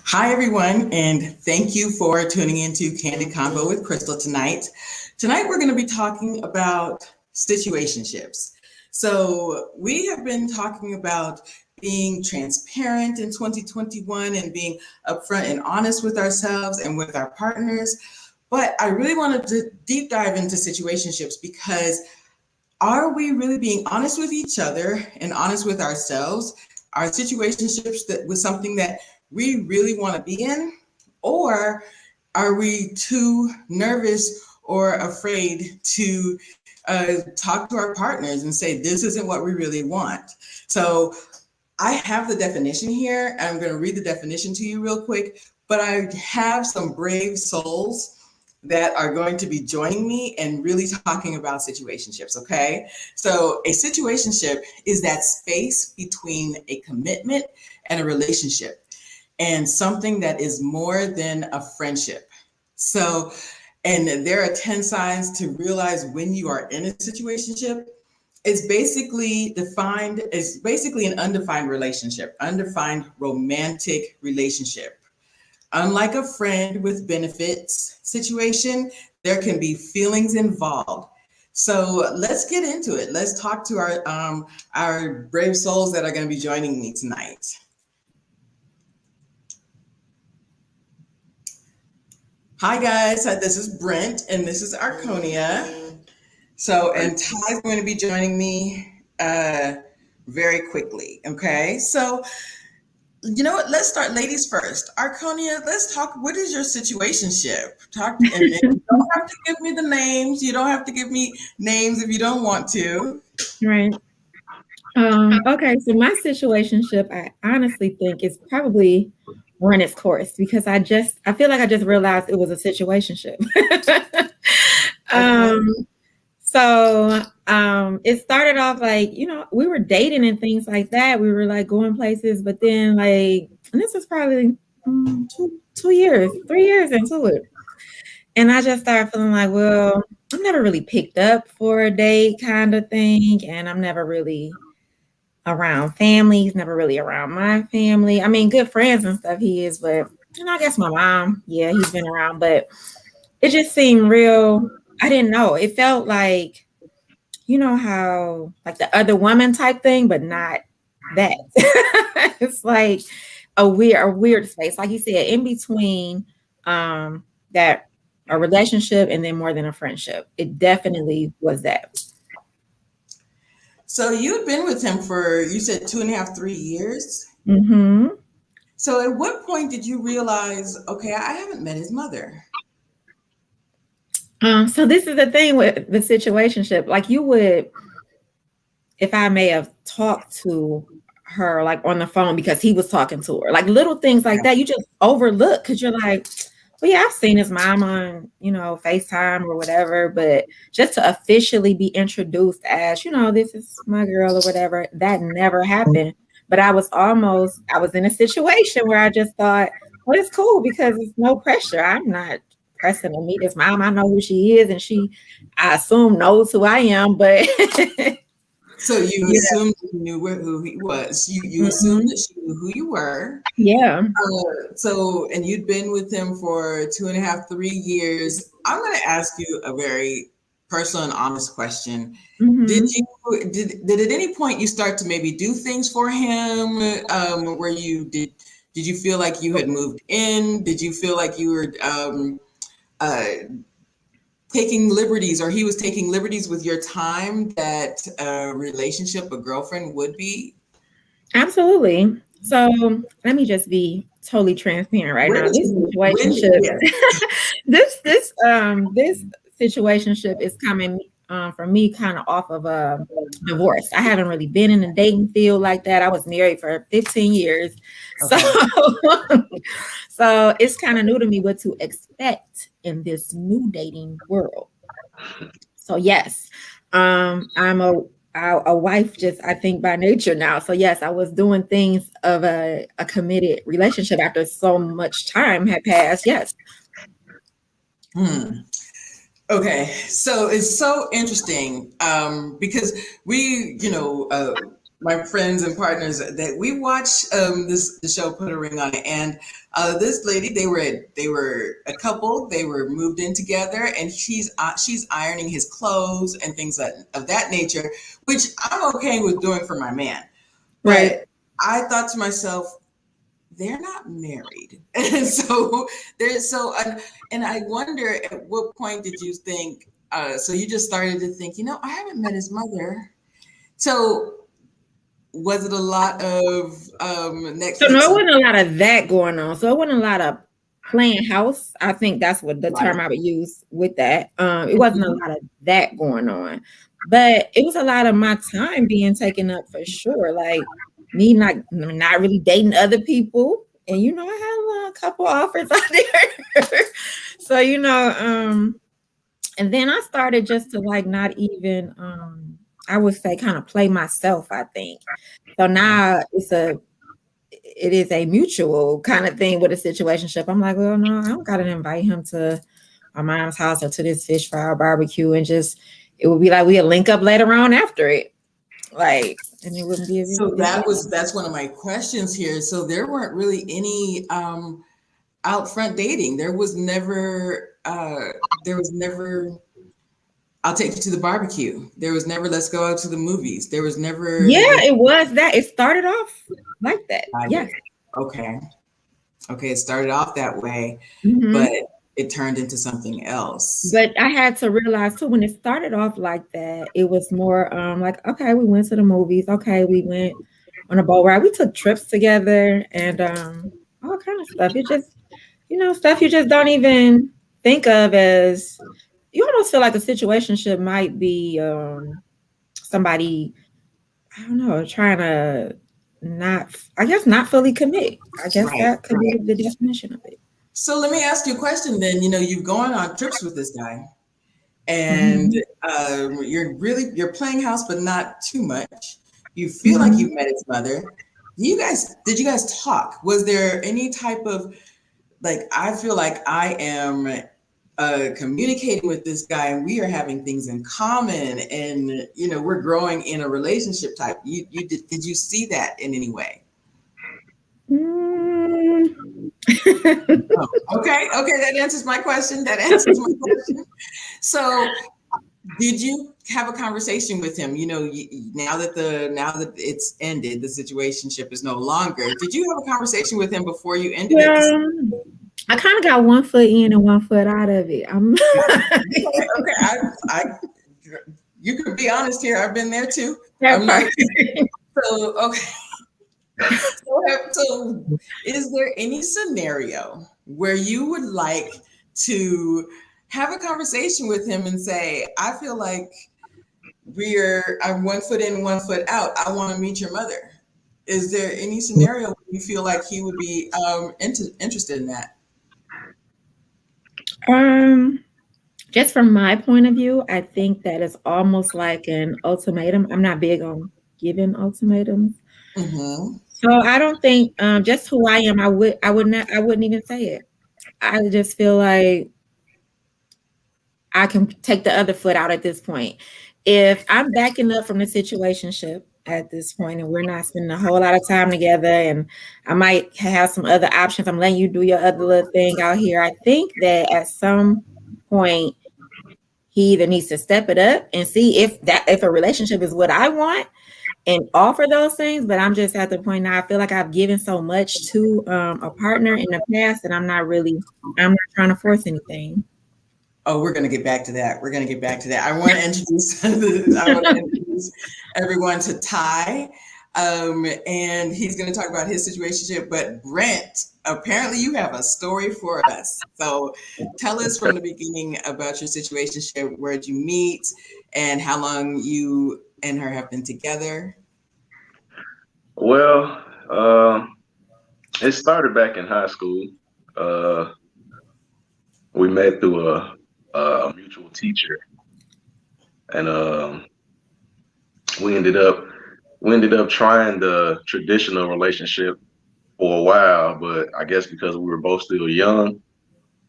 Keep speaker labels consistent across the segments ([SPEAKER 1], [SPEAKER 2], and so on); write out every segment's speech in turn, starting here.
[SPEAKER 1] Hi, everyone, and thank you for tuning into Candid Convo with Crystal tonight. Tonight, we're going to be talking about situationships. So, we have been talking about being transparent in 2021 and being upfront and honest with ourselves and with our partners. But I really wanted to deep dive into situationships because are we really being honest with each other and honest with ourselves? Are situationships that was something that we really want to be in? Or are we too nervous or afraid to talk to our partners and say, this isn't what we really want? So I have the definition here. I'm going to read the definition to you real quick, but I have some brave souls that are going to be joining me and really talking about situationships, okay? So, a situationship is that space between a commitment and a relationship and something that is more than a friendship. So, and there are 10 signs to realize when you are in a situationship. It's basically an undefined relationship, undefined romantic relationship. Unlike a friend with benefits situation, there can be feelings involved. So let's get into it. Let's talk to our brave souls that are going to be joining me tonight. Hi guys, this is Brent and this is Arconia. So and Ty's going to be joining me very quickly. Okay, so you know what? Let's start, ladies first. Arconia, let's talk. What is your situationship? And you don't have to give me the names. You don't have to give me names if you don't want to.
[SPEAKER 2] Right. Okay, so my situationship, I honestly think is probably run its course because I feel like I just realized it was a situationship.
[SPEAKER 1] Okay.
[SPEAKER 2] um, it started off like, we were dating and things like that. We were like going places, but then and this was probably 2 years, 3 years into it. And I just started feeling like, well, I'm never really picked up for a date kind of thing. And I'm never really around family. He's never really around my family. I mean, good friends and stuff he is, but I guess my mom, yeah, he's been around, but it just seemed real. I didn't know. It felt like, you know how like the other woman type thing, but not that. It's like a weird space. Like you said, in between that a relationship and then more than a friendship. It definitely was that.
[SPEAKER 1] So you've been with him for you said 2.5, 3 years.
[SPEAKER 2] Mm-hmm.
[SPEAKER 1] So at what point did you realize, okay, I haven't met his mother?
[SPEAKER 2] So this is the thing with the situationship. Like you would, if I may have talked to her like on the phone because he was talking to her, like little things like that, you just overlook because you're like, well, yeah, I've seen his mom on, FaceTime or whatever, but just to officially be introduced as, this is my girl or whatever, that never happened. But I was in a situation where I just thought, well, it's cool because it's no pressure. I'm not pressing to meet his mom. I know who she is, and she, I assume, knows who I am, but
[SPEAKER 1] So you
[SPEAKER 2] yeah.
[SPEAKER 1] assumed you knew who he was. You assumed
[SPEAKER 2] Mhm.
[SPEAKER 1] that she knew who you were.
[SPEAKER 2] Yeah.
[SPEAKER 1] So, and you'd been with him for 2.5, 3 years. I'm going to ask you a very personal and honest question. Did
[SPEAKER 2] Mhm.
[SPEAKER 1] you did at any point you start to maybe do things for him? Where you did you feel like you had moved in? Did you feel like you were uh, taking liberties, or he was taking liberties with your time that a relationship, a girlfriend would be?
[SPEAKER 2] Absolutely. So let me just be totally transparent right
[SPEAKER 1] When
[SPEAKER 2] now.
[SPEAKER 1] did
[SPEAKER 2] This
[SPEAKER 1] you when
[SPEAKER 2] situationship,
[SPEAKER 1] yeah.
[SPEAKER 2] this situationship is coming for me kind of off of a divorce. I haven't really been in the dating field like that. I was married for 15 years. So
[SPEAKER 1] Okay.
[SPEAKER 2] so it's kind of new to me what to expect in this new dating world. So yes, I'm a wife just I think by nature now. So yes, I was doing things of a committed relationship after so much time had passed. Yes.
[SPEAKER 1] Hmm. Okay, so it's so interesting because we, my friends and partners that we watched the show Put a Ring on It, and this lady, they were a couple, they were moved in together, and she's ironing his clothes and things of that nature, which I'm okay with doing for my man.
[SPEAKER 2] Right.
[SPEAKER 1] But I thought to myself, they're not married, and so there's so and I wonder at what point did you think? So you just started to think, I haven't met his mother. So was it a lot of
[SPEAKER 2] So no,
[SPEAKER 1] Netflix
[SPEAKER 2] it
[SPEAKER 1] and
[SPEAKER 2] wasn't a lot of that going on. So it wasn't a lot of playing house. I think that's what the
[SPEAKER 1] right?
[SPEAKER 2] term I would use with that. It wasn't a
[SPEAKER 1] Mhm.
[SPEAKER 2] lot of that going on, but it was a lot of my time being taken up for sure. Like me not really dating other people, and I had a couple offers out there. So and then I started just to like not even I would say kind of play myself, I think. So now it is a mutual kind of thing with a situationship. I'm like, well, no, I don't gotta invite him to my mom's house or to this fish fry barbecue, and just it would be like we'll link up later on after it. Like, and it wouldn't be a
[SPEAKER 1] So
[SPEAKER 2] big deal.
[SPEAKER 1] that's one of my questions here. So there weren't really any out front dating. There was never I'll take you to the barbecue. There was never let's go out to the movies. There was never
[SPEAKER 2] Yeah, it was that. It started off like that. Yes.
[SPEAKER 1] okay. Okay, it started off that way, but
[SPEAKER 2] Hmm.
[SPEAKER 1] it turned into something else.
[SPEAKER 2] But I had to realize too, when it started off like that, it was more like, okay, we went to the movies. Okay, we went on a boat ride. We took trips together and all kind of stuff. It just, stuff you just don't even think of as you almost feel like a situationship might be somebody, I don't know, trying to not fully commit. I guess
[SPEAKER 1] Right,
[SPEAKER 2] that could
[SPEAKER 1] right.
[SPEAKER 2] be the definition of it.
[SPEAKER 1] So let me ask you a question then. You've gone on trips with this guy, and
[SPEAKER 2] Mhm.
[SPEAKER 1] you're playing house, but not too much. You feel like
[SPEAKER 2] Mhm.
[SPEAKER 1] you've met his mother. Did you guys talk? Was there any type of like? I feel like I am communicating with this guy, and we are having things in common, and we're growing in a relationship type. Did you see that in any way?
[SPEAKER 2] Mm.
[SPEAKER 1] Oh, okay, that answers my question. That answers my question. So, did you have a conversation with him? Now that it's ended, the situationship is no longer. Did you have a conversation with him before you ended it?
[SPEAKER 2] Well, I kind of got one foot in and one foot out of it. I'm
[SPEAKER 1] Okay, I, you could be honest here. I've been there too.
[SPEAKER 2] that
[SPEAKER 1] I'm not.
[SPEAKER 2] part.
[SPEAKER 1] So okay. So, is there any scenario where you would like to have a conversation with him and say, I feel like I'm 1 foot in, 1 foot out. I want to meet your mother. Is there any scenario where you feel like he would be interested in that?
[SPEAKER 2] Um, just from my point of view, I think that it's almost like an ultimatum. I'm not big on giving ultimatums.
[SPEAKER 1] Mm-hmm.
[SPEAKER 2] So I don't think just who I am, I wouldn't even say it. I just feel like I can take the other foot out at this point. If I'm backing up from the situationship at this point and we're not spending a whole lot of time together and I might have some other options, I'm letting you do your other little thing out here. I think that at some point he either needs to step it up and see if a relationship is what I want and offer those things. But I'm just at the point now, I feel like I've given so much to a partner in the past that I'm not trying to force anything.
[SPEAKER 1] Oh, we're going to get back to that. We're going to get back to that. I want to introduce everyone to Ty, and he's going to talk about his situationship. But Brent, apparently you have a story for us. So tell us from the beginning about your situationship. Where did you meet, and how long you and her have been together?
[SPEAKER 3] Well, it started back in high school. Uh, we met through a mutual teacher, and we ended up we ended up trying the traditional relationship for a while. But I guess because we were both still young,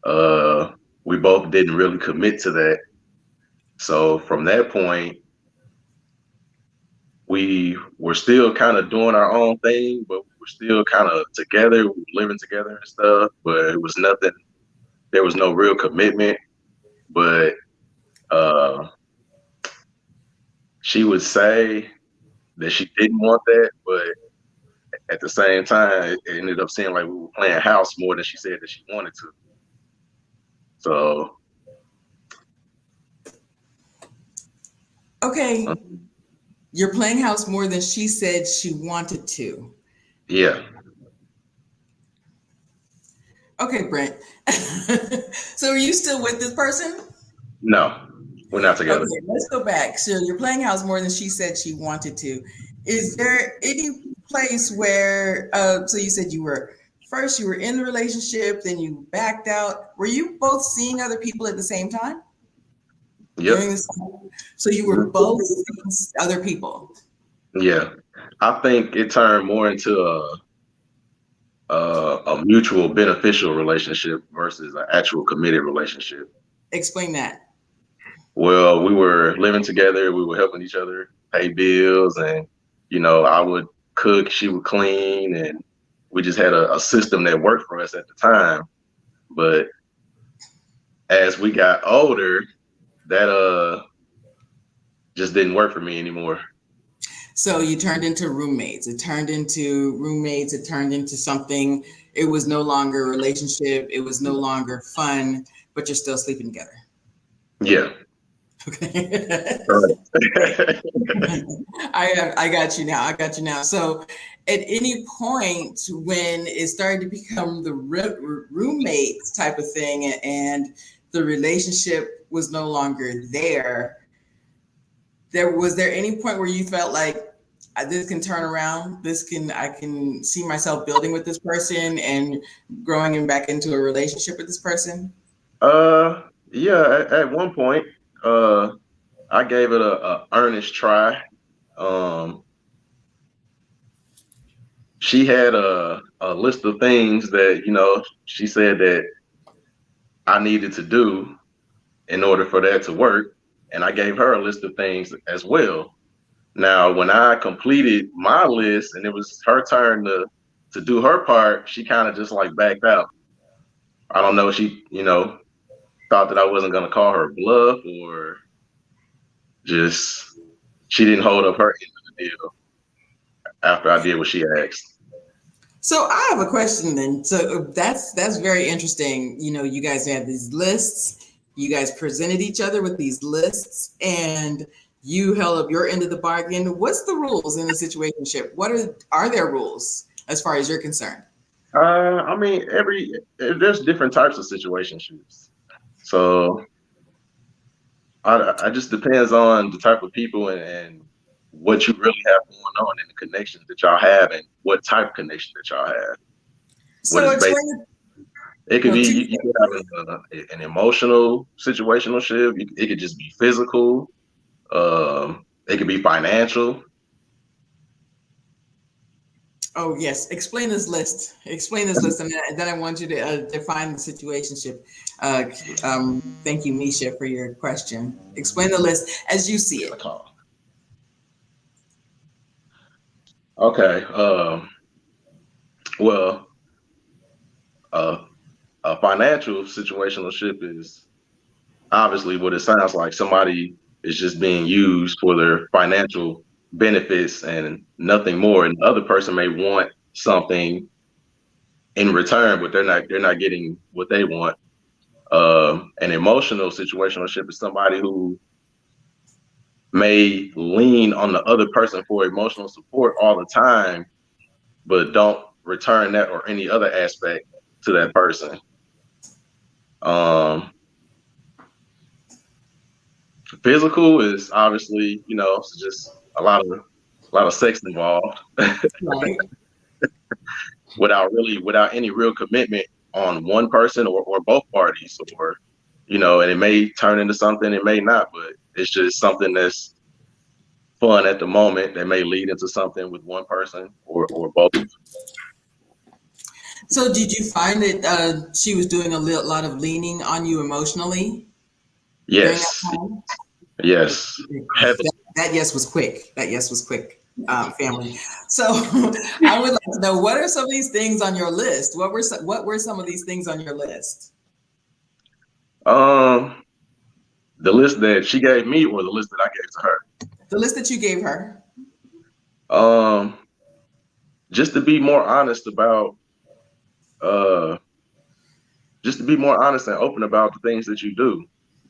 [SPEAKER 3] uh, we both didn't really commit to that. So from that point, we were still kind of doing our own thing, but we were still kind of together, we were living together and stuff, but it was nothing, there was no real commitment. But she would say that she didn't want that, but at the same time, it ended up seeming like we were playing house more than she said that she wanted to. So.
[SPEAKER 1] Okay. You're playing house more than she said she wanted to.
[SPEAKER 3] Yeah.
[SPEAKER 1] Okay, Brent. So are you still with this person?
[SPEAKER 3] No, we're not together.
[SPEAKER 1] Okay, let's go back. So you're playing house more than she said she wanted to. Is there any place where, so you said you were in the relationship, then you backed out. Were you both seeing other people at the same time?
[SPEAKER 3] Yep.
[SPEAKER 1] During this time? So you were both seeing other people?
[SPEAKER 3] Yeah. I think it turned more into a mutual beneficial relationship versus an actual committed relationship.
[SPEAKER 1] Explain that.
[SPEAKER 3] Well, we were living together. We were helping each other pay bills, and I would cook, she would clean, and we just had a system that worked for us at the time. But as we got older, that just didn't work for me anymore.
[SPEAKER 1] So you turned into roommates. It turned into something. It was no longer a relationship. It was no longer fun, but you're still sleeping together.
[SPEAKER 3] Yeah.
[SPEAKER 1] Okay. I got you now. So at any point when it started to become the roommates type of thing and the relationship was no longer there, was there any point where you felt like this can turn around, I can see myself building with this person and growing back into a relationship with this person?
[SPEAKER 3] Yeah, at one point, I gave it a earnest try. She had a list of things that, she said that I needed to do in order for that to work. And I gave her a list of things as well. Now, when I completed my list and it was her turn to do her part, she kind of just like backed out. I don't know. She, thought that I wasn't going to call her bluff, or just she didn't hold up her end of the deal after I did what she asked.
[SPEAKER 1] So I have a question then. So that's very interesting. You guys had these lists. You guys presented each other with these lists, and you held up your end of the bargain. What's the rules in the situationship? What are there rules as far as you're concerned?
[SPEAKER 3] I mean, there's different types of situationships. So I just depends on the type of people and what you really have going on and the connections that y'all have and what type of connection that y'all have.
[SPEAKER 1] So
[SPEAKER 3] it could be you could have an emotional situationship. It could just be physical. It could be financial.
[SPEAKER 1] Oh yes, explain this list. And then I want you to define the situationship. Thank you, Misha, for your question. Explain the list as you see it.
[SPEAKER 3] Okay. Well, a financial situationship is obviously what it sounds like. Somebody is just being used for their financial benefits and nothing more. And the other person may want something in return, but they're not getting what they want. An emotional situationship is somebody who may lean on the other person for emotional support all the time, but don't return that or any other aspect to that person. Physical is obviously, it's just a lot of sex involved.
[SPEAKER 1] Right.
[SPEAKER 3] without any real commitment on one person or both parties, or and it may turn into something, it may not, but it's just something that's fun at the moment that may lead into something with one person or both.
[SPEAKER 1] So did you find that she was doing a lot of leaning on you emotionally?
[SPEAKER 3] Yes. Yes.
[SPEAKER 1] That yes was quick. family. So I would like to know, what are some of these things on your list? What were some of these things on your list?
[SPEAKER 3] Um, the list that she gave me or the list that I gave to her?
[SPEAKER 1] The list that you gave her.
[SPEAKER 3] Um, just to be more honest about, uh, just to be more honest and open about the things that you do.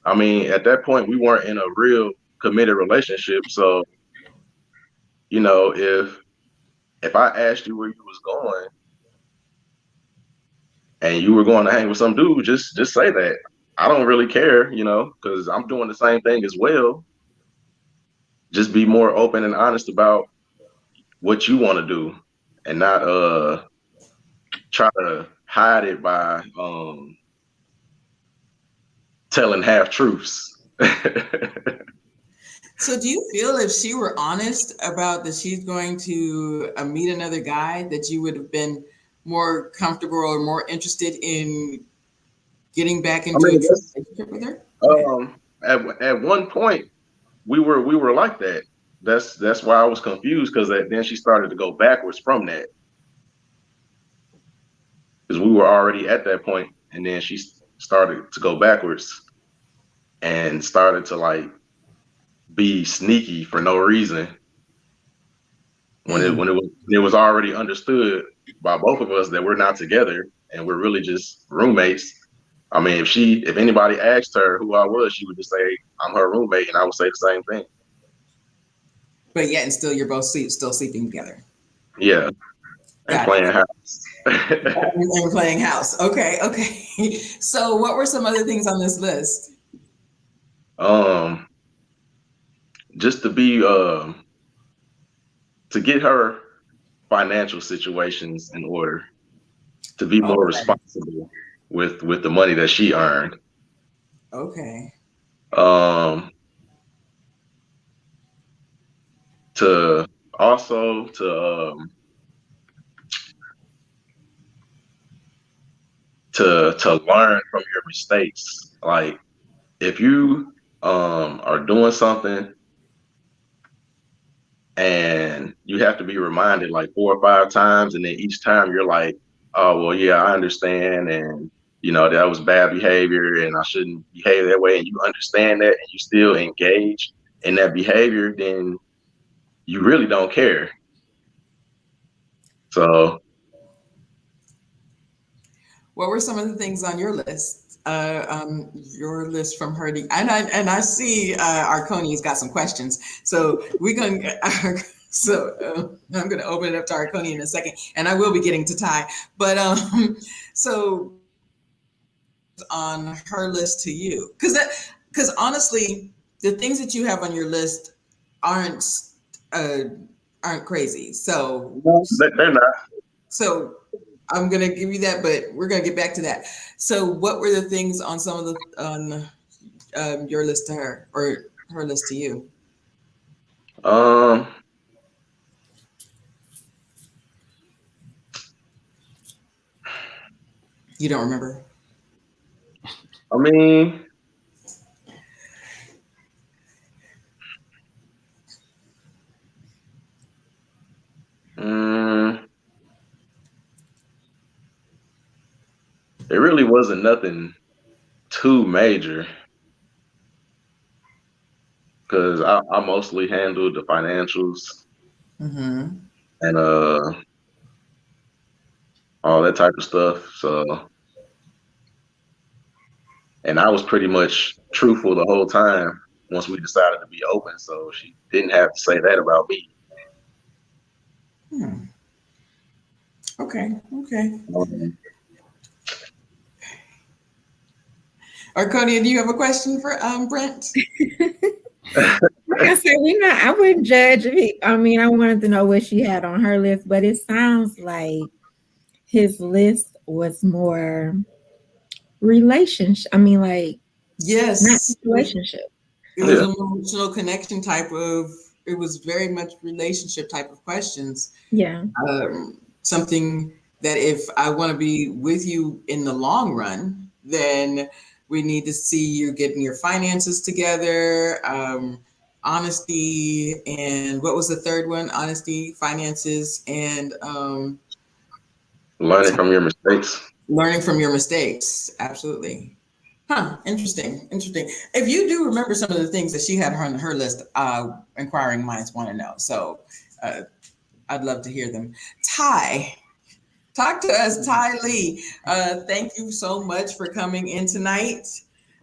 [SPEAKER 3] I mean, at that point, we weren't in a real committed relationship. So, you know, if I asked you where you was going and you were going to hang with some dude, just say that. I don't really care, you know, because I'm doing the same thing as well. Just be more open and honest about what you want to do and not try to hide it by telling half truths.
[SPEAKER 1] So do you feel if she were honest about that she's going to meet another guy, that you would have been more comfortable or more interested in getting back
[SPEAKER 3] I
[SPEAKER 1] into a
[SPEAKER 3] mean,
[SPEAKER 1] true relationship with her?
[SPEAKER 3] at one point we were like that. That's why I was confused because then she started to go backwards from that because we were already at that point, and then she started to go backwards and started to like be sneaky for no reason when it
[SPEAKER 1] Mm.
[SPEAKER 3] when it was already understood by both of us that we're not together and we're really just roommates. I mean, if anybody asked her who I was, she would just say I'm her roommate, and I would say the same thing.
[SPEAKER 1] But yet and still you're both still sleeping together.
[SPEAKER 3] Yeah, and
[SPEAKER 1] Got it.
[SPEAKER 3] playing house.
[SPEAKER 1] And playing house. Okay, okay. So what were some other things on this list?
[SPEAKER 3] um, just to get her financial situations in order, to be more
[SPEAKER 1] Okay.
[SPEAKER 3] responsible with the money that she earned.
[SPEAKER 1] Okay.
[SPEAKER 3] Um, to also to learn from your mistakes. Like if you are doing something and you have to be reminded like 4 or 5 times, and then each time you're like, oh well, yeah, I understand, and you know that was bad behavior, and I shouldn't behave that way, and you understand that, and you still engage in that behavior, then you really don't care. So
[SPEAKER 1] What were some of the things on your list? Your list from her. And I see Arconi's got some questions. So we're going to. So I'm going to open it up to Arconi in a second, and I will be getting to Ty. But so on her list to you, because honestly, the things that you have on your list aren't uh, aren't crazy. So
[SPEAKER 3] they're not.
[SPEAKER 1] so I'm gonna give you that, but we're gonna get back to that. So what were the things on some of the on your list to her or her list to you?
[SPEAKER 3] Um,
[SPEAKER 1] You don't remember?
[SPEAKER 3] I mean, mm, it really wasn't nothing too major because I mostly handled the financials
[SPEAKER 1] Mm-hmm.
[SPEAKER 3] and all that type of stuff. So, and I was pretty much truthful the whole time once we decided to be open. So she didn't have to say that about me.
[SPEAKER 1] Hmm. Okay. Okay.
[SPEAKER 3] Um,
[SPEAKER 1] Arconia, do you have a question for Brent?
[SPEAKER 2] Like I said, I wouldn't judge. I mean, I wanted to know what she had on her list, but it sounds like his list was more relationship. I mean, like not
[SPEAKER 1] Yes.
[SPEAKER 2] situationship.
[SPEAKER 1] It was
[SPEAKER 3] yeah,
[SPEAKER 1] emotional connection type of. It was very much relationship type of questions.
[SPEAKER 2] Yeah.
[SPEAKER 1] Something that if I want to be with you in the long run, then we need to see you getting your finances together. honesty, and what was the third one? Honesty, finances, and
[SPEAKER 3] Learning from your mistakes.
[SPEAKER 1] learning from your mistakes. Absolutely. Huh. Interesting. Interesting. If you do remember some of the things that she had on her list, inquiring minds want to know. So uh, I'd love to hear them. Ty, talk to us, Ty Lee. Thank you so much for coming in tonight.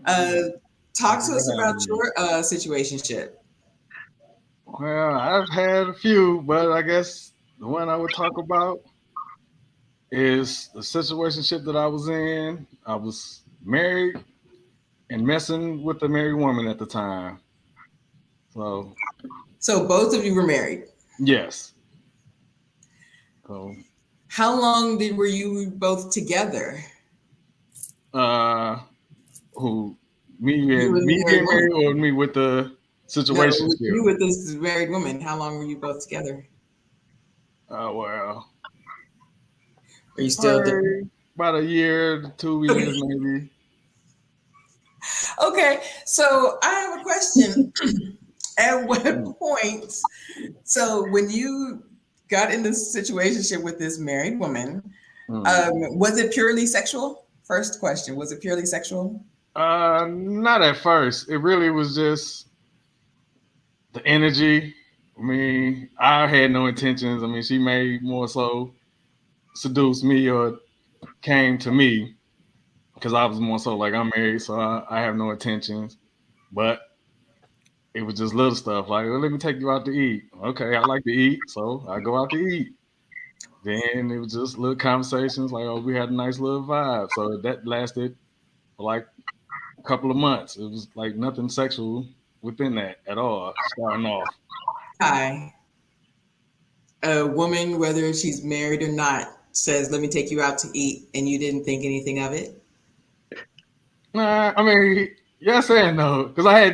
[SPEAKER 1] Talk to us about your situationship.
[SPEAKER 4] Well, I've had a few, but I guess the one I would talk about is the situationship that I was in. I was married and messing with a married woman at the time. So,
[SPEAKER 1] So both of you were married.
[SPEAKER 4] yes. So,
[SPEAKER 1] How long were you both together?
[SPEAKER 4] uh, who me
[SPEAKER 1] You
[SPEAKER 4] and
[SPEAKER 1] and the
[SPEAKER 4] me
[SPEAKER 1] married
[SPEAKER 4] being
[SPEAKER 1] woman.
[SPEAKER 4] married or me with the
[SPEAKER 1] No,
[SPEAKER 4] situationship?
[SPEAKER 1] you with this married woman. How long were you both together?
[SPEAKER 4] Well,
[SPEAKER 1] Are you still different?
[SPEAKER 4] probably about a year, 2 years maybe.
[SPEAKER 1] Okay, so I have a question. At what point, so when you got in this situationship with this married woman, was it purely sexual? First question, was it purely sexual?
[SPEAKER 4] Not at first. It really was just the energy. I mean, I had no intentions. I mean, she may more so seduce me or came to me because I was more so like I'm married, so I have no intentions. But it was just little stuff like, well, let me take you out to eat. Okay, I like to eat, so I go out to eat. Then it was just little conversations like, oh, we had a nice little vibe. So that lasted for like a couple of months. It was like nothing sexual within that at all, starting off.
[SPEAKER 1] Hi, a woman, whether she's married or not, says, "Let me take you out to eat," and you didn't think anything of it.
[SPEAKER 4] Nah, I mean, yes and no, because I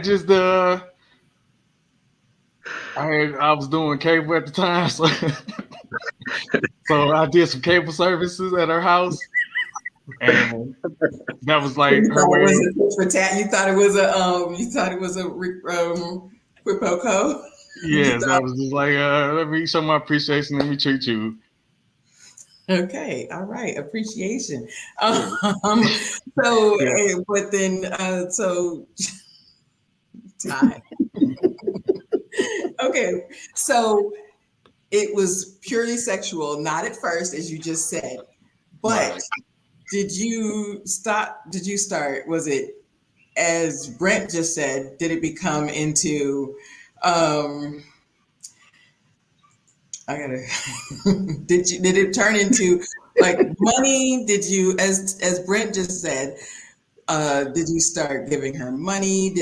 [SPEAKER 4] was doing cable at the time, so so I did some cable services at her house, and that was
[SPEAKER 1] So
[SPEAKER 4] like
[SPEAKER 1] you
[SPEAKER 4] her
[SPEAKER 1] thought it
[SPEAKER 4] way.
[SPEAKER 1] was a tit for tat. You thought it was a quid pro quo. You
[SPEAKER 4] Yes, that
[SPEAKER 1] thought,
[SPEAKER 4] was just like let me show my appreciation, let me treat you.
[SPEAKER 1] okay, all right, appreciation.
[SPEAKER 4] Yeah,
[SPEAKER 1] So,
[SPEAKER 4] yeah.
[SPEAKER 1] but then, so Ty. Okay, so it was purely sexual, not at first, as you just said, but
[SPEAKER 4] Right.
[SPEAKER 1] did you stop? Did you start? Was it, as Brent just said, did it become into, um, I gotta, did it turn into like money? Did you, as Brent just said, did you start giving her money?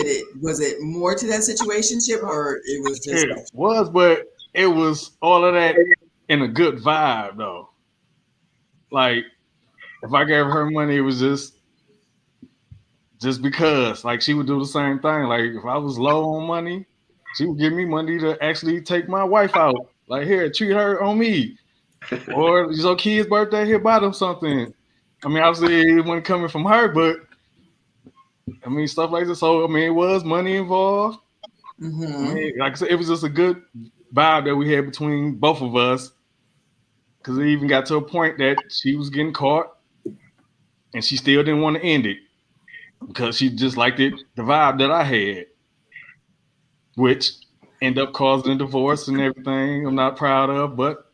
[SPEAKER 1] Was it more to that situationship, or it was just
[SPEAKER 4] It
[SPEAKER 1] sexual?
[SPEAKER 4] was, but it was all of that in a good vibe though. Like if I gave her money, it was just because. Like she would do the same thing. Like if I was low on money, she would give me money to actually take my wife out. Like here, treat her on me. Or it's your kid's birthday, here, buy them something. I mean, obviously it wasn't coming from her, but I mean stuff like this. So I mean, it was money involved. I
[SPEAKER 1] Mm-hmm.
[SPEAKER 4] mean, like I said, it was just a good vibe that we had between both of us. Because it even got to a point that she was getting caught, and she still didn't want to end it because she just liked the vibe that I had, which ended up causing a divorce and everything. I'm not proud of, but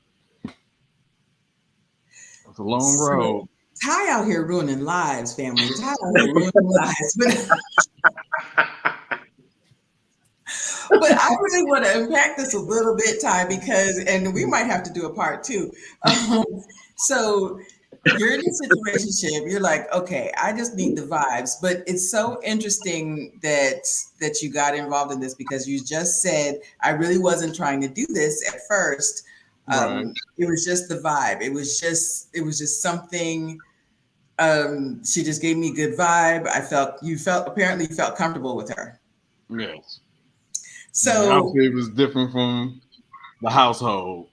[SPEAKER 4] it's a long
[SPEAKER 1] So
[SPEAKER 4] road.
[SPEAKER 1] Ty out here ruining lives, family. Ty out here ruining lives. But I really want to unpack this a little bit, Ty, because, and we might have to do a part two. So you're in a situationship. You're like, okay, I just need the vibes. But it's so interesting that you got involved in this because you just said I really wasn't trying to do this at first.
[SPEAKER 4] Right.
[SPEAKER 1] It was just the vibe. It was just something. She just gave me a good vibe. Apparently you felt comfortable with her.
[SPEAKER 4] Yes. I mean,
[SPEAKER 1] So,
[SPEAKER 4] obviously, it was different from the household.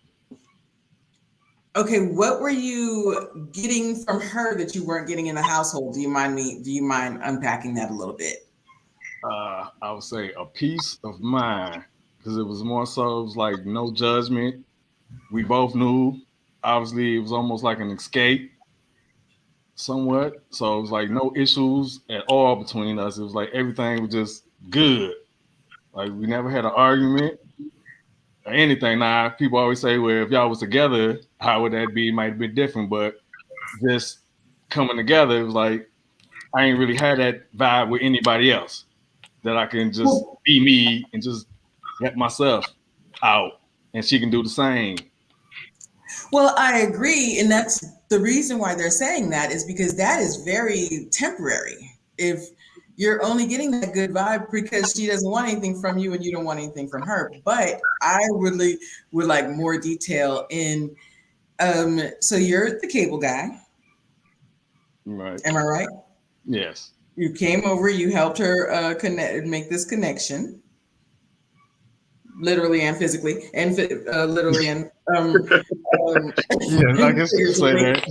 [SPEAKER 1] okay, what were you getting from her that you weren't getting in the household? Do you mind unpacking that a little bit?
[SPEAKER 4] I would say a peace of mind. because it was more so it was like no judgment. We both knew. Obviously, it was almost like an escape, somewhat. So it was like no issues at all between us. It was like everything was just good. Like we never had an argument or anything. Now people always say, well, if y'all was together, how would that be? It might have been different, but just coming together, it was like I ain't really had that vibe with anybody else that I can just be me and just let myself out, and she can do the same.
[SPEAKER 1] Well, I agree, and that's the reason why they're saying that is because that is very temporary. If you're only getting that good vibe because she doesn't want anything from you and you don't want anything from her. But I really would like more detail in so you're the cable guy.
[SPEAKER 4] Right.
[SPEAKER 1] Am I right?
[SPEAKER 4] Yes.
[SPEAKER 1] You came over, you helped her make this connection, literally and physically, and literally and
[SPEAKER 4] Yeah, I guess you could say that.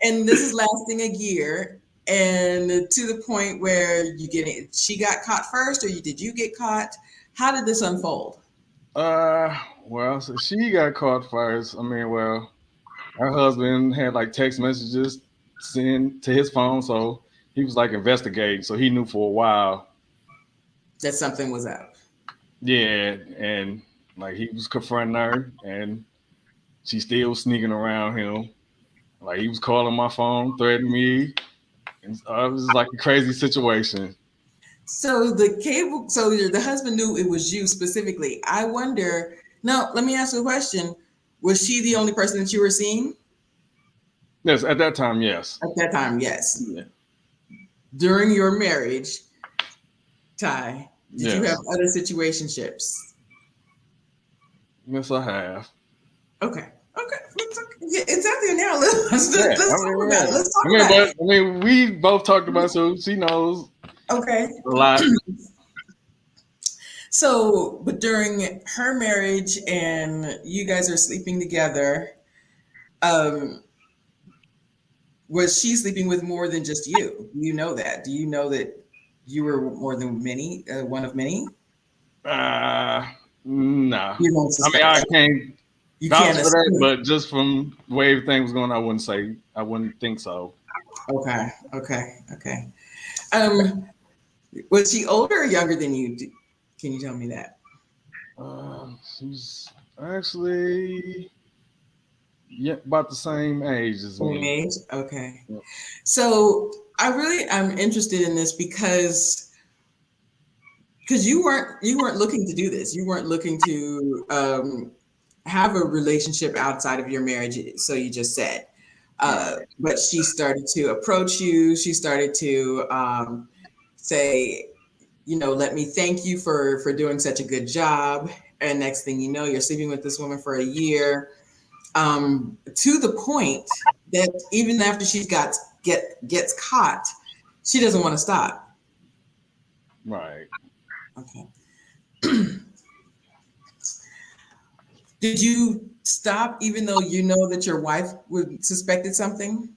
[SPEAKER 1] And this is lasting a year, and to the point where she got caught first, or did you get caught? How did this unfold?
[SPEAKER 4] Well, so she got caught first. I mean, well, her husband had like text messages sent to his phone, so he was like investigating. So he knew for a while
[SPEAKER 1] that something was up.
[SPEAKER 4] Yeah, and like he was confronting her, and she still sneaking around him. Like he was calling my phone, threatening me, and it was like a crazy situation.
[SPEAKER 1] So the husband knew it was you specifically. I wonder. Now, let me ask you a question: was she the only person that you were seeing?
[SPEAKER 4] Yes, at that time, yes.
[SPEAKER 1] At that time, yes.
[SPEAKER 4] Yeah.
[SPEAKER 1] During your marriage, Ty, did you
[SPEAKER 4] Yes.
[SPEAKER 1] have other situationships?
[SPEAKER 4] Yes, I have.
[SPEAKER 1] Okay. It's out there now. Let's talk about it. Let's talk about it.
[SPEAKER 4] I mean, we both talked about it, so she knows.
[SPEAKER 1] Okay.
[SPEAKER 4] A lot.
[SPEAKER 1] So, but during her marriage and you guys are sleeping together, was she sleeping with more than just you? Do you know that? Do you know that you were more than many, one of many?
[SPEAKER 4] No.
[SPEAKER 1] You don't suspect
[SPEAKER 4] I can't
[SPEAKER 1] you
[SPEAKER 4] vouch
[SPEAKER 1] can't
[SPEAKER 4] for that, but just from the way everything was going, I wouldn't think so.
[SPEAKER 1] Okay. Was she older or younger than you? Can you tell me that?
[SPEAKER 4] She's actually about the same age as me.
[SPEAKER 1] Same age? Okay.
[SPEAKER 4] Yep.
[SPEAKER 1] So I'm interested in this because you weren't looking to do this. You weren't looking to have a relationship outside of your marriage. So you just said, but she started to approach you. She started to say, let me thank you for doing such a good job. And next thing you know, you're sleeping with this woman for a year, to the point that even after she gets caught, she doesn't want to stop.
[SPEAKER 4] Right.
[SPEAKER 1] Okay. Did you stop even though you know that your wife would suspected something?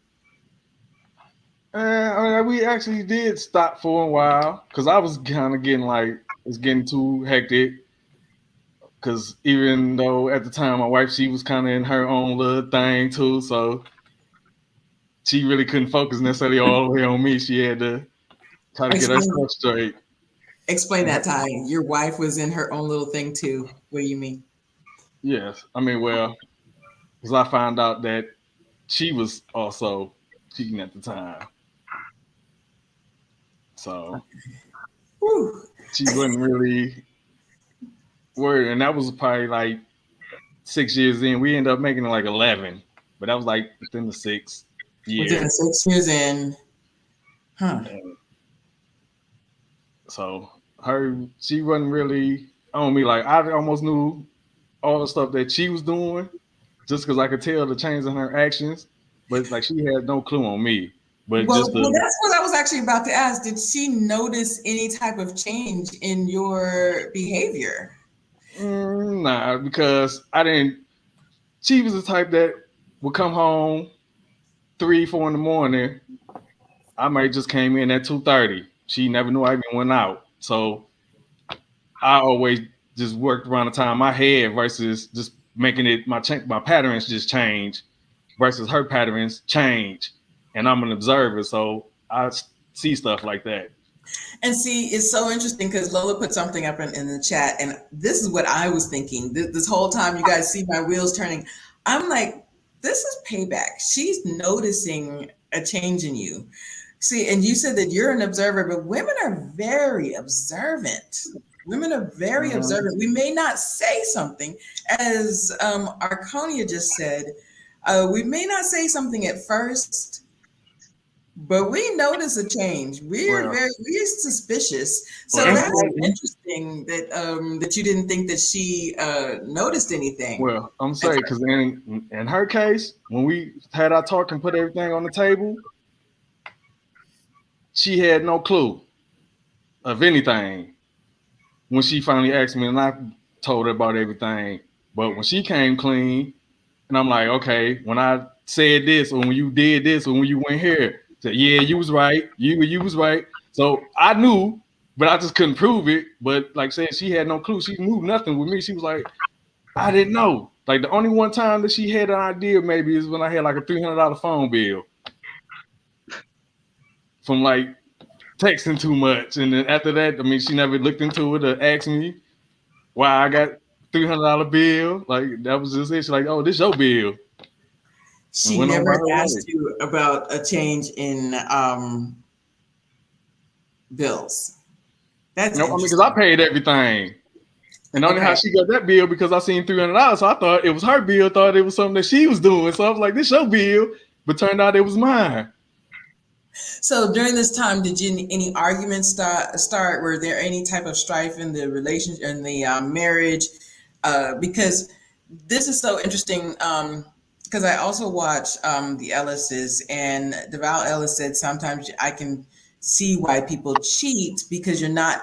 [SPEAKER 4] We actually did stop for a while because I was kind of it's getting too hectic. Because even though at the time my wife, she was kind of in her own little thing too, so she really couldn't focus necessarily all the way on me. She had to try to get her stuff straight.
[SPEAKER 1] Explain that, Ty. Your wife was in her own little thing too. What do you mean?
[SPEAKER 4] Yes. I mean, well, because I found out that she was also cheating at the time. So she wasn't really worried. And that was probably like 6 years in. We ended up making it like 11. But that was like within the 6 years.
[SPEAKER 1] Within 6 years in. Huh.
[SPEAKER 4] And so she wasn't really on me. Like I almost knew all the stuff that she was doing just because I could tell the change in her actions. But like she had no clue on me. But
[SPEAKER 1] well, that's what I was actually about to ask. Did she notice any type of change in your behavior?
[SPEAKER 4] Nah, because I didn't. She was the type that would come home 3, 4 in the morning. I might just came in at 2:30. She never knew I even went out. So I always just worked around the time my head versus just making it my patterns just change versus her patterns change. And I'm an observer, so I see stuff like that.
[SPEAKER 1] And see, it's so interesting because Lola put something up in the chat, and this is what I was thinking. This whole time, you guys see my wheels turning. I'm like, this is payback. She's noticing a change in you. See, and you said that you're an observer, but women are very observant. Women are very observant. We may not say something, as Arconia just said. We may not say something at first, but we notice a change. We're suspicious. So that's interesting that you didn't think that she noticed anything.
[SPEAKER 4] Well, I'm saying because in her case, when we had our talk and put everything on the table, she had no clue of anything. When she finally asked me, and I told her about everything, but when she came clean, and I'm like, okay, when I said this, or when you did this, or when you went here, said, yeah, you was right, you was right. So I knew, but I just couldn't prove it. But like saying, she had no clue. She knew nothing with me. She was like, I didn't know. Like the only one time that she had an idea maybe is when I had like a $300 phone bill from like texting too much. And then after that, I mean, she never looked into it or asked me why I got $300 bill. Like that was just it. She's like, oh, this your bill.
[SPEAKER 1] She never asked you about a change in bills.
[SPEAKER 4] That's no, I mean, because I paid everything. And only how she got that bill because I seen $300. So I thought it was her bill, thought it was something that she was doing. So I was like, this your bill, but turned out it was mine.
[SPEAKER 1] So during this time, did you any arguments start? Were there any type of strife in the relationship, in the marriage? Because this is so interesting. Because I also watch the Ellises, and Deval Ellis said sometimes I can see why people cheat because you're not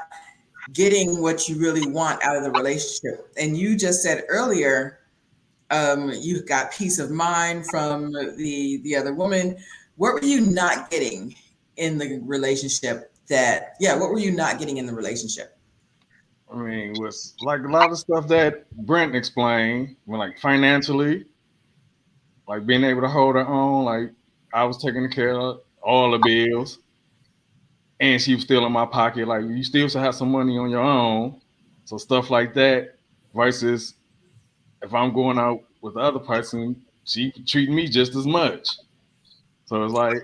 [SPEAKER 1] getting what you really want out of the relationship. And you just said earlier, you got peace of mind from the other woman. What were you not getting in the relationship what were you not getting in the relationship?
[SPEAKER 4] I mean, it was like a lot of stuff that Brent explained, like financially, like being able to hold her own, like I was taking care of all the bills and she was still in my pocket. Like you still should have some money on your own. So stuff like that versus if I'm going out with the other person, she treating me just as much. So it's like,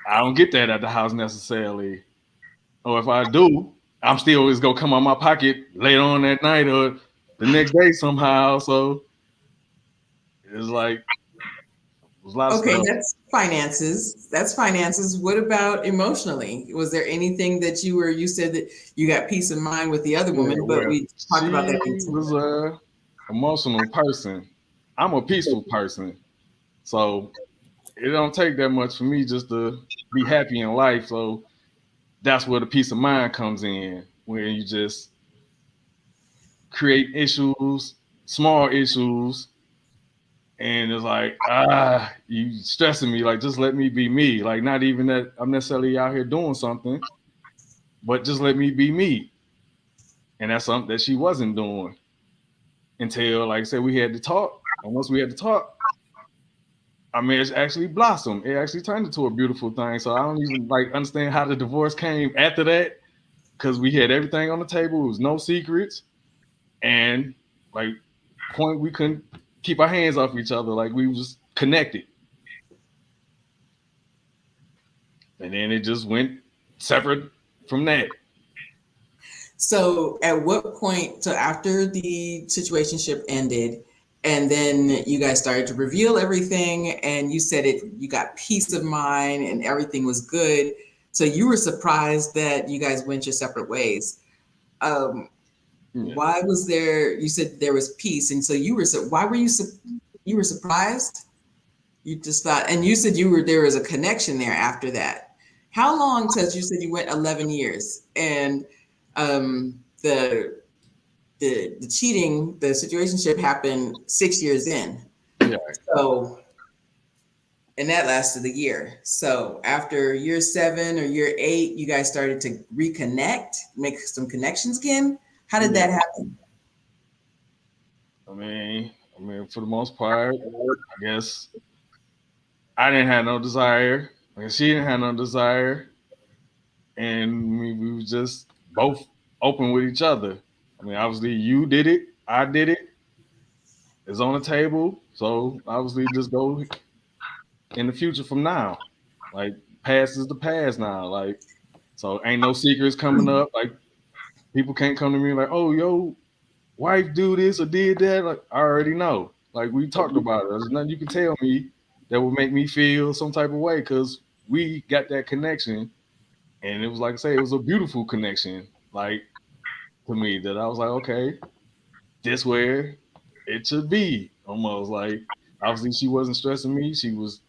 [SPEAKER 4] I don't get that at the house necessarily. Or if I do, I'm still always gonna come out my pocket later on that night or the next day somehow. So it's like, there's a lot of stuff.
[SPEAKER 1] That's finances. That's finances. What about emotionally? Was there anything that you said that you got peace of mind with the other woman, but we talked about that.
[SPEAKER 4] She was a emotional person. I'm a peaceful person. So it don't take that much for me just to be happy in life. So that's where the peace of mind comes in, where you just create issues, small issues, and it's like, you stressing me. Like, just let me be me. Like, not even that I'm necessarily out here doing something, but just let me be me. And that's something that she wasn't doing until, like I said, we had to talk. And once we had to talk, our marriage actually blossomed. It actually turned into a beautiful thing. So I don't even understand how the divorce came after that, because we had everything on the table. It was no secrets. And we couldn't keep our hands off each other. Like we was connected. And then it just went separate from that.
[SPEAKER 1] So at what point, so after the situationship ended, and then you guys started to reveal everything, and you said you got peace of mind and everything was good. So you were surprised that you guys went your separate ways. Why was there, you said there was peace. And so why were you surprised? You just thought, and you said there was a connection there after that. How long, since you said you went 11 years and the cheating, the situationship happened 6 years in.
[SPEAKER 4] Yeah.
[SPEAKER 1] So, and that lasted a year. So after year 7 or year 8, you guys started to reconnect, make some connections again. How did that happen?
[SPEAKER 4] I mean, for the most part, I guess I didn't have no desire. Like she didn't have no desire, and we was just both open with each other. I mean, obviously, you did it, I did it. It's on the table, so obviously, just go in the future from now. Like, past is the past now. Like, so ain't no secrets coming up. Like, people can't come to me like, "Oh, yo, wife do this or did that." Like, I already know. Like, we talked about it. There's nothing you can tell me that would make me feel some type of way because we got that connection. And it was like I say, it was a beautiful connection. Like, to me, that I was like, okay, this where it should be. Almost like, obviously, she wasn't stressing me. She was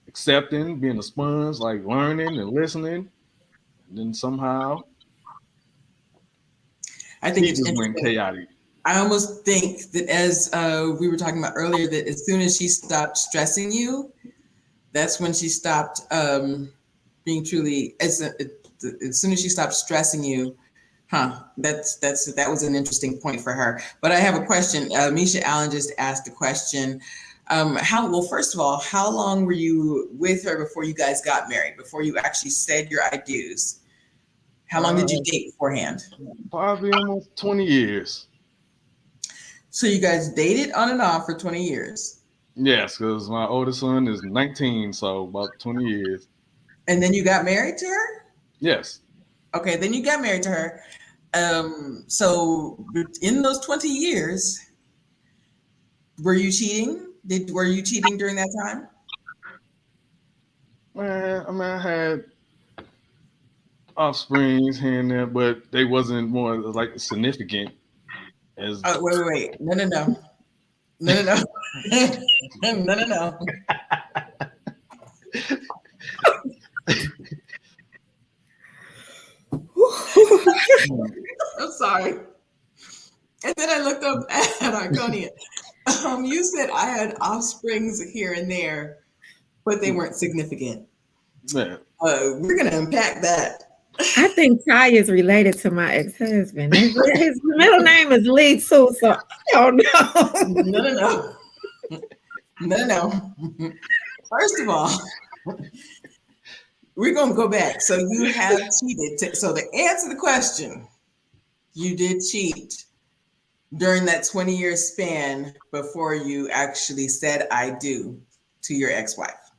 [SPEAKER 4] accepting, being a sponge, like learning and listening. And then somehow
[SPEAKER 1] I think
[SPEAKER 4] he
[SPEAKER 1] it's
[SPEAKER 4] just went
[SPEAKER 1] interesting.
[SPEAKER 4] chaotic.
[SPEAKER 1] I almost think that as we were talking about earlier, that as soon as she stopped stressing you, that's when she stopped being truly. As soon as she stopped stressing you, that was an interesting point for her. But I have a question. Misha Allen just asked a question. First of all, how long were you with her before you guys got married? Before you actually said your I do's? How long did you date beforehand?
[SPEAKER 4] Probably almost 20 years.
[SPEAKER 1] So you guys dated on and off for 20 years.
[SPEAKER 4] Yes, because my oldest son is 19, so about 20 years.
[SPEAKER 1] And then you got married to her?
[SPEAKER 4] Yes.
[SPEAKER 1] Okay, then you got married to her. So in those 20 years, were you cheating? Were you cheating during that time?
[SPEAKER 4] Man, I mean, I had offsprings here and there, but they wasn't more like significant as.
[SPEAKER 1] Oh, wait. No. No. No. I'm sorry. And then I looked up at Arconia. You said I had offsprings here and there, but they weren't significant.
[SPEAKER 4] Man.
[SPEAKER 1] We're going to unpack that.
[SPEAKER 2] I think Ty is related to my ex-husband. His middle name is Lee too, so I don't know.
[SPEAKER 1] No. First of all, we're going to go back. So you have cheated. So to answer the question, you did cheat during that 20-year span before you actually said I do to your ex-wife.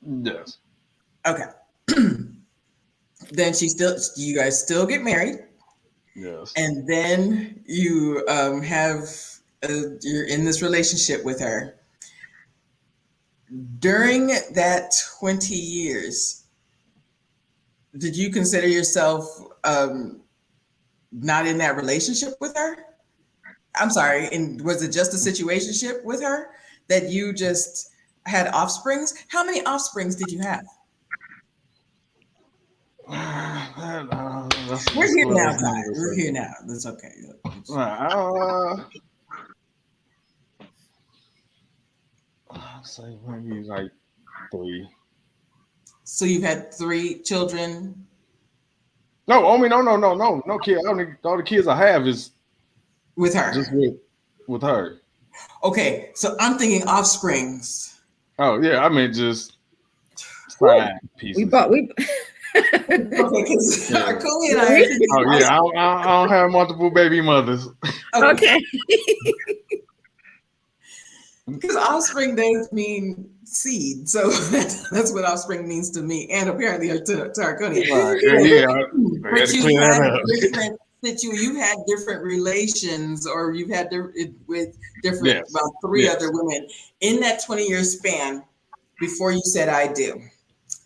[SPEAKER 4] Yes.
[SPEAKER 1] Okay. Then you guys still get married.
[SPEAKER 4] Yes.
[SPEAKER 1] And then you you're in this relationship with her. During that 20 years, did you consider yourself not in that relationship with her? I'm sorry. And was it just a situationship with her that you just had offsprings? How many offsprings did you have? We're here now, Ty. We're here now. That's okay.
[SPEAKER 4] I'll say maybe like 3.
[SPEAKER 1] So you've had 3 children?
[SPEAKER 4] No, I mean, no kid. All the kids I have is
[SPEAKER 1] with her.
[SPEAKER 4] Just with her.
[SPEAKER 1] Okay, so I'm thinking offsprings.
[SPEAKER 4] Oh yeah, I meant just side pieces.
[SPEAKER 2] We
[SPEAKER 1] Okay, because Arconia and I.
[SPEAKER 4] Oh yeah, I don't have multiple baby mothers.
[SPEAKER 2] Okay.
[SPEAKER 1] Because offspring does mean seed, so that's what offspring means to me, and apparently to Arconia.
[SPEAKER 4] Right. Yeah,
[SPEAKER 1] but you've had different relations, or you've had with different about 3 other women in that 20-year span before you said I do.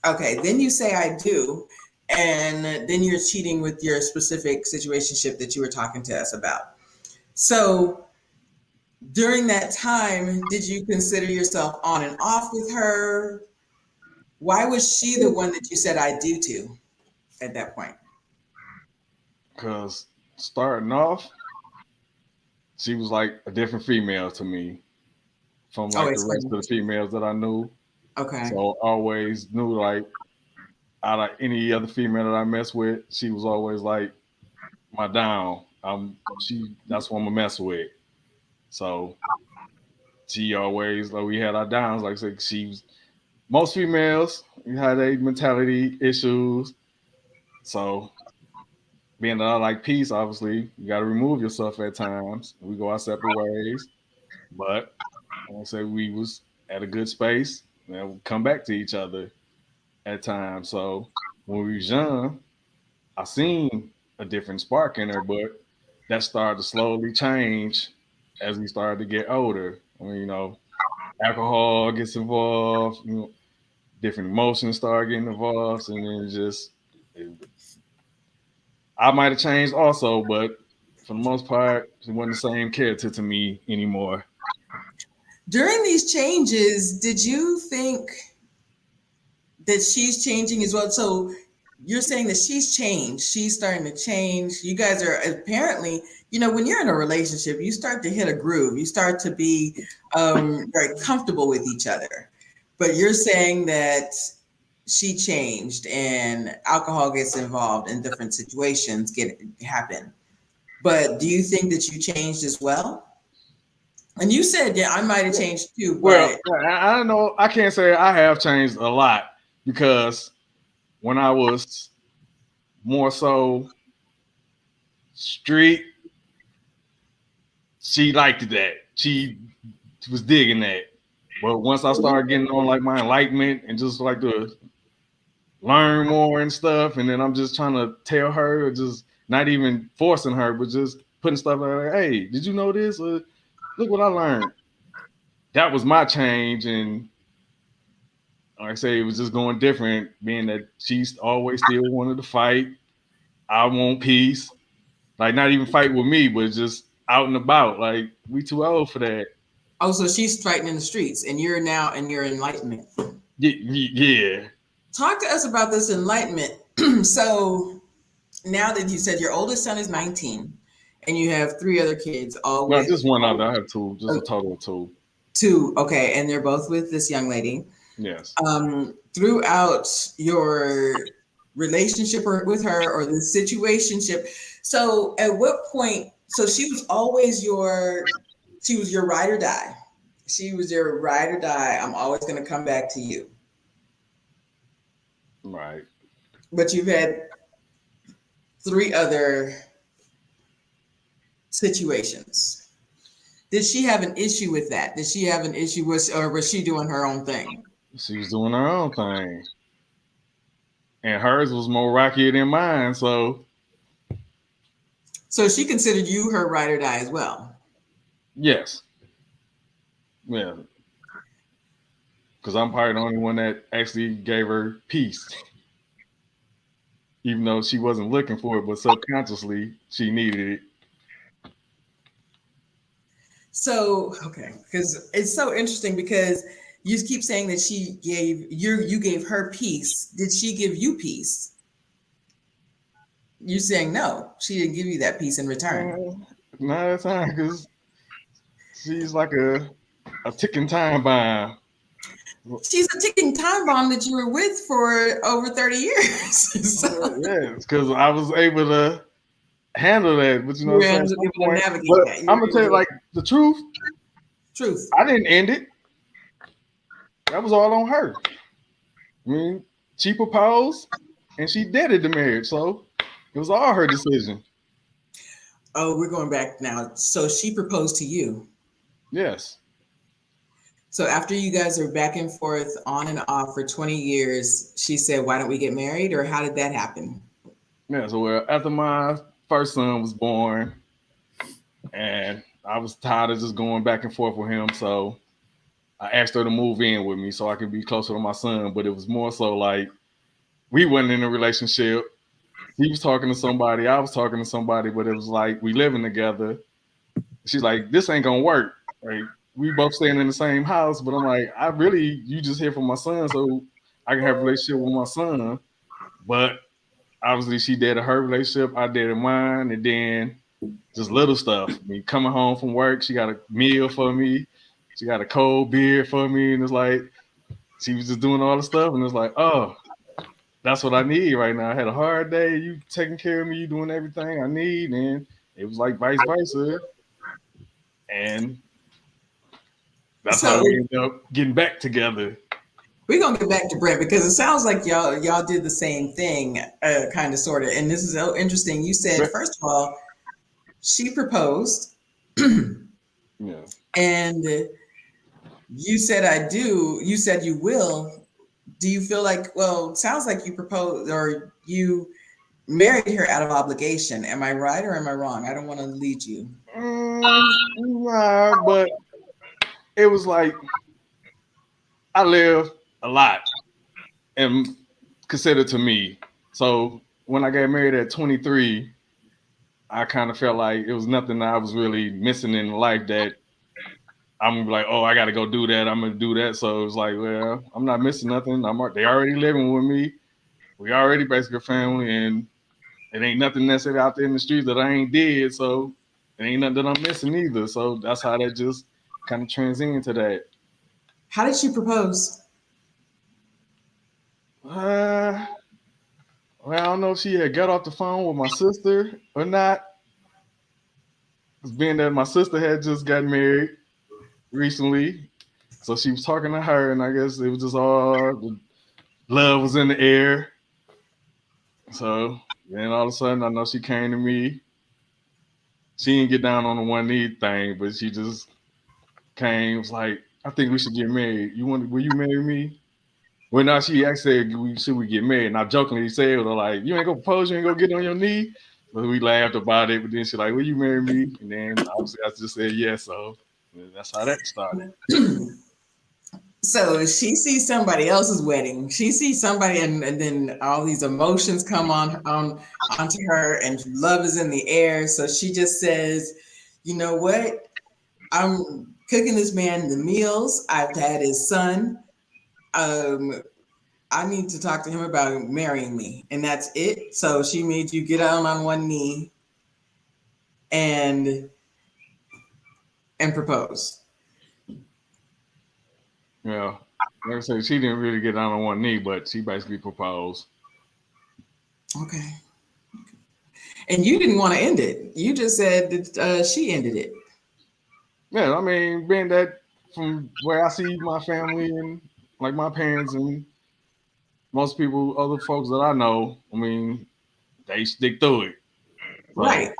[SPEAKER 1] Okay, then you say I do, and then you're cheating with your specific situationship that you were talking to us about. So during that time, did you consider yourself on and off with her? Why was she the one that you said I do to at that point?
[SPEAKER 4] Because starting off, she was like a different female to me from like the rest of the females that I knew.
[SPEAKER 1] Okay.
[SPEAKER 4] So I always knew like out of any other female that I messed with, she was always like my down. That's what I'm gonna mess with. So she always, like, we had our downs. Like I said, most females had a mentality issues. So being that I like peace, obviously, you got to remove yourself at times. We go our separate ways, but I want to say we was at a good space and we come back to each other at times. So when we was young, I seen a different spark in her, but that started to slowly change as we started to get older. I mean, alcohol gets involved, different emotions start getting involved, and then I might have changed also, but for the most part, she wasn't the same character to me anymore.
[SPEAKER 1] During these changes, did you think that she's changing as well? So you're saying that she's changed. She's starting to change. You guys are apparently, when you're in a relationship, you start to hit a groove. You start to be very comfortable with each other. But you're saying that she changed and alcohol gets involved and different situations happen. But do you think that you changed as well? And you said, yeah, I might have changed too. But
[SPEAKER 4] Well, I don't know. I can't say I have changed a lot because when I was more so street, she liked that. She was digging that. But once I started getting on like my enlightenment and just like to learn more and stuff, and then I'm just trying to tell her, or just not even forcing her, but just putting stuff like, hey, did you know this? Look what I learned. That was my change, and like I say, it was just going different, being that she's always still wanted to fight. I want peace. Like, not even fight with me, but just out and about. Like, we too old for that.
[SPEAKER 1] oh, so she's fighting in the streets, and you're now in your enlightenment.
[SPEAKER 4] Yeah.
[SPEAKER 1] Talk to us about this enlightenment. So now that you said your oldest son is 19, and you have 3 other kids, all
[SPEAKER 4] No,
[SPEAKER 1] with
[SPEAKER 4] just one other. I have 2, just a total of 2.
[SPEAKER 1] 2. Okay, and they're both with this young lady.
[SPEAKER 4] Yes.
[SPEAKER 1] Throughout your relationship with her or the situationship. So at what point, so she was your ride or die. She was your ride or die. I'm always going to come back to you.
[SPEAKER 4] Right.
[SPEAKER 1] But you've had 3 other situations. Did she have an issue with that? Did she have an issue with, or was she doing her own thing?
[SPEAKER 4] She was doing her own thing. And hers was more rockier than mine, so.
[SPEAKER 1] So she considered you her ride or die as well?
[SPEAKER 4] Yes. Yeah. Because I'm probably the only one that actually gave her peace. Even though she wasn't looking for it, but subconsciously she needed it.
[SPEAKER 1] So, okay, because it's so interesting because you keep saying that you gave her peace. Did she give you peace? You're saying no, she didn't give you that peace in return.
[SPEAKER 4] Not at time, because she's like a ticking time bomb.
[SPEAKER 1] She's a ticking time bomb that you were with for over 30 years. So,
[SPEAKER 4] yeah, because I was able to handle that, but what I'm saying? But I'm gonna tell you, like, the truth. I didn't end it. That was all on her. I mean, she proposed and she deaded the marriage, so it was all her decision.
[SPEAKER 1] Oh, we're going back now. So she proposed to you.
[SPEAKER 4] Yes.
[SPEAKER 1] So after you guys are back and forth on and off for 20 years, she said, why don't we get married? Or how did that happen?
[SPEAKER 4] Yeah, so after my first son was born, and I was tired of just going back and forth with him, so I asked her to move in with me so I could be closer to my son. But it was more so like we wasn't in a relationship. He was talking to somebody, I was talking to somebody, but it was like we living together. She's like, this ain't gonna work. Like, we both staying in the same house, but I'm like, you just here for my son, so I can have a relationship with my son. But obviously she did her relationship, I did mine, and then just little stuff. I mean, coming home from work, she got a meal for me, she got a cold beer for me, and it's like she was just doing all the stuff, and it's like, oh, that's what I need right now. I had a hard day. You taking care of me. You doing everything I need, and it was like vice versa. And that's how
[SPEAKER 1] So
[SPEAKER 4] we ended up getting back together.
[SPEAKER 1] we're gonna get back to Brent because it sounds like y'all did the same thing, kind of, sort of. And this is so interesting. You said, first of all, she proposed,
[SPEAKER 4] Yeah.
[SPEAKER 1] and you said I do. You said you will. Do you feel like? Well, it sounds like you proposed or you married her out of obligation. Am I right or am I wrong? I don't want to lead you.
[SPEAKER 4] Nah, but it was like I live a lot and considered to me. So when I got married at 23, I kind of felt like it was nothing that I was really missing in life that I'm like, oh, I got to go do that. I'm going to do that. So it was like, well, I'm not missing nothing. They already living with me. We already basically a family, and it ain't nothing necessarily out there in the streets that I ain't did. So it ain't nothing that I'm missing either. So that's how that just kind of transcended into that.
[SPEAKER 1] How did she propose?
[SPEAKER 4] Well, I don't know if she had got off the phone with my sister or not. Being that my sister had just got married recently, so she was talking to her, and I guess it was just all the love was in the air. So then all of a sudden, I know she came to me. She didn't get down on the one knee thing, but she just came. Was like, I think we should get married. Will you marry me? Well, now she actually said, should we get married? And I jokingly said, like, you ain't gonna propose, you ain't gonna get on your knee. So we laughed about it, but then she like, will you marry me? And then obviously I just said yes. So that's how that started.
[SPEAKER 1] So she sees somebody else's wedding. She sees somebody, and then all these emotions come onto her, and love is in the air. So she just says, "You know what? I'm cooking this man the meals. I've had his son. I need to talk to him about marrying me, and that's it." So she made you get down on one knee and propose.
[SPEAKER 4] Yeah. Like I said, she didn't really get down on one knee, but she basically proposed.
[SPEAKER 1] Okay. And you didn't want to end it. You just said that she ended it.
[SPEAKER 4] Yeah, I mean, being that from where I see my family and like my parents and most people, other folks that I know, I mean, they stick through it. So
[SPEAKER 1] Right.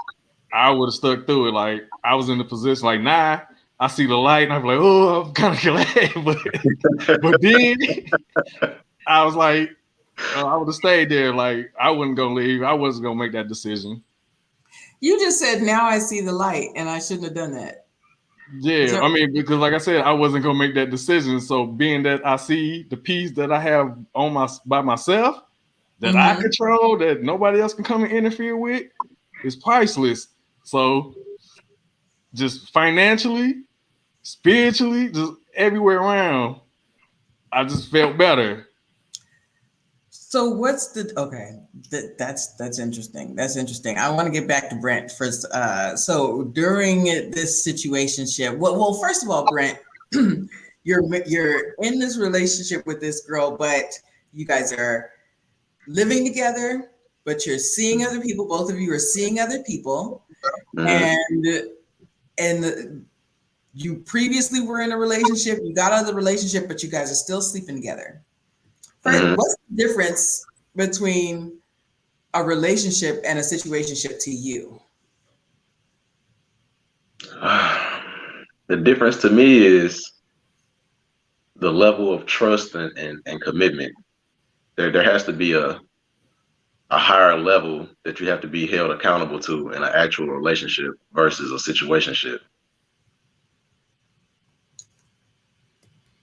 [SPEAKER 4] I would have stuck through it. Like I was in the position like, nah, I see the light and I'm like, oh, I'm kind of glad. but then I was like, I would have stayed there. Like I wasn't gonna leave. I wasn't gonna make that decision.
[SPEAKER 1] You just said, now I see the light, and I shouldn't have done that.
[SPEAKER 4] Yeah, I mean, because like I said, I wasn't gonna make that decision. So being that I see the piece that I have by myself, that I control, that nobody else can come and interfere with, is priceless. So just financially, spiritually, just everywhere around, I just felt better.
[SPEAKER 1] So what's okay? That's interesting. That's interesting. I want to get back to Brent first. So during this situationship, well, first of all, Brent, you're in this relationship with this girl, but you guys are living together, but you're seeing other people. Both of you are seeing other people, and you previously were in a relationship. You got out of the relationship, but you guys are still sleeping together. First, what's the difference between a relationship and a situationship to you?
[SPEAKER 3] The difference to me is the level of trust and commitment. There has to be a higher level that you have to be held accountable to in an actual relationship versus a situationship.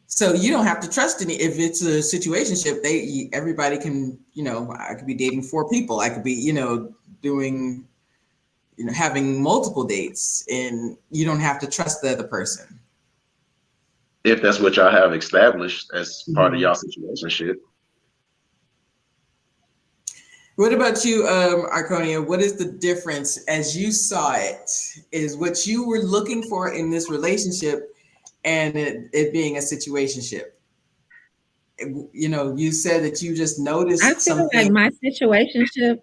[SPEAKER 1] So you don't have to trust any. If it's a situationship, everybody can. I could be dating 4 people. I could be, doing, having multiple dates, and you don't have to trust the other person.
[SPEAKER 3] If that's what y'all have established as part of y'all situationship.
[SPEAKER 1] What about you, Arconia? What is the difference as you saw it? Is what you were looking for in this relationship and it being a situationship? you know, you said that you just
[SPEAKER 2] I
[SPEAKER 1] noticed
[SPEAKER 2] feel like
[SPEAKER 1] something.
[SPEAKER 2] my situationship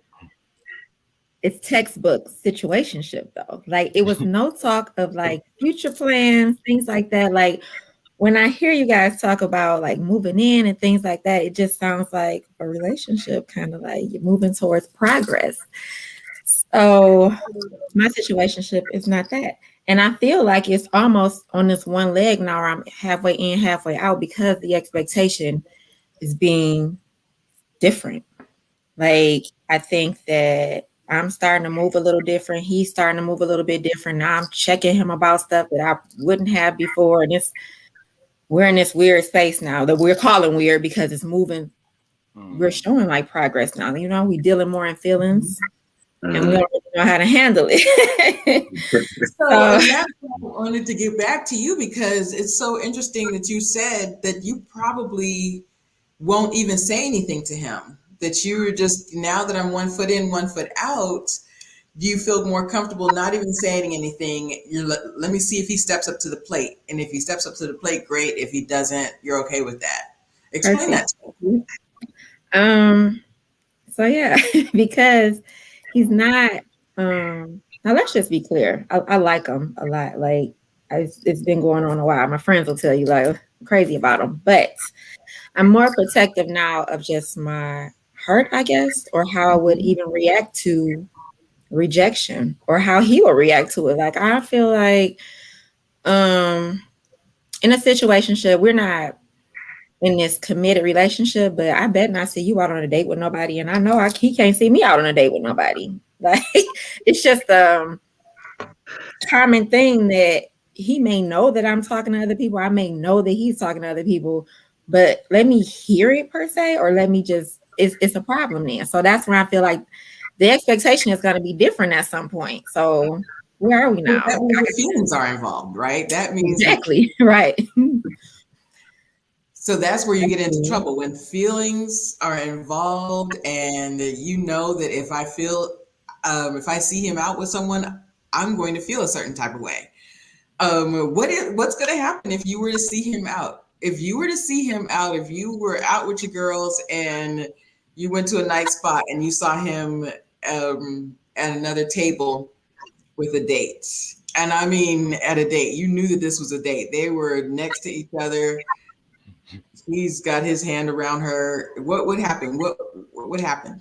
[SPEAKER 2] is textbook situationship though. Like it was no talk of like future plans, things like that. Like when I hear you guys talk about like moving in and things like that, it just sounds like a relationship, kind of like you're moving towards progress. So my situationship is not that. And I feel like it's almost on this one leg now where I'm halfway in, halfway out because the expectation is being different. Like I think that I'm starting to move a little different. He's starting to move a little bit different. Now I'm checking him about stuff that I wouldn't have before. And we're in this weird space now that we're calling weird because it's moving. We're showing like progress now. You know, we dealing more in feelings and we don't really know how to handle it.
[SPEAKER 1] So, and that's why I wanted to get back to you because it's so interesting that you said that you probably won't even say anything to him. That you're just, now that I'm 1 foot in, 1 foot out, do you feel more comfortable not even saying anything? Let me see if he steps up to the plate. And if he steps up to the plate, great. If he doesn't, you're okay with that. Explain that to me.
[SPEAKER 2] So yeah, because he's not now let's just be clear. I like him a lot. Like it's been going on a while. My friends will tell you like I'm crazy about him, but I'm more protective now of just my hurt, I guess, or how I would even react to rejection or how he will react to it. Like I feel like in a situationship, we're not in this committed relationship, but I bet not see you out on a date with nobody. And I know he can't see me out on a date with nobody. Like it's just common thing that he may know that I'm talking to other people. I may know that he's talking to other people, but let me hear it per se, or let me just, it's a problem there. So that's where I feel like the expectation is going to be different at some point. So where are we now?
[SPEAKER 1] That means the feelings are involved, right? That means
[SPEAKER 2] exactly right.
[SPEAKER 1] So that's where you get into trouble when feelings are involved, and you know that if I see him out with someone, I'm going to feel a certain type of way. What's going to happen if you were to see him out? If you were to see him out, if you were out with your girls and you went to a nice spot and you saw him at another table with a date, and I mean at a date, you knew that this was a date. They were next to each other. He's got his hand around her. What would happen? What would happen?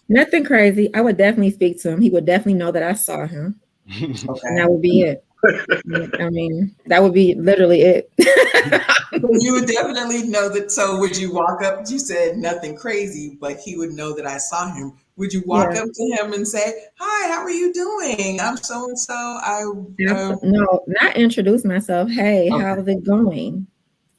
[SPEAKER 2] Nothing crazy. I would definitely speak to him. He would definitely know that I saw him. Okay. And that would be it. I mean, that would be literally it.
[SPEAKER 1] You would definitely know that. So would you walk up? You said nothing crazy, but he would know that I saw him. Would you walk up to him and say, "Hi, how are you doing? I'm so and so."
[SPEAKER 2] No, not introduce myself. Hey, how's it going?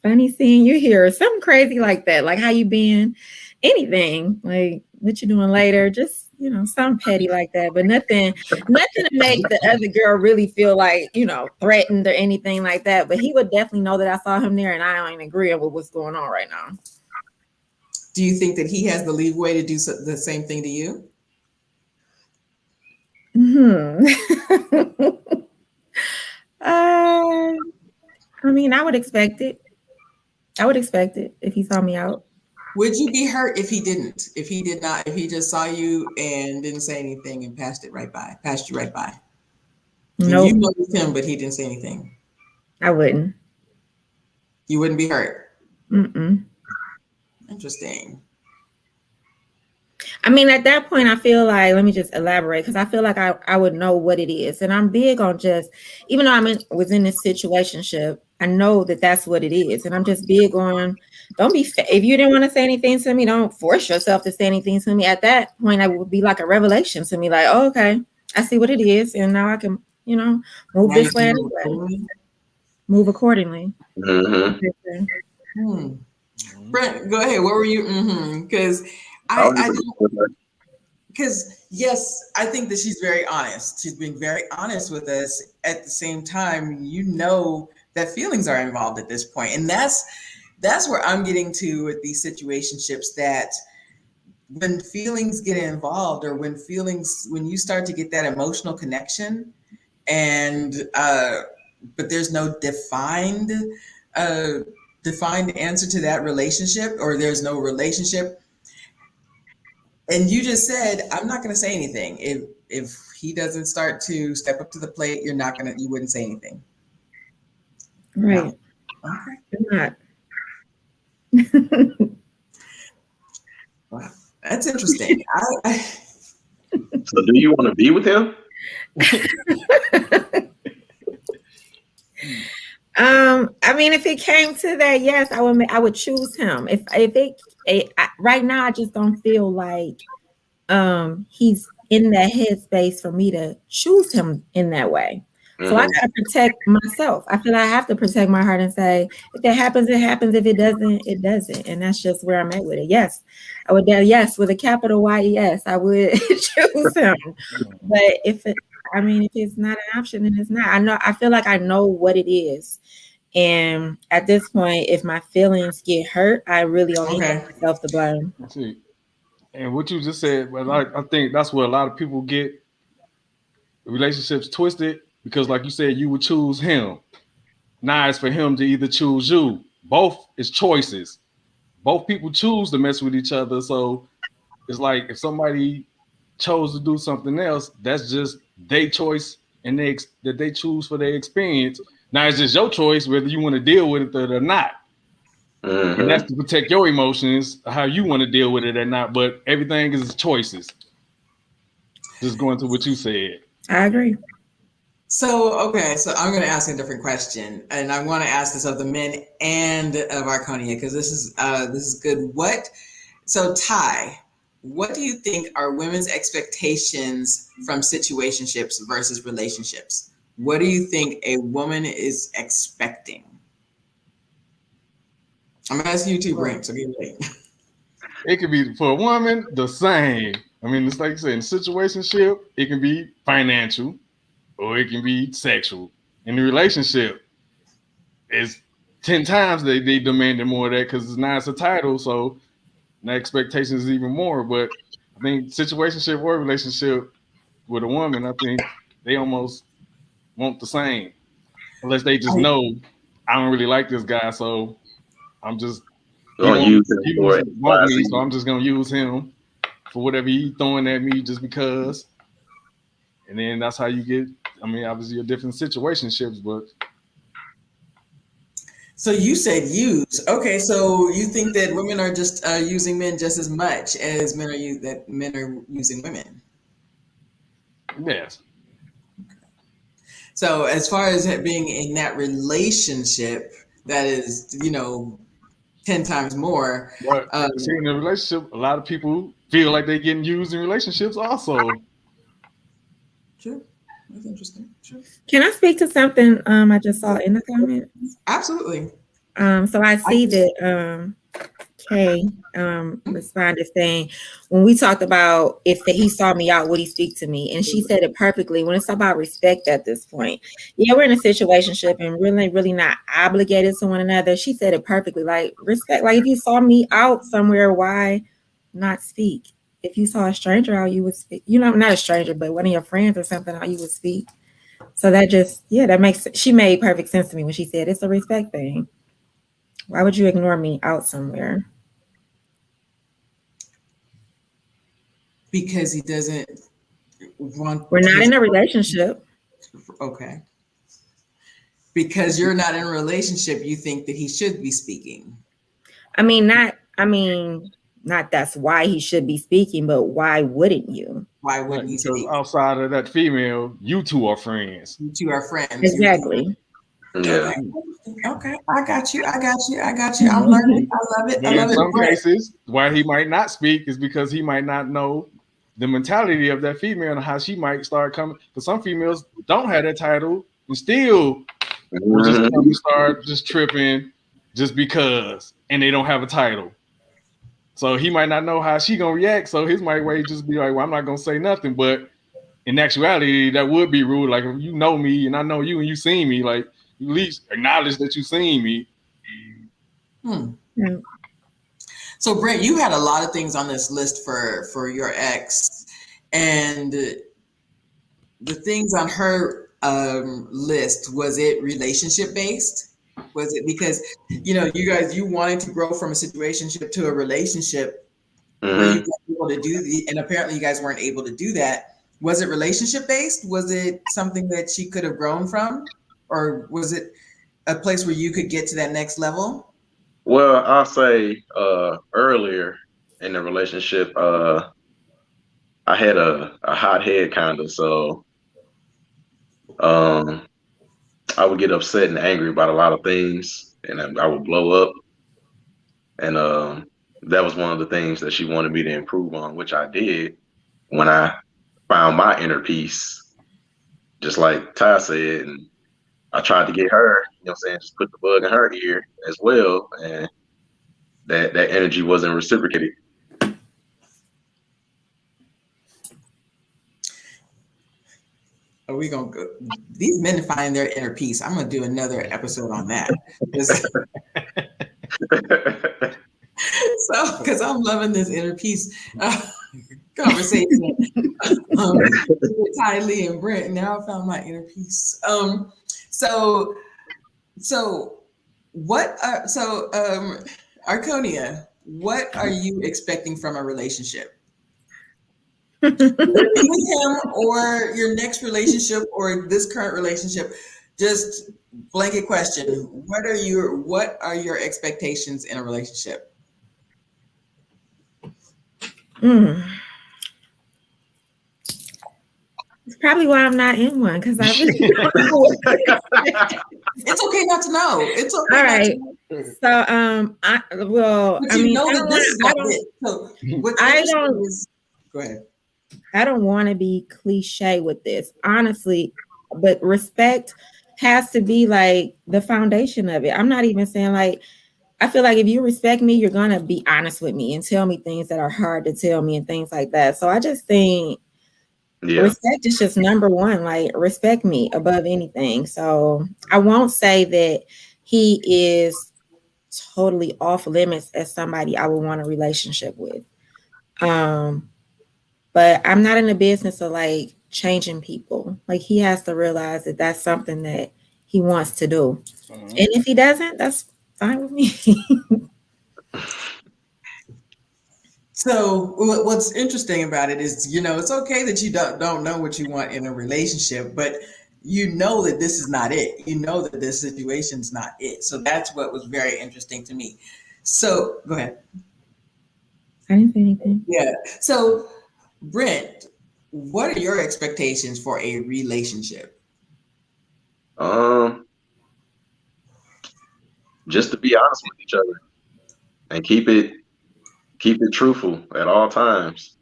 [SPEAKER 2] Funny seeing you here, or something crazy like that. Like, how you been? Anything. Like, what you doing later? Just, something petty like that. But nothing to make the other girl really feel like, threatened or anything like that. But he would definitely know that I saw him there and I ain't agreeing with what's going on right now.
[SPEAKER 1] Do you think that he has the leeway to do the same thing to you?
[SPEAKER 2] I mean, I would expect it. If he saw me out.
[SPEAKER 1] Would you be hurt if he didn't? If he did not, if he just saw you and didn't say anything and passed you right by?
[SPEAKER 2] No.
[SPEAKER 1] You noticed him, but he didn't say anything.
[SPEAKER 2] I wouldn't.
[SPEAKER 1] You wouldn't be hurt?
[SPEAKER 2] Mm-mm.
[SPEAKER 1] Interesting.
[SPEAKER 2] I mean, at that point, I feel like, let me just elaborate, because I feel like I would know what it is. And I'm big on just, even though was in this situationship, I know that that's what it is. And I'm just big on, if you didn't want to say anything to me, don't force yourself to say anything to me. At that point, it would be like a revelation to me, like, oh, okay, I see what it is. And now I can, move now this way. Move accordingly.
[SPEAKER 1] Mm-hmm. Brent, go ahead. What were you? Because yes, I think that she's very honest. She's being very honest with us. At the same time, that feelings are involved at this point. And that's where I'm getting to with these situationships, that when feelings get involved, or when you start to get that emotional connection, and but there's no defined defined answer to that relationship, or there's no relationship. And you just said, I'm not going to say anything. If he doesn't start to step up to the plate, you wouldn't say anything.
[SPEAKER 2] Right.
[SPEAKER 1] No. Okay.
[SPEAKER 2] You're not.
[SPEAKER 1] Wow. That's interesting.
[SPEAKER 3] So do you want to be with him?
[SPEAKER 2] I mean, if it came to that, yes, I would choose him. Right now, I just don't feel like he's in that headspace for me to choose him in that way. So I gotta protect myself. I feel like I have to protect my heart and say, if it happens, it happens. If it doesn't, it doesn't. And that's just where I'm at with it. Yes, I would. Yes, with a capital Y, yes, I would choose him. But if it's not an option, then it's not. I feel like I know what it is. And at this point, if my feelings get hurt, I really only have myself to blame.
[SPEAKER 4] See, and what you just said, well, I think that's where a lot of people get relationships twisted, because like you said, you would choose him. Now it's for him to either choose you. Both is choices. Both people choose to mess with each other. So it's like if somebody chose to do something else, that's just their choice and that they choose for their experience. Now it's just your choice whether you want to deal with it or not. And that's to protect your emotions, how you want to deal with it or not. But everything is choices. Just going to what you said.
[SPEAKER 2] I agree.
[SPEAKER 1] So I'm going to ask a different question, and I want to ask this of the men and of Arconia, because this is good. So Ty, what do you think are women's expectations from situationships versus relationships? What do you think a woman is expecting? I'm going to ask you too, Brent, so get ready.
[SPEAKER 4] It could be for a woman the same. I mean, it's like you said, in situationship, it can be financial or it can be sexual. In the relationship, it's 10 times they demanded more of that because now it's a title, so the expectation is even more. But I think situationship or relationship with a woman, I think they almost want the same, unless they just know I don't really like this guy, so I'm just
[SPEAKER 3] gonna use him for it.
[SPEAKER 4] Want me, so I'm just gonna use him for whatever he's throwing at me just because. And then that's how you get. I mean, obviously, a different situationships, but.
[SPEAKER 1] So you said use. Okay, so you think that women are just using men just as much as men are using women?
[SPEAKER 4] Yes.
[SPEAKER 1] So as far as it being in that relationship, that is, 10 times more.
[SPEAKER 4] But see, in a relationship, a lot of people feel like they're getting used in relationships also.
[SPEAKER 1] Sure. That's interesting. Sure.
[SPEAKER 2] Can I speak to something I just saw in the comments?
[SPEAKER 1] Absolutely.
[SPEAKER 2] So I see that Kay responded saying, when we talked about if he saw me out, would he speak to me? And she said it perfectly. When it's about respect at this point, yeah, we're in a situationship and really, really not obligated to one another. She said it perfectly. Like respect. Like if you saw me out somewhere, why not speak? If you saw a stranger out, you would speak. Not a stranger, but one of your friends or something out, you would speak. So she made perfect sense to me when she said it's a respect thing. Why would you ignore me out somewhere?
[SPEAKER 1] Because he doesn't want.
[SPEAKER 2] We're not in a relationship.
[SPEAKER 1] Okay. Because you're not in a relationship, you think that he should be speaking.
[SPEAKER 2] Not that's why he should be speaking, but why wouldn't you?
[SPEAKER 1] Why wouldn't he speak?
[SPEAKER 4] Outside of that female, you two are friends.
[SPEAKER 1] You two are friends.
[SPEAKER 2] Exactly.
[SPEAKER 3] Yeah.
[SPEAKER 1] Okay. I got you. I'm learning. I love it.
[SPEAKER 4] But in some cases, why he might not speak is because he might not know the mentality of that female and how she might start coming. Because some females don't have that title and still will just come and start just tripping just because, and they don't have a title. So he might not know how she gonna react. So his might way just be like, well, I'm not gonna say nothing. But in actuality, that would be rude. Like if you know me and I know you and you seen me, like at least acknowledge that you seen me.
[SPEAKER 1] So Brent, you had a lot of things on this list for your ex, and the things on her list, was it relationship based? Was it because, you wanted to grow from a situationship to a relationship where you were able to and apparently you guys weren't able to do that. Was it relationship based? Was it something that she could have grown from? Or was it a place where you could get to that next level?
[SPEAKER 3] Well, I'll say earlier in the relationship, I had a hot head kind of, so I would get upset and angry about a lot of things, and I would blow up. And that was one of the things that she wanted me to improve on, which I did when I found my inner peace, just like Ty said. And I tried to get her, just put the bug in her ear as well. And that energy wasn't reciprocated.
[SPEAKER 1] Are we gonna go? These men find their inner peace. I'm gonna do another episode on that. So, because I'm loving this inner peace conversation with Ty Lee and Brent. Now I found my inner peace. So what? Arconia, what are you expecting from a relationship? With him or your next relationship or this current relationship? Just blanket question. What are your expectations in a relationship?
[SPEAKER 2] It's probably why I'm not in one, because I really don't know.
[SPEAKER 1] It's okay not to know. It's okay.
[SPEAKER 2] All right. So
[SPEAKER 1] this is not it. So go ahead.
[SPEAKER 2] I don't want to be cliche with this, honestly, but respect has to be like the foundation of it. I'm not even saying like, I feel like if you respect me, you're going to be honest with me and tell me things that are hard to tell me and things like that. So I just think respect is just number one, like respect me above anything. So I won't say that he is totally off limits as somebody I would want a relationship with. But I'm not in the business of like changing people. Like he has to realize that that's something that he wants to do. And if he doesn't, that's fine with me.
[SPEAKER 1] So what's interesting about it is, it's okay that you don't know what you want in a relationship, but you know that this is not it. You know that this situation's not it. So that's what was very interesting to me. So go ahead.
[SPEAKER 2] I didn't say anything.
[SPEAKER 1] Yeah. So Brent, what are your expectations for a relationship?
[SPEAKER 3] Just to be honest with each other and keep it truthful at all times.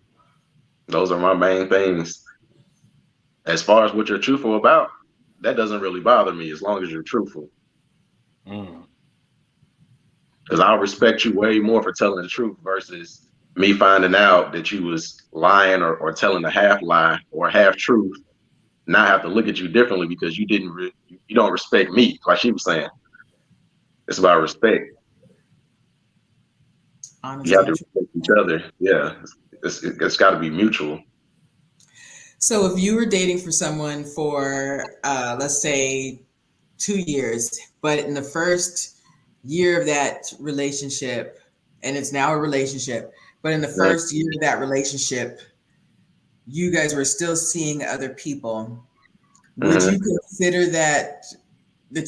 [SPEAKER 3] Those are my main things. As far as what you're truthful about, that doesn't really bother me as long as you're truthful. Because I'll respect you way more for telling the truth versus me finding out that you was lying or telling a half lie or half truth. Now I have to look at you differently because you don't respect me, like she was saying. It's about respect. Honestly, you have to respect each other. Yeah, it's got to be mutual.
[SPEAKER 1] So if you were dating for someone for, let's say, 2 years, but in the first year of that relationship, and it's now a relationship, but in the first year of that relationship, you guys were still seeing other people. Would you consider that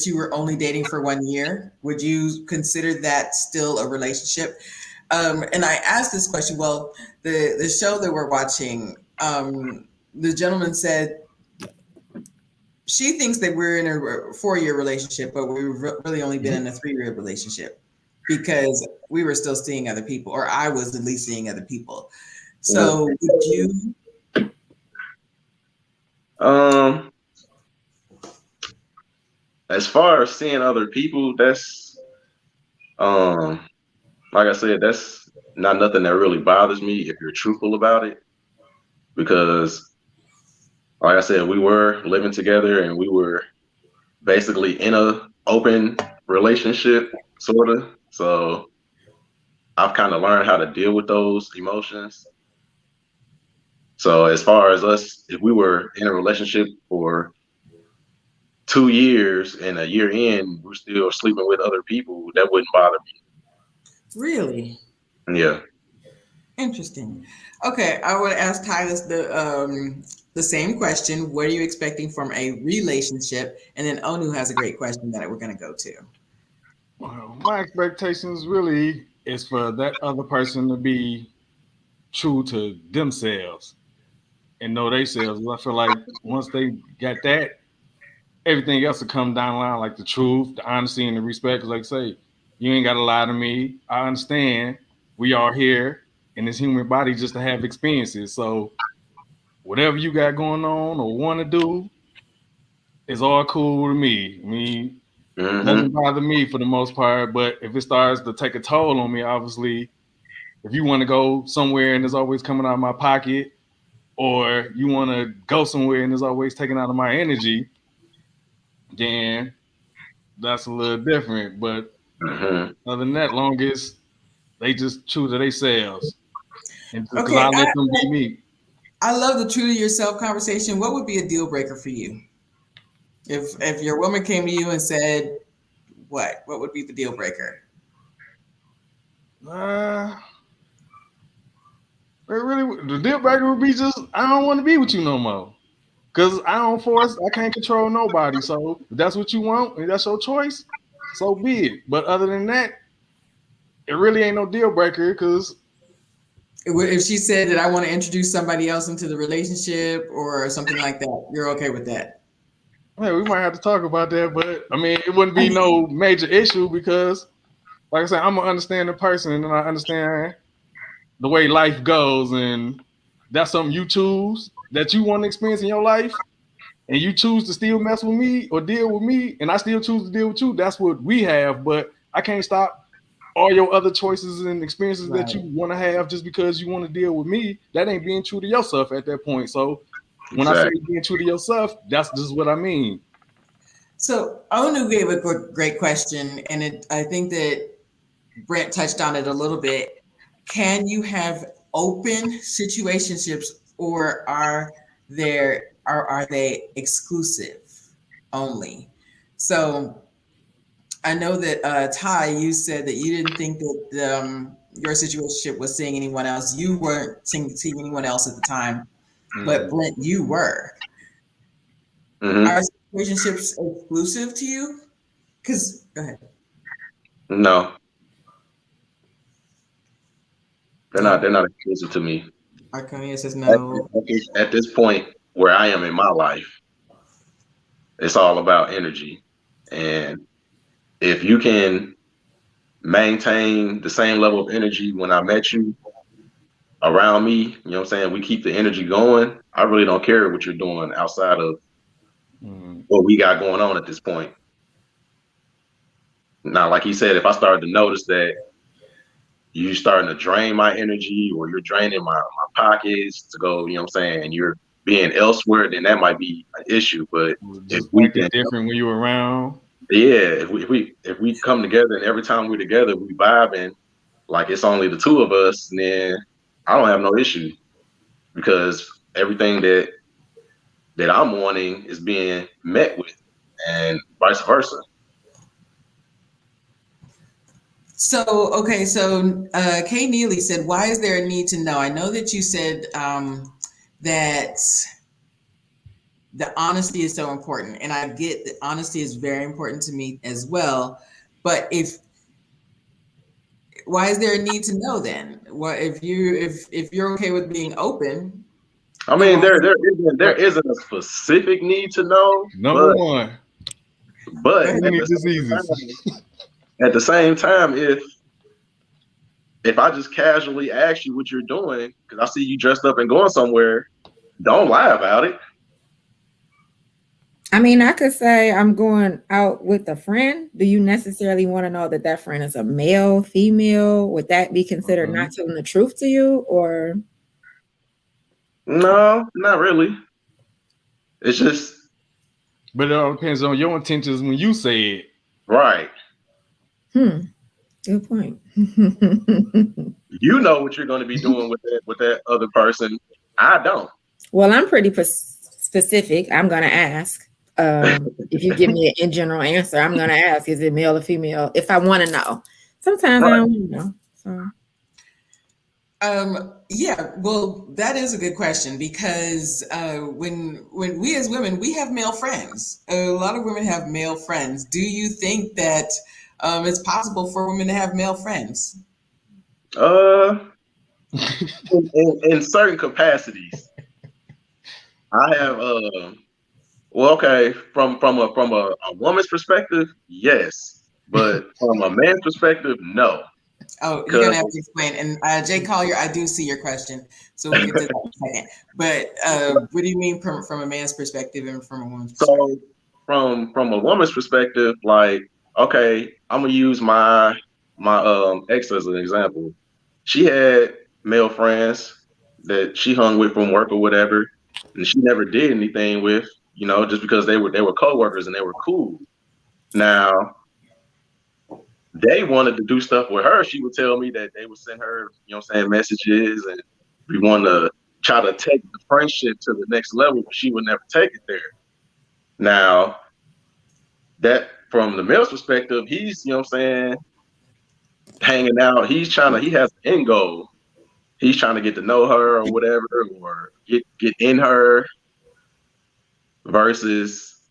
[SPEAKER 1] you were only dating for 1 year? Would you consider that still a relationship? And I asked this question, well, the show that we're watching, the gentleman said she thinks that we're in a 4-year relationship, but we've really only been in a 3-year relationship because we were still seeing other people, or I was at least seeing other people. So would you?
[SPEAKER 3] As far as seeing other people, that's like I said, that's not nothing that really bothers me if you're truthful about it. Because like I said, we were living together and we were basically in a open relationship, sort of. So I've kind of learned how to deal with those emotions. So as far as us, if we were in a relationship for 2 years and a year in, we're still sleeping with other people, that wouldn't bother
[SPEAKER 1] Really?
[SPEAKER 3] me. Yeah.
[SPEAKER 1] Interesting. Okay, I would ask Tyler the same question. What are you expecting from a relationship? And then Onu has a great question that we're going to go to.
[SPEAKER 4] Well, my expectations really is for that other person to be true to themselves and know themselves. I feel like once they got that, everything else will come down the line, like the truth, the honesty, and the respect. Because, like I say, you ain't got to lie to me. I understand we are here in this human body just to have experiences. So whatever you got going on or want to do is all cool with me. I mean, doesn't bother me for the most part. But if it starts to take a toll on me, obviously, if you want to go somewhere and it's always coming out of my pocket, or you want to go somewhere and it's always taking out of my energy, then that's a little different. But other than that, long as they just true to themselves, and because
[SPEAKER 1] Okay,
[SPEAKER 4] I let them be me.
[SPEAKER 1] I love the true to yourself conversation. What would be a deal breaker for you? If your woman came to you and said, what would be the deal breaker?
[SPEAKER 4] Really, the deal breaker would be just I don't want to be with you no more. Cause I can't control nobody. So if that's what you want and that's your choice, so be it. But other than that, it really ain't no deal breaker. Cause
[SPEAKER 1] if she said that I want to introduce somebody else into the relationship or something like that, you're okay with that?
[SPEAKER 4] Yeah, we might have to talk about that. But I mean, it wouldn't be no major issue because, like I said, I'm an understanding person and I understand the way life goes, and that's something you choose that you want to experience in your life. And you choose to still mess with me or deal with me, and I still choose to deal with you, that's what we have. But I can't stop all your other choices and experiences that you want to have just because you want to deal with me. That ain't being true to yourself at that point. So when I say being true to yourself, that's just what I mean.
[SPEAKER 1] So Onu gave a great question, and I think that Brent touched on it a little bit. Can you have open situationships, or are they exclusive only? So I know that Ty, you said that you didn't think that your situationship was seeing anyone else. You weren't seeing anyone else at the time, but Brent, you were. Are situationships exclusive to you? Because go ahead.
[SPEAKER 3] No. They're not exclusive to me.
[SPEAKER 1] Arconia says no.
[SPEAKER 3] At this point where I am in my life, it's all about energy. And if you can maintain the same level of energy when I met you around me, you know what I'm saying? We keep the energy going. I really don't care what you're doing outside of what we got going on at this point. Now, like he said, if I started to notice that you're starting to drain my energy or you're draining my pockets to go, you know what I'm saying, and you're being elsewhere, then that might be an issue. But
[SPEAKER 4] just if we can, different when you're around.
[SPEAKER 3] Yeah, if we come together and every time we're together we vibing like it's only the two of us, then I don't have no issue because everything that I'm wanting is being met with, and vice versa.
[SPEAKER 1] So, okay, so Kay Neely said, why is there a need to know? I know that you said that the honesty is so important, and I get that honesty is very important to me as well. But why is there a need to know then? What if you're okay with being open?
[SPEAKER 3] I mean, there isn't a specific need to know.
[SPEAKER 4] Number one.
[SPEAKER 3] But at the same time, if I just casually ask you what you're doing, because I see you dressed up and going somewhere, don't lie about it.
[SPEAKER 2] I mean, I could say I'm going out with a friend. Do you necessarily want to know that that friend is a male, female? Would that be considered not telling the truth to you, or?
[SPEAKER 3] No, not really. It's just.
[SPEAKER 4] But it all depends on your intentions when you say it.
[SPEAKER 3] Right.
[SPEAKER 2] Good point.
[SPEAKER 3] You know what you're going to be doing with that other person. I don't.
[SPEAKER 2] Well, I'm pretty specific. I'm going to ask. If you give me an in general answer, I'm going to ask, is it male or female? If I want to know. Sometimes I don't want to know. So.
[SPEAKER 1] Yeah, well, that is a good question because when we as women, we have male friends. A lot of women have male friends. Do you think that it's possible for women to have male friends?
[SPEAKER 3] In certain capacities, I have. Well, okay, from a woman's perspective, yes, but from a man's perspective, no.
[SPEAKER 1] Oh, you're gonna have to explain. And Jay Collier, I do see your question, so we'll get to that in a second. But what do you mean from a man's perspective and from a woman's perspective?
[SPEAKER 3] So from a woman's perspective, like, okay, I'm gonna use my ex as an example. She had male friends that she hung with from work or whatever, and she never did anything with, just because they were coworkers and they were cool. Now they wanted to do stuff with her. She would tell me that they would send her, messages, and we want to try to take the friendship to the next level, but she would never take it there. Now, that from the male's perspective, he's, hanging out. He has an end goal. He's trying to get to know her or whatever, or get in her, versus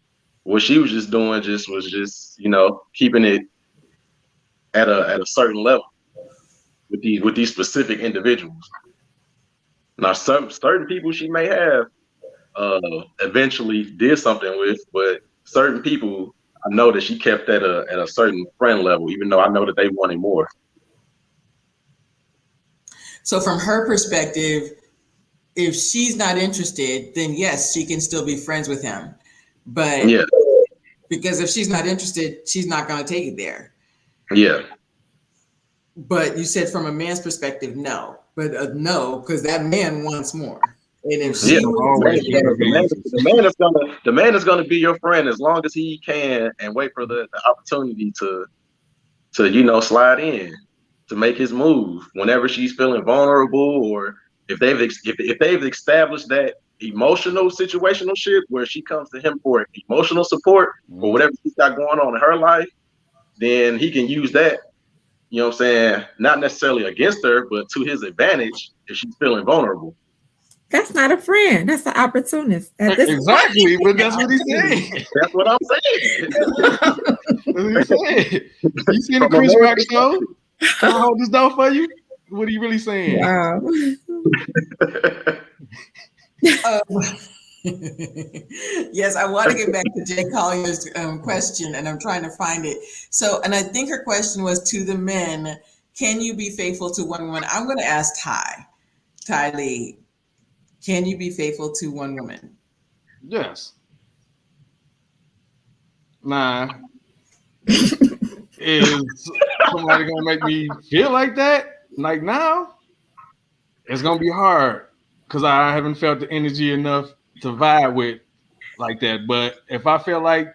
[SPEAKER 3] what she was just doing was just, keeping it at a certain level with these specific individuals. Now, certain people she may have eventually did something with, but certain people, I know that she kept at a certain friend level, even though I know that they wanted more.
[SPEAKER 1] So from her perspective, if she's not interested, then yes, she can still be friends with him. But
[SPEAKER 3] yeah,
[SPEAKER 1] because if she's not interested, she's not going to take it there.
[SPEAKER 3] Yeah.
[SPEAKER 1] But you said from a man's perspective, no. But no, because that man wants more. And if she
[SPEAKER 3] the man is gonna be your friend as long as he can, and wait for the opportunity to slide in, to make his move whenever she's feeling vulnerable, or if they've established that emotional situationship where she comes to him for emotional support for whatever she's got going on in her life, then he can use that, not necessarily against her, but to his advantage if she's feeling vulnerable.
[SPEAKER 2] That's not a friend. That's an opportunist.
[SPEAKER 4] Exactly, but that's what he's saying.
[SPEAKER 3] That's what I'm saying.
[SPEAKER 4] That's what he's saying. You seen the Chris Rock show? I'll hold this door for you. What are you really saying?
[SPEAKER 2] Wow.
[SPEAKER 1] Yes, I want to get back to Jay Collier's question, and I'm trying to find it. So, and I think her question was to the men: can you be faithful to one woman? I'm going to ask Ty Lee. Can you be faithful to one woman?
[SPEAKER 4] Yes. Nah. Is somebody gonna make me feel like that? Like now? It's gonna be hard because I haven't felt the energy enough to vibe with like that. But if I feel like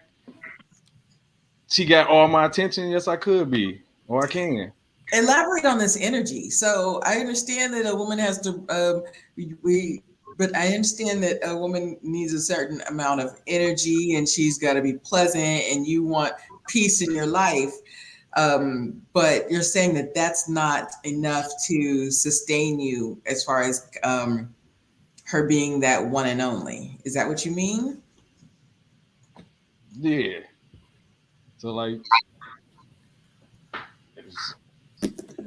[SPEAKER 4] she got all my attention, yes, I could be, or I can.
[SPEAKER 1] Elaborate on this energy. So I understand that a woman has to, but I understand that a woman needs a certain amount of energy, and she's got to be pleasant, and you want peace in your life. But you're saying that that's not enough to sustain you as far as her being that one and only. Is that what you mean?
[SPEAKER 4] Yeah. So like,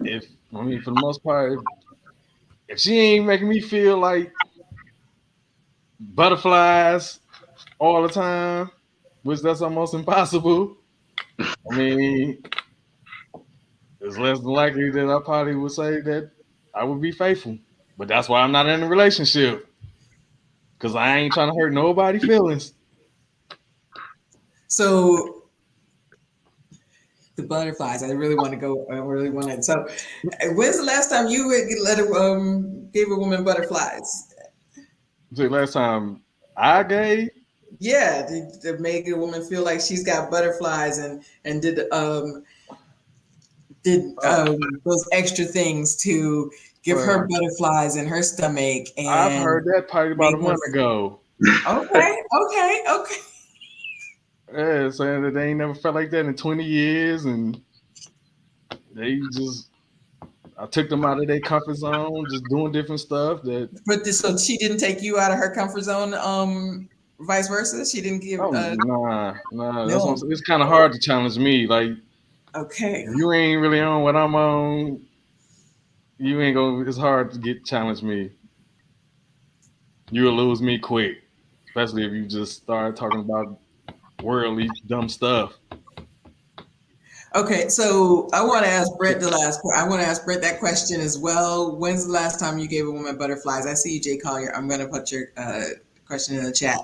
[SPEAKER 4] if for the most part, if she ain't making me feel like butterflies all the time, which that's almost impossible, I mean, it's less than likely that I probably would say that I would be faithful. But that's why I'm not in a relationship, because I ain't trying to hurt nobody's feelings.
[SPEAKER 1] So the butterflies, I really want to go. I really want to. So, when's the last time you gave a woman butterflies?
[SPEAKER 4] The last time I gave?
[SPEAKER 1] Yeah, to make a woman feel like she's got butterflies, and did those extra things to give her butterflies in her stomach. And
[SPEAKER 4] I've heard that probably about a month ago.
[SPEAKER 1] Okay.
[SPEAKER 4] Yeah, saying that they ain't never felt like that in 20 years, and I took them out of their comfort zone, just doing different stuff that.
[SPEAKER 1] But so she didn't take you out of her comfort zone, vice versa. She didn't give.
[SPEAKER 4] Oh nah. That's what I'm
[SPEAKER 1] No.
[SPEAKER 4] saying. It's kind of hard to challenge me. Like,
[SPEAKER 1] Okay.
[SPEAKER 4] if you ain't really on what I'm on, you ain't gonna. It's hard to challenge me. You'll lose me quick, especially if you just start talking about worldly dumb stuff.
[SPEAKER 1] Okay, so I want to ask Brett I want to ask Brett that question as well. When's the last time you gave a woman butterflies? I see you, Jay Collier. I'm going to put your question in the chat.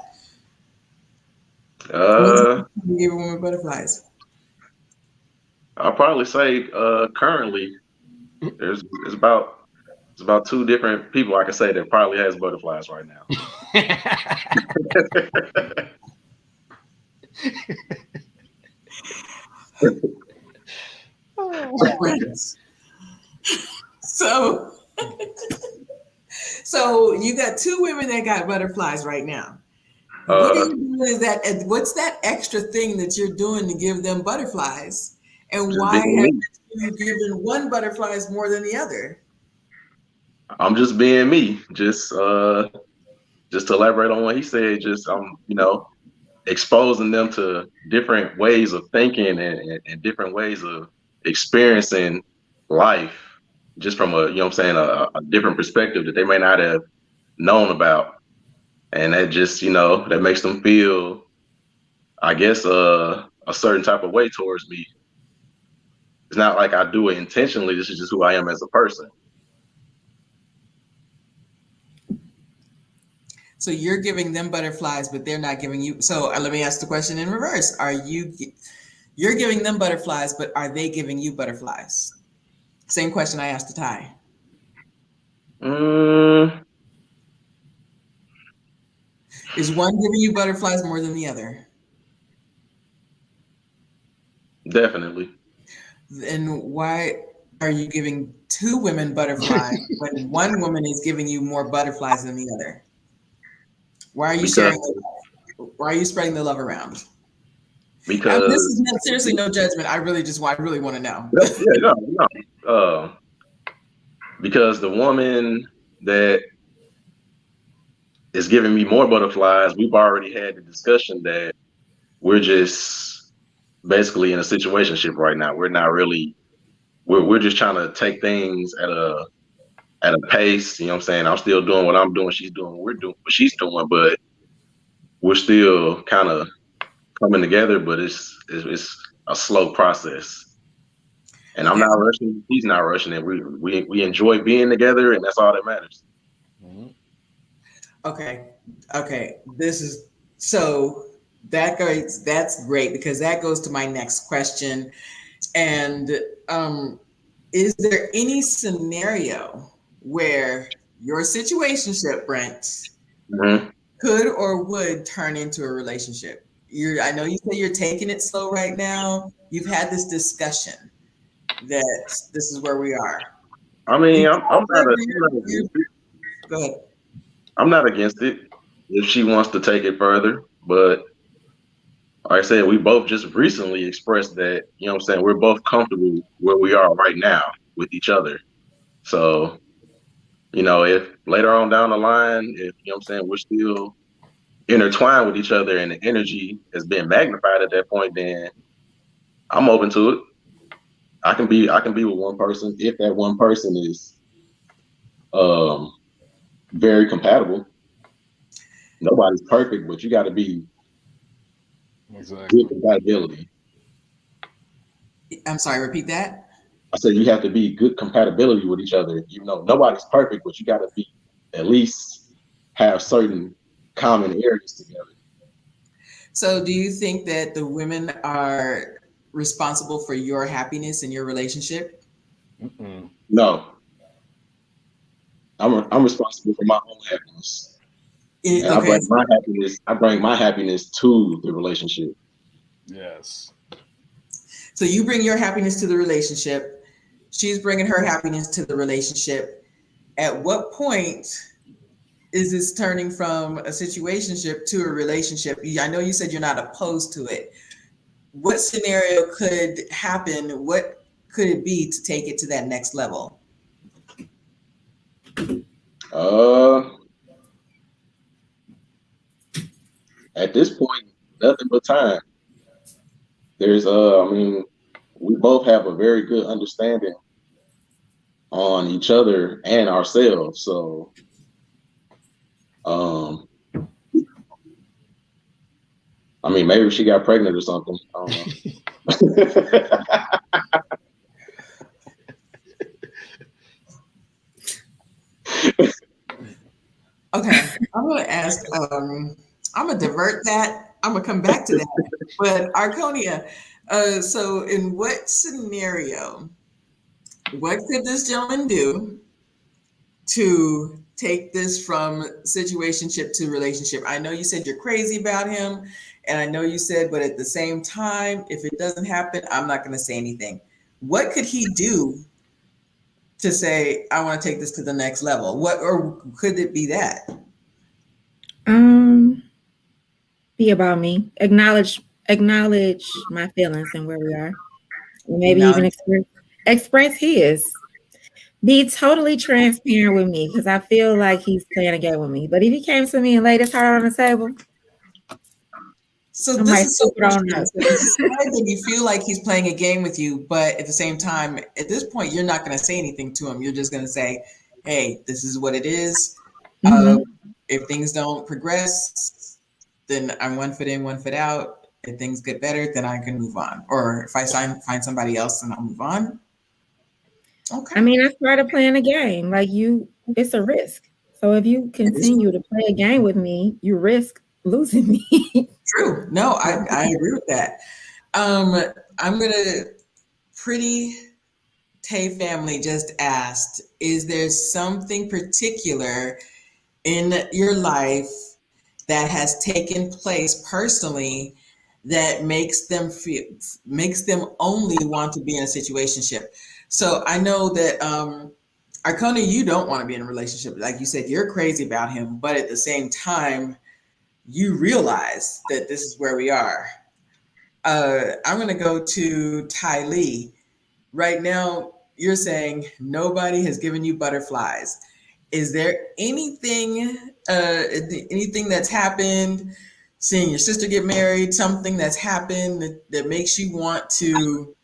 [SPEAKER 1] When's the last time you gave a woman butterflies?
[SPEAKER 3] I'll probably say currently there's about 2 different people I can say that probably has butterflies right now.
[SPEAKER 1] So you got 2 women that got butterflies right now. What are you doing? What's that extra thing that you're doing to give them butterflies? And why haven't you given one butterflies more than the other?
[SPEAKER 3] I'm just being me. Just to elaborate on what he said, exposing them to different ways of thinking and different ways of experiencing life, just from a a different perspective that they may not have known about. And that just, that makes them feel, I guess, a certain type of way towards me. It's not like I do it intentionally. This is just who I am as a person.
[SPEAKER 1] So you're giving them butterflies, but they're not giving you. So let me ask the question in reverse. You're giving them butterflies, but are they giving you butterflies? Same question I asked to Ty. Is one giving you butterflies more than the other?
[SPEAKER 3] Definitely.
[SPEAKER 1] And why are you giving 2 women butterflies when one woman is giving you more butterflies than the other? Why are you sharing? Why are you spreading the love around?
[SPEAKER 3] Because
[SPEAKER 1] this is seriously no judgment. I really want to know.
[SPEAKER 3] Because the woman that is giving me more butterflies, we've already had the discussion that we're just basically in a situationship right now. We're not really. We're just trying to take things at a pace. You know what I'm saying? I'm still doing what I'm doing. She's doing what she's doing, but we're still kind of coming together. But it's a slow process. And I'm not rushing. He's not rushing it. We enjoy being together, and that's all that matters.
[SPEAKER 4] Mm-hmm.
[SPEAKER 1] Okay. This is so that goes. That's great because that goes to my next question. And is there any scenario where your situationship, Brent, could or would turn into a relationship? I know you say you're taking it slow right now. You've had this discussion that this is where we are.
[SPEAKER 3] I mean,
[SPEAKER 1] go ahead.
[SPEAKER 3] I'm not against it if she wants to take it further, but like I said, we both just recently expressed that, you know what I'm saying, we're both comfortable where we are right now with each other. So, if later on down the line, if, you know what I'm saying, we're still intertwined with each other and the energy has been magnified at that point, then I'm open to it. I can be with one person if that one person is very compatible. Nobody's perfect, but you got to be good compatibility.
[SPEAKER 1] I'm sorry, repeat that.
[SPEAKER 3] I said you have to be good compatibility with each other. Nobody's perfect, but you got to be at least have certain common areas together.
[SPEAKER 1] So do you think that the women are responsible for your happiness in your relationship?
[SPEAKER 4] Mm-mm.
[SPEAKER 3] No. I'm responsible for my own happiness. I bring my happiness to the relationship.
[SPEAKER 4] Yes.
[SPEAKER 1] So you bring your happiness to the relationship. She's bringing her happiness to the relationship. At what point is this turning from a situationship to a relationship? I know you said you're not opposed to it. What scenario could happen? What could it be to take it to that next level?
[SPEAKER 3] At this point, nothing but time. There's I mean, we both have a very good understanding on each other and ourselves. So I mean, maybe she got pregnant or something. I don't know.
[SPEAKER 1] Okay, I'm gonna ask. I'm gonna divert that. I'm gonna come back to that. But Arconia, so in what scenario, what could this gentleman do to take this from situationship to relationship? I know you said you're crazy about him, and I know you said, but at the same time, if it doesn't happen, I'm not gonna say anything. What could he do to say, I want to take this to the next level? What, or could it be that?
[SPEAKER 2] Be about me. Acknowledge my feelings and where we are. Maybe even express his. Be totally transparent with me because I feel like he's playing a game with me. But if he came to me and laid his heart on the table,
[SPEAKER 1] so this is so interesting. So you said that you feel like he's playing a game with you, but at the same time, at this point, you're not going to say anything to him. You're just going to say, "Hey, this is what it is. If things don't progress, then I'm 1 foot in, 1 foot out. If things get better, then I can move on. Or if I find somebody else, then I'll move on." Okay.
[SPEAKER 2] I mean, I started playing a game. Like it's a risk. So if you continue to play a game with me, you risk losing me.
[SPEAKER 1] True. No, I agree with that. I'm gonna Pretty Tay family just asked, is there something particular in your life that has taken place personally that makes them only want to be in a situationship? So I know that Arcona, you don't want to be in a relationship. Like you said, you're crazy about him, but at the same time, you realize that this is where we are. I'm going to go to Ty Lee. Right now, you're saying nobody has given you butterflies. Is there anything that's happened, seeing your sister get married, something that's happened that makes you want to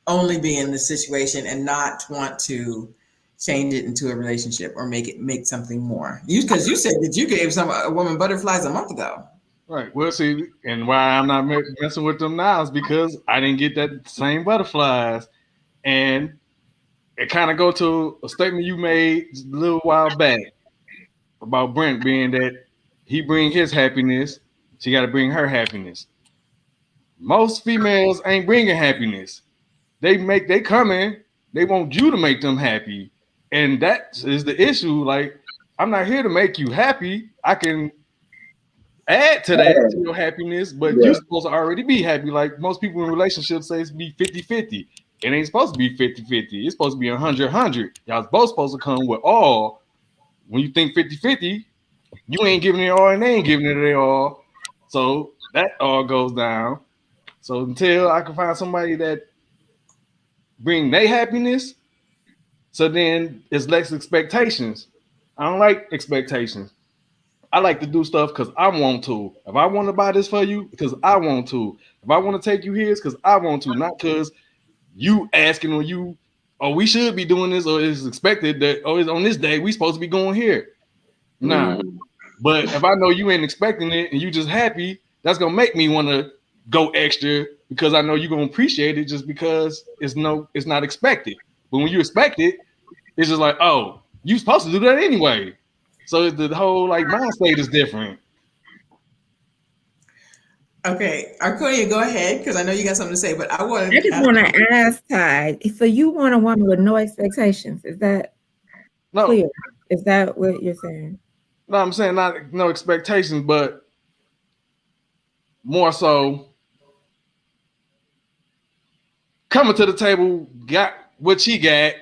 [SPEAKER 1] only be in this situation and not want to change it into a relationship or make something more? Because you said that you gave a woman butterflies a month ago.
[SPEAKER 4] Right. Well, see, and why I'm not messing with them now is because I didn't get that same butterflies. And it kind of go to a statement you made a little while back about Brent being that he bring his happiness, she got to bring her happiness. Most females ain't bringing happiness. They come in, they want you to make them happy. And that is the issue. Like, I'm not here to make you happy. I can add to that, to your happiness, but you're supposed to already be happy. Like most people in relationships say it's be 50-50. It ain't supposed to be 50-50. It's supposed to be 100-100. Y'all both supposed to come with all. When you think 50-50, you ain't giving it all and they ain't giving it all. So that all goes down. So until I can find somebody that bring their happiness, so then it's less expectations. I don't like expectations. I like to do stuff because I want to. If I want to buy this for you, because I want to. If I want to take you here, it's because I want to, not because you asking or you, or we should be doing this, or it's expected that, oh, it's on this day, we supposed to be going here. Nah. But if I know you ain't expecting it and you just happy, that's gonna make me want to go extra because I know you're gonna appreciate it just because it's not expected. But when you expect it, it's just like, oh, you supposed to do that anyway. So the whole like mind state is different.
[SPEAKER 1] Okay, Arconia, go ahead because I know you got something to say, but I
[SPEAKER 2] just want to ask Ty. So you want a woman with no expectations? Is that clear? Is that what you're saying?
[SPEAKER 4] No, I'm saying not no expectations, but more so coming to the table, got what she got.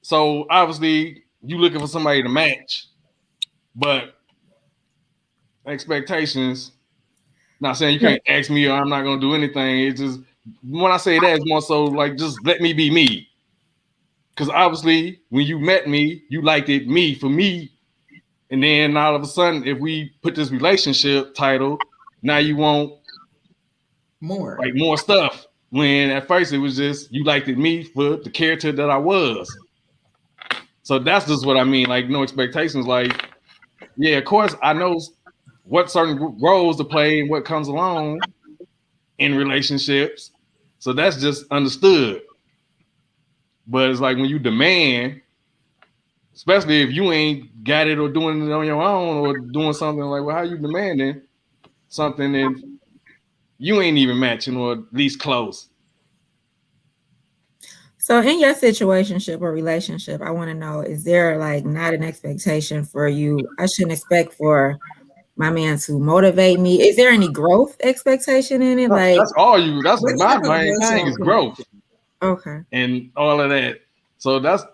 [SPEAKER 4] So obviously you looking for somebody to match. But expectations, not saying you can't ask me or I'm not gonna do anything. It's just when I say that, it's more so like just let me be me. Because obviously, when you met me, you liked it me for me. And then all of a sudden, if we put this relationship title, now you want
[SPEAKER 1] more
[SPEAKER 4] stuff. When at first it was just you liked it me for the character that I was. So that's just what I mean. Like no expectations. Like, yeah, of course I know what certain roles to play and what comes along in relationships. So that's just understood. But it's like when you demand, especially if you ain't got it or doing it on your own or doing something like, well, how you demanding something and you ain't even matching or at least close?
[SPEAKER 2] So in your situationship or relationship, I want to know, is there like not an expectation for you? I shouldn't expect for my man to motivate me. Is there any growth expectation in it? Like
[SPEAKER 4] that's all you, that's
[SPEAKER 1] what
[SPEAKER 4] my
[SPEAKER 1] type of
[SPEAKER 4] main thing is growth.
[SPEAKER 2] Okay.
[SPEAKER 4] And all of that. So that's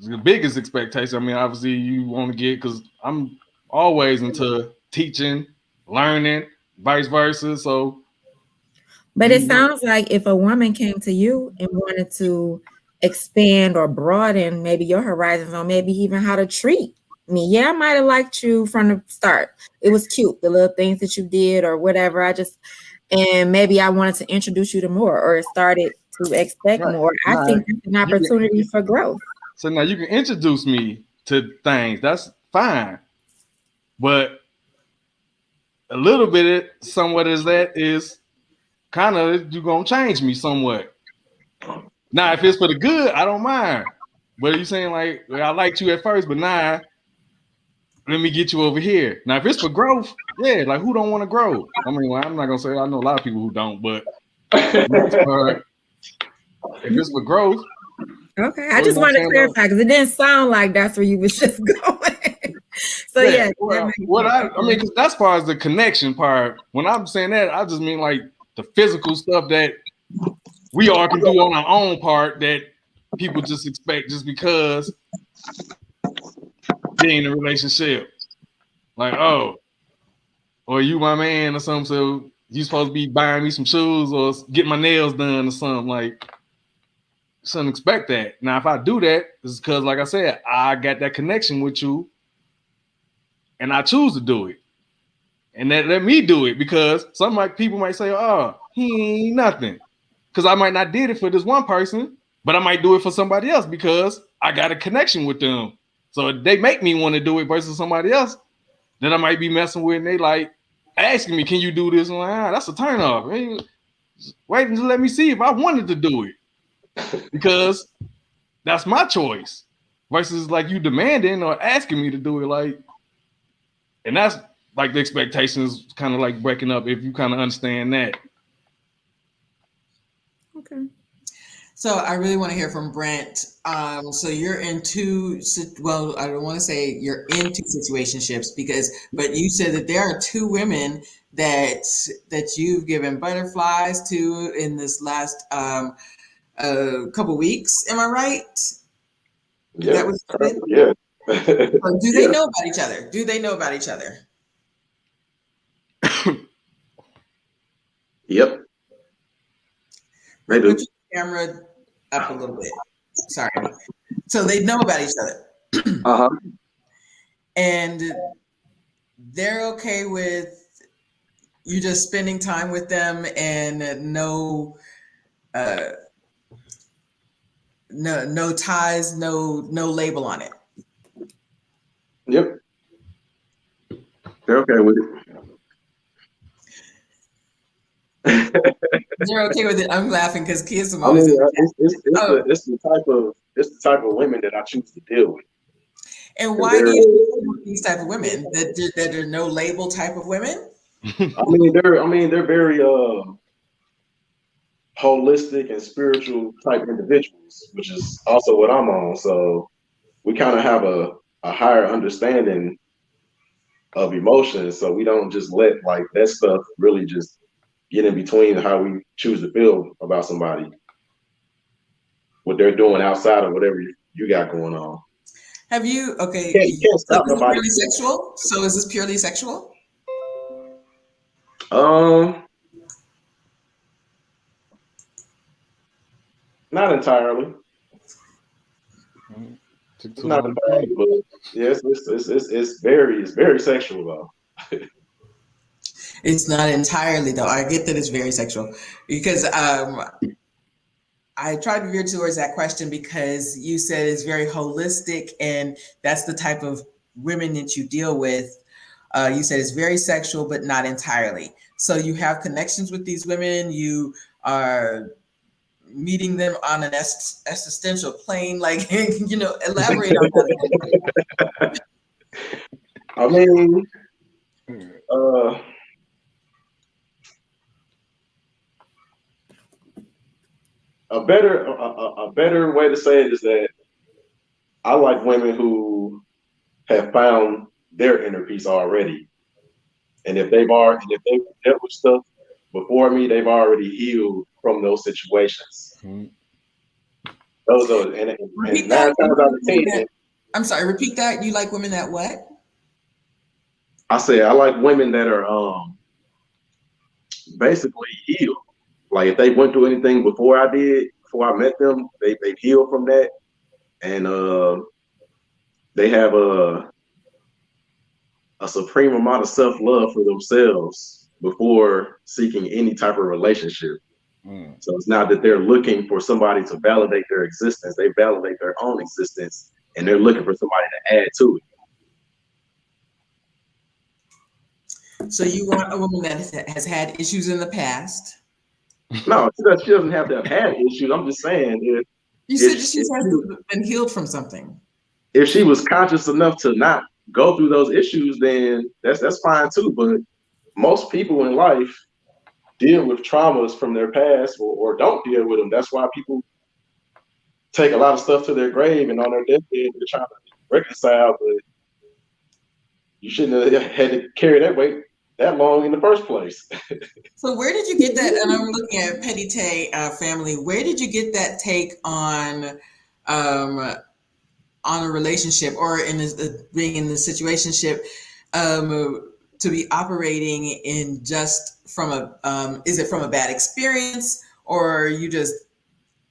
[SPEAKER 4] the biggest expectation. I mean, obviously you want to get, because I'm always into teaching, learning, vice versa. So
[SPEAKER 2] But it sounds like if a woman came to you and wanted to expand or broaden maybe your horizons on maybe even how to treat me. Yeah, I might have liked you from the start. It was cute, the little things that you did or whatever. And maybe I wanted to introduce you to more or started to expect more. I think it's an opportunity for growth.
[SPEAKER 4] So now you can introduce me to things. That's fine. But a little bit, somewhat is that is kind of you're gonna change me somewhat. Now, if it's for the good, I don't mind. But you saying like, well, I liked you at first, but now let me get you over here. Now, if it's for growth, yeah, like who don't want to grow? I mean, well, I'm not gonna say I know a lot of people who don't, but if it's for growth,
[SPEAKER 2] okay. I just wanted to clarify because it didn't sound like that's where you was just going. So yeah,
[SPEAKER 4] well, I mean, because that's far as the connection part. When I'm saying that, I just mean like the physical stuff that we all can do on our own part that people just expect just because being in a relationship. Like, oh, or you my man or something, so you supposed to be buying me some shoes or get my nails done or something. Like, shouldn't expect that. Now, if I do that, it's because, like I said, I got that connection with you and I choose to do it. And that let me do it because some people might say, oh, he ain't nothing. Because I might not did it for this one person, but I might do it for somebody else because I got a connection with them. So they make me want to do it versus somebody else that I might be messing with, and they like asking me, can you do this? I'm like, that's a turn off. Hey, wait and let me see if I wanted to do it. Because that's my choice. Versus like you demanding or asking me to do it. Like, and that's like the expectations kind of like breaking up if you kind of understand that.
[SPEAKER 2] Okay.
[SPEAKER 1] So I really want to hear from Brent. So you're into, well, I don't want to say you're into situationships but you said that there are two women that you've given butterflies to in this last couple weeks. Am I right?
[SPEAKER 3] Yeah.
[SPEAKER 1] That was good?
[SPEAKER 3] Yeah.
[SPEAKER 1] Or do they know about each other? Do they know about each other?
[SPEAKER 3] Yep. They do.
[SPEAKER 1] Put your camera up a little bit. Sorry. So they know about each other.
[SPEAKER 3] Uh-huh.
[SPEAKER 1] And they're okay with you just spending time with them and no ties, no label on it.
[SPEAKER 3] Yep. They're okay with it.
[SPEAKER 1] They're okay with it. I'm laughing because kids are
[SPEAKER 3] I
[SPEAKER 1] always.
[SPEAKER 3] mean, it's the type of women that I choose to deal with.
[SPEAKER 1] And why do you choose these type of women that are no label type of women?
[SPEAKER 3] I mean they're very holistic and spiritual type individuals, which is also what I'm on. So we kind of have a higher understanding of emotions, so we don't just let like that stuff really just get in between how we choose to feel about somebody, what they're doing outside of whatever you got going on.
[SPEAKER 1] Have you, okay,
[SPEAKER 3] You can't
[SPEAKER 1] so
[SPEAKER 3] stop
[SPEAKER 1] this is
[SPEAKER 3] nobody.
[SPEAKER 1] purely sexual? So is this purely sexual?
[SPEAKER 3] Not entirely.
[SPEAKER 4] Took
[SPEAKER 3] It's
[SPEAKER 4] too
[SPEAKER 3] not
[SPEAKER 4] long to
[SPEAKER 3] entirely,
[SPEAKER 4] think.
[SPEAKER 3] but yes, it's very sexual though.
[SPEAKER 1] It's not entirely though. I get that it's very sexual because I tried to veer towards that question because you said it's very holistic and that's the type of women that you deal with. You said it's very sexual, but not entirely. So you have connections with these women. You are meeting them on an existential plane. Like, elaborate on that.
[SPEAKER 3] I mean, uh, a better way to say it is that I like women who have found their inner peace already, and if they've dealt with stuff before me, they've already healed from those situations.
[SPEAKER 4] Mhm.
[SPEAKER 3] Those are and
[SPEAKER 1] Repeat
[SPEAKER 3] nine
[SPEAKER 1] that.
[SPEAKER 3] times out of ten,
[SPEAKER 1] I'm sorry, repeat that. You like women that what?
[SPEAKER 3] I say I like women that are basically healed. Like if they went through anything before I did, before I met them, they've healed from that, and they have a supreme amount of self love for themselves before seeking any type of relationship.
[SPEAKER 4] Mm.
[SPEAKER 3] So it's not that they're looking for somebody to validate their existence; they validate their own existence, and they're looking for somebody to add to it.
[SPEAKER 1] So you want a woman that has had issues in the past.
[SPEAKER 3] No, she doesn't have to have had issues. I'm just saying
[SPEAKER 1] You said that she has been healed from something.
[SPEAKER 3] if she was conscious enough to not go through those issues, then that's fine too. But most people in life deal with traumas from their past or don't deal with them. That's why people take a lot of stuff to their grave and on their deathbed they're trying to reconcile, but you shouldn't have had to carry that weight that long in the first place.
[SPEAKER 1] So where did you get that? And I'm looking at Petty Tay family. Where did you get that take on a relationship or in being in the situationship to be operating in just from is it from a bad experience or you just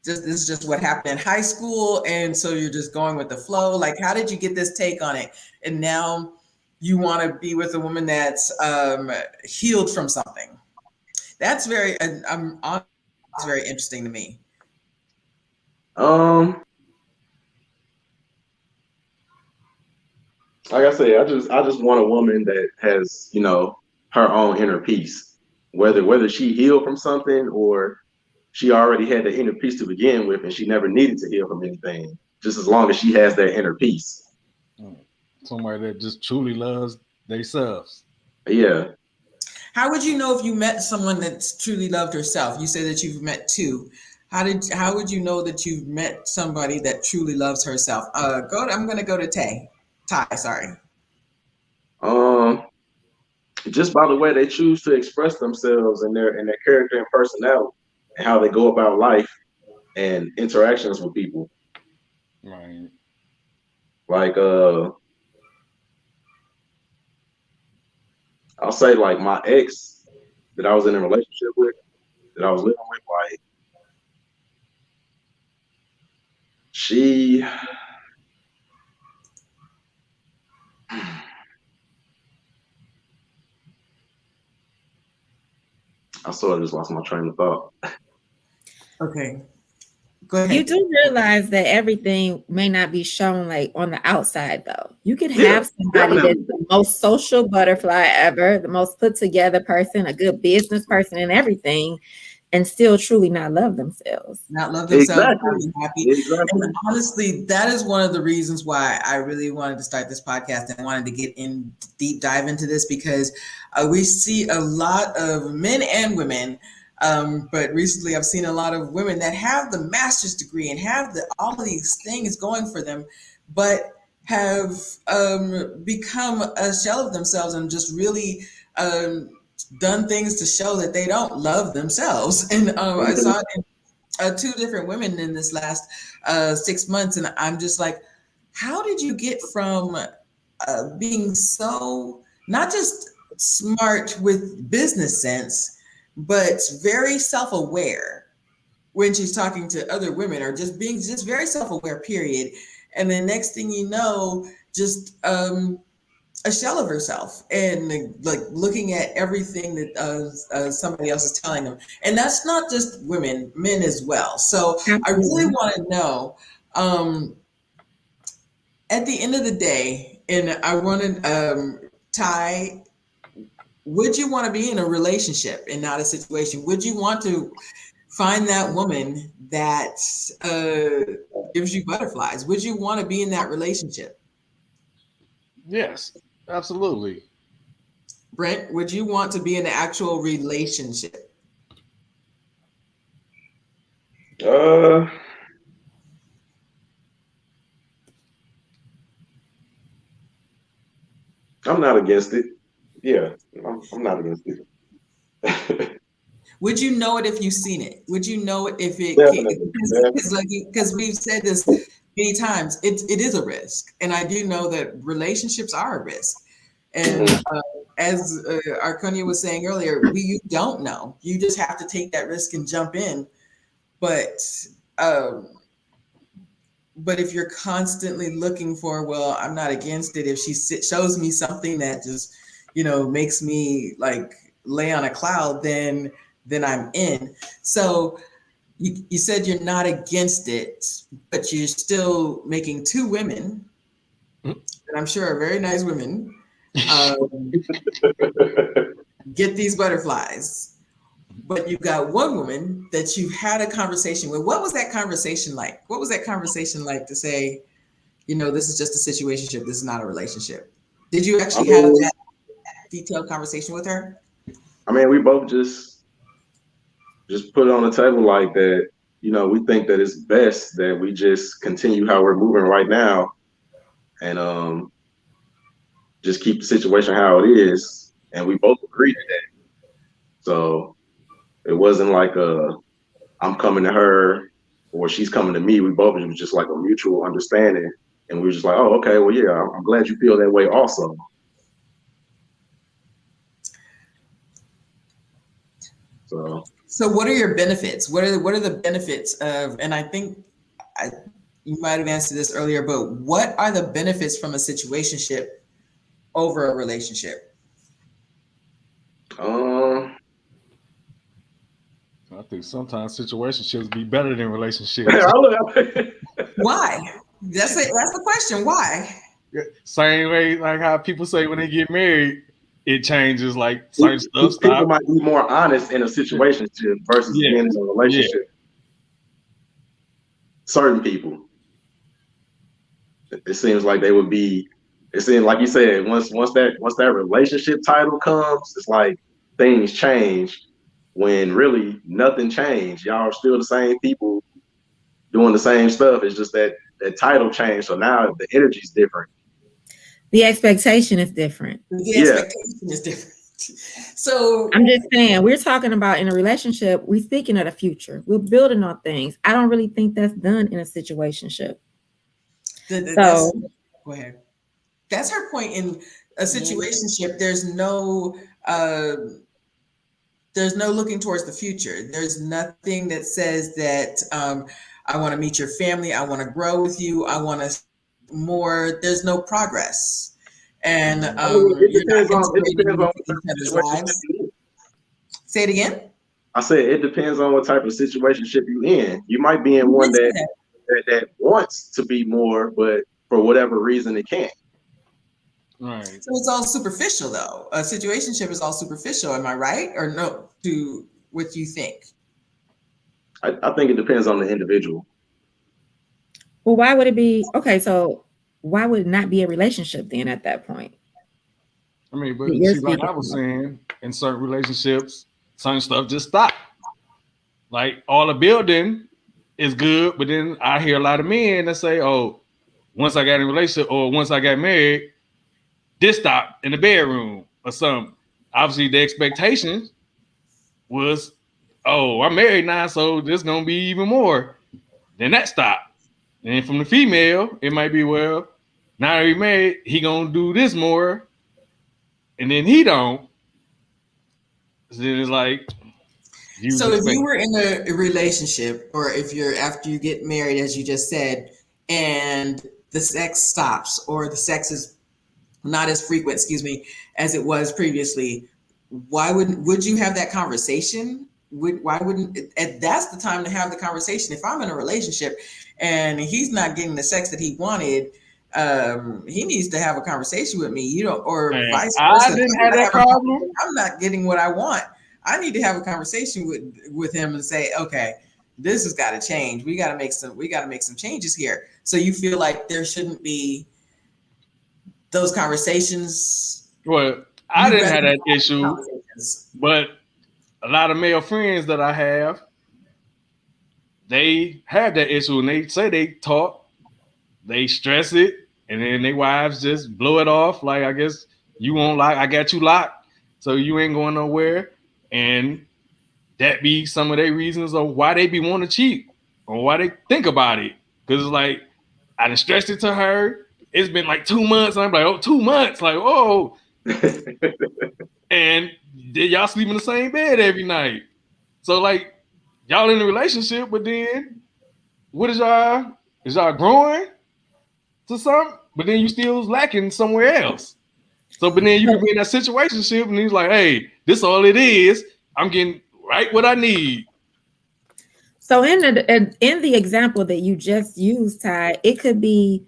[SPEAKER 1] this is just what happened in high school and so you're just going with the flow? Like how did you get this take on it and now you want to be with a woman that's healed from something? That's very it's very interesting to me.
[SPEAKER 3] Like I say, I just want a woman that has, her own inner peace. Whether she healed from something or she already had the inner peace to begin with and she never needed to heal from anything. Just as long as she has that inner peace.
[SPEAKER 4] Somebody that just truly loves themselves.
[SPEAKER 3] Yeah.
[SPEAKER 1] How would you know if you met someone that's truly loved herself? You say that you've met two. How would you know that you've met somebody that truly loves herself? I'm gonna go to Ty, sorry.
[SPEAKER 3] Just by the way they choose to express themselves and their character and personality and how they go about life and interactions with people.
[SPEAKER 4] Right.
[SPEAKER 3] Like I'll say like my ex that I was in a relationship with, that I was living with, like she I sort of just lost my train of thought.
[SPEAKER 1] Okay. Go ahead.
[SPEAKER 2] You do realize that everything may not be shown like on the outside, though. You could have somebody
[SPEAKER 3] definitely.
[SPEAKER 2] that's the most social butterfly ever, the most put together person, a good business person, and everything, and still truly not love themselves.
[SPEAKER 1] Not love themselves,
[SPEAKER 3] Exactly.
[SPEAKER 1] not be happy.
[SPEAKER 3] Exactly.
[SPEAKER 1] And honestly, that is one of the reasons why I really wanted to start this podcast and wanted to get in deep dive into this because we see a lot of men and women. But recently I've seen a lot of women that have the master's degree and have all of these things going for them, but have become a shell of themselves and just really done things to show that they don't love themselves. And I saw it in two different women in this last 6 months. And I'm just like, how did you get from being so not just smart with business sense, but very self-aware when she's talking to other women, or just being just very self-aware, period. And then next thing you know, just a shell of herself, and like looking at everything that somebody else is telling them. And that's not just women, men as well. So I really want to know, at the end of the day, and I want to, Ty, would you want to be in a relationship and not a situation? Would you want to find that woman that gives you butterflies? Would you want to be in that relationship?
[SPEAKER 4] Yes, absolutely.
[SPEAKER 1] Brent, would you want to be in an actual relationship?
[SPEAKER 3] I'm not against it. Yeah, I'm not against it.
[SPEAKER 1] Would you know it if you've seen it? Would you know it if it
[SPEAKER 3] Definitely.
[SPEAKER 1] because we've said this many times, it is a risk. And I do know that relationships are a risk. And as Arconia was saying earlier, you don't know. You just have to take that risk and jump in. But if you're constantly looking for, well, I'm not against it if she shows me something that just, makes me like lay on a cloud, then I'm in. So you said you're not against it, but you're still making two women, and I'm sure are very nice women, get these butterflies. But you've got one woman that you've had a conversation with. What was that conversation like? What was that conversation like to say, this is just a situationship, this is not a relationship? Did you actually have that detailed conversation with her?
[SPEAKER 3] I mean, we both just put it on the table like that. We think that it's best that we just continue how we're moving right now, and just keep the situation how it is. And we both agreed to that. So it wasn't like I'm coming to her or she's coming to me. It was just like a mutual understanding. And we were just like, oh, okay, well, yeah, I'm glad you feel that way also.
[SPEAKER 1] So what are your benefits? What are the benefits of, and I think you might have answered this earlier, but what are the benefits from a situationship over a relationship?
[SPEAKER 4] I think sometimes situationships be better than relationships.
[SPEAKER 1] Why? That's the question. Why?
[SPEAKER 4] Same way like how people say when they get married, it changes, like certain stuff.
[SPEAKER 3] People might be more honest in a situationship versus being in a relationship. Yeah. Certain people, it seems like they would be. It seems like you said, once that relationship title comes, it's like things change. When really nothing changed. Y'all are still the same people doing the same stuff. It's just that title changed. So now the energy's different.
[SPEAKER 2] The expectation is different.
[SPEAKER 1] The expectation is different. So
[SPEAKER 2] I'm just saying, we're talking about in a relationship, we're thinking of the future. We're building on things. I don't really think that's done in a situationship.
[SPEAKER 1] Go ahead. That's her point. In a situationship, there's no looking towards the future. There's nothing that says that I want to meet your family. I want to grow with you. I want to more. There's no progress. And
[SPEAKER 3] it depends on
[SPEAKER 1] each other's lives. Say it again.
[SPEAKER 3] I said it depends on what type of situationship you're in. You might be in one that wants to be more, but for whatever reason it can't.
[SPEAKER 4] Right.
[SPEAKER 1] So it's all superficial, though. A situationship is all superficial. Am I right, or no? To what you think?
[SPEAKER 3] I think it depends on the individual.
[SPEAKER 2] Well, why would it be okay? So why would it not be a relationship then at that point?
[SPEAKER 4] I mean, but see, like I was saying, in certain relationships, certain stuff just stop. Like all the building is good, but then I hear a lot of men that say, "Oh, once I got in a relationship or once I got married, this stopped in the bedroom or something." Obviously, the expectation was, "Oh, I'm married now, so there's gonna be even more." Then that stopped. And from the female, it might be, well, now that he married, he gonna do this more, and then he don't. So then it's like you
[SPEAKER 1] So if
[SPEAKER 4] expect.
[SPEAKER 1] you were in a relationship, or if you're after you get married, as you just said, and the sex stops, or the sex is not as frequent, excuse me, as it was previously, would you have that conversation? Why wouldn't, and that's the time to have the conversation. If I'm in a relationship and he's not getting the sex that he wanted, he needs to have a conversation with me. You know, or
[SPEAKER 4] Man,
[SPEAKER 1] vice
[SPEAKER 4] I
[SPEAKER 1] versa.
[SPEAKER 4] didn't have that problem.
[SPEAKER 1] I'm not getting what I want. I need to have a conversation with him and say, okay, this has got to change. We got to make some changes here. So you feel like there shouldn't be those conversations?
[SPEAKER 4] Well, I didn't have that issue, but a lot of male friends that I have, they have that issue, and they say they talk, they stress it, and then their wives just blow it off. Like, I guess you won't like, I got you locked, so you ain't going nowhere. And that be some of their reasons of why they be wanting to cheat or why they think about it. Because it's like, I done stressed it to her. It's been like 2 months. I'm like, oh, 2 months. Like, oh. And y'all sleep in the same bed every night. So, like, y'all in a relationship, but then what is y'all growing to something? But then you still lacking somewhere else. So, but then you could be in that situationship, and he's like, hey, this all it is. I'm getting right what I need.
[SPEAKER 2] So in the example that you just used, Ty, it could be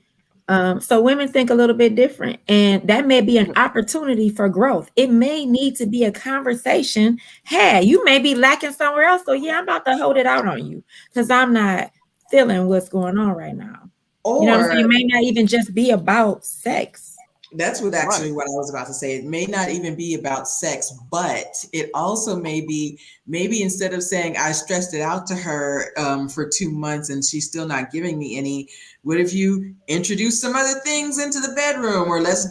[SPEAKER 2] so women think a little bit different, and that may be an opportunity for growth. It may need to be a conversation. Hey, you may be lacking somewhere else, so yeah, I'm about to hold it out on you because I'm not feeling what's going on right now.
[SPEAKER 1] Or,
[SPEAKER 2] you know what I'm saying? It may not even just be about sex.
[SPEAKER 1] That's what I was about to say. It may not even be about sex, but it also may be, maybe instead of saying I stressed it out to her for 2 months and she's still not giving me any, what if you introduce some other things into the bedroom, or let's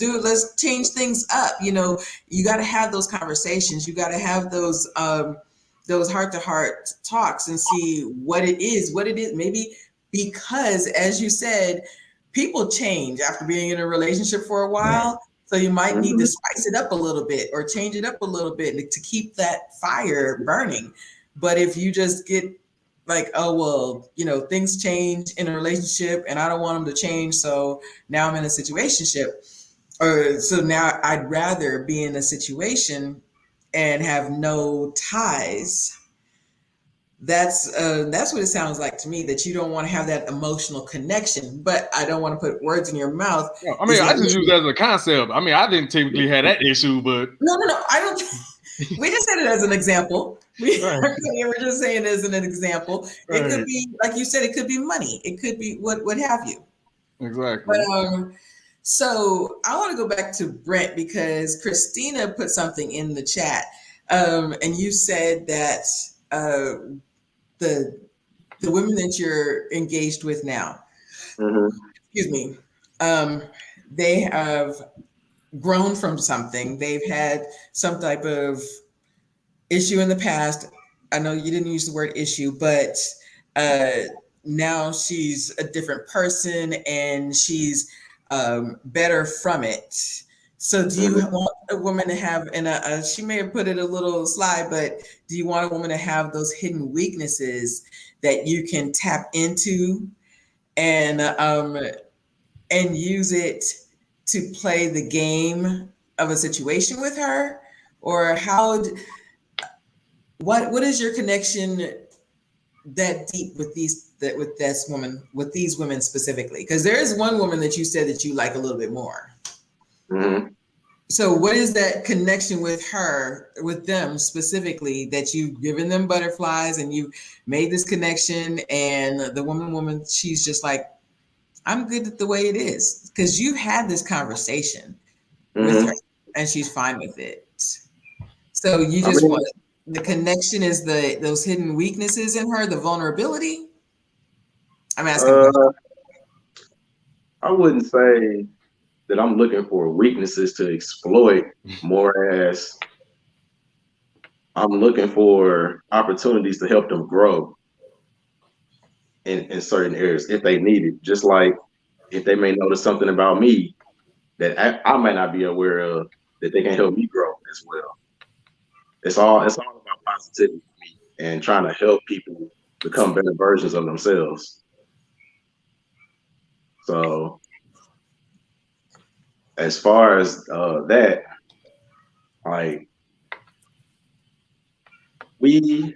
[SPEAKER 1] change things up? You know, you got to have those conversations. You got to have those heart-to-heart talks and see what it is. Maybe because, as you said, people change after being in a relationship for a while. So you might need to spice it up a little bit or change it up a little bit to keep that fire burning. But if you just get like, oh, well, you know, things change in a relationship and I don't want them to change, so now I'm in a situationship. Or so now I'd rather be in a situation and have no ties. That's what it sounds like to me, that you don't want to have that emotional connection. But I don't want to put words in your mouth.
[SPEAKER 4] Yeah, I mean, I just use that as a concept. I mean, I didn't typically have that issue, but
[SPEAKER 1] no, I don't. We just said it as an example. We're just saying it as an example. It could be, like you said, it could be money. It could be what have you.
[SPEAKER 4] Exactly.
[SPEAKER 1] But, so I want to go back to Brent, because Christina put something in the chat, and you said that the women that you're engaged with now, excuse me, they have grown from something. They've had some type of issue in the past. I know you didn't use the word issue, but now she's a different person and she's better from it. So do you want a woman to have, and she may have put it a little sly, but do you want a woman to have those hidden weaknesses that you can tap into and use it to play the game of a situation with her? Or what is your connection that deep with these women specifically? Because there is one woman that you said that you like a little bit more. So what is that connection with her, with them specifically, that you've given them butterflies and you made this connection, and the woman, she's just like, I'm good at the way it is? Because you had this conversation with her and she's fine with it. So you just want, the connection is those hidden weaknesses in her, the vulnerability? I'm asking.
[SPEAKER 3] I wouldn't say that I'm looking for weaknesses to exploit, more as I'm looking for opportunities to help them grow. in certain areas if they need it. Just like if they may notice something about me that I might not be aware of, that they can help me grow as well. It's all about positivity for me and trying to help people become better versions of themselves. So as far as that, like we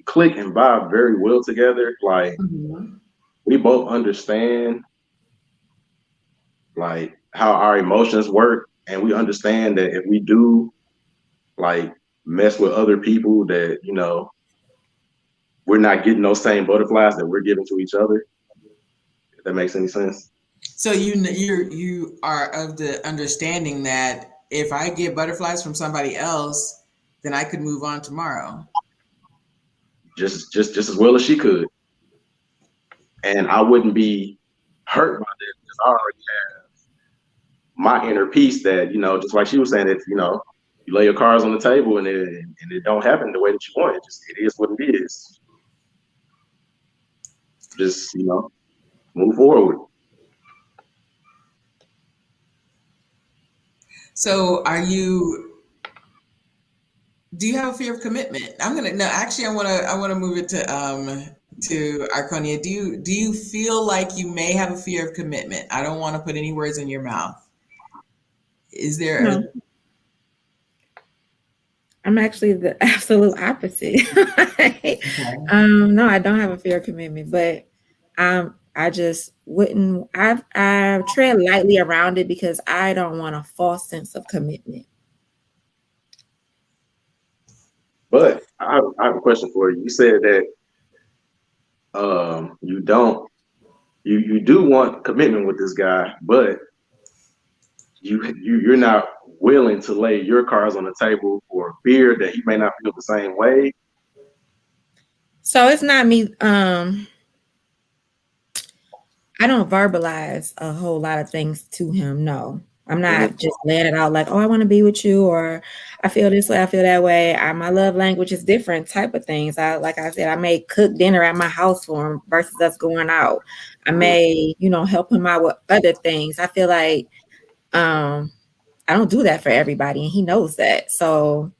[SPEAKER 3] click and vibe very well together. Like we both understand like how our emotions work, and we understand that if we do like mess with other people, that we're not getting those same butterflies that we're giving to each other. If that makes any sense.
[SPEAKER 1] So you are of the understanding that if I get butterflies from somebody else, then I could move on tomorrow.
[SPEAKER 3] Just as well as she could, and I wouldn't be hurt by that because I already have my inner peace. That just like she was saying, that you lay your cards on the table and it don't happen the way that you want it. Just it is what it is. Just move forward.
[SPEAKER 1] So do you have a fear of commitment? I want to move it to Arconia. Do you feel like you may have a fear of commitment? I don't want to put any words in your mouth. Is there
[SPEAKER 2] No. I'm actually the absolute opposite. Okay. No, I don't have a fear of commitment, but I just wouldn't. I tread lightly around it because I don't want a false sense of commitment.
[SPEAKER 3] But I have a question for you. You said that you do want commitment with this guy, but you're not willing to lay your cards on the table for fear that he may not feel the same way.
[SPEAKER 2] So it's not me. I don't verbalize a whole lot of things to him. No, I'm not just laying it out like, oh, I want to be with you, or I feel this way, I feel that way. My love language is different type of things. Like I said, I may cook dinner at my house for him versus us going out. I may, help him out with other things. I feel like I don't do that for everybody, and he knows that. So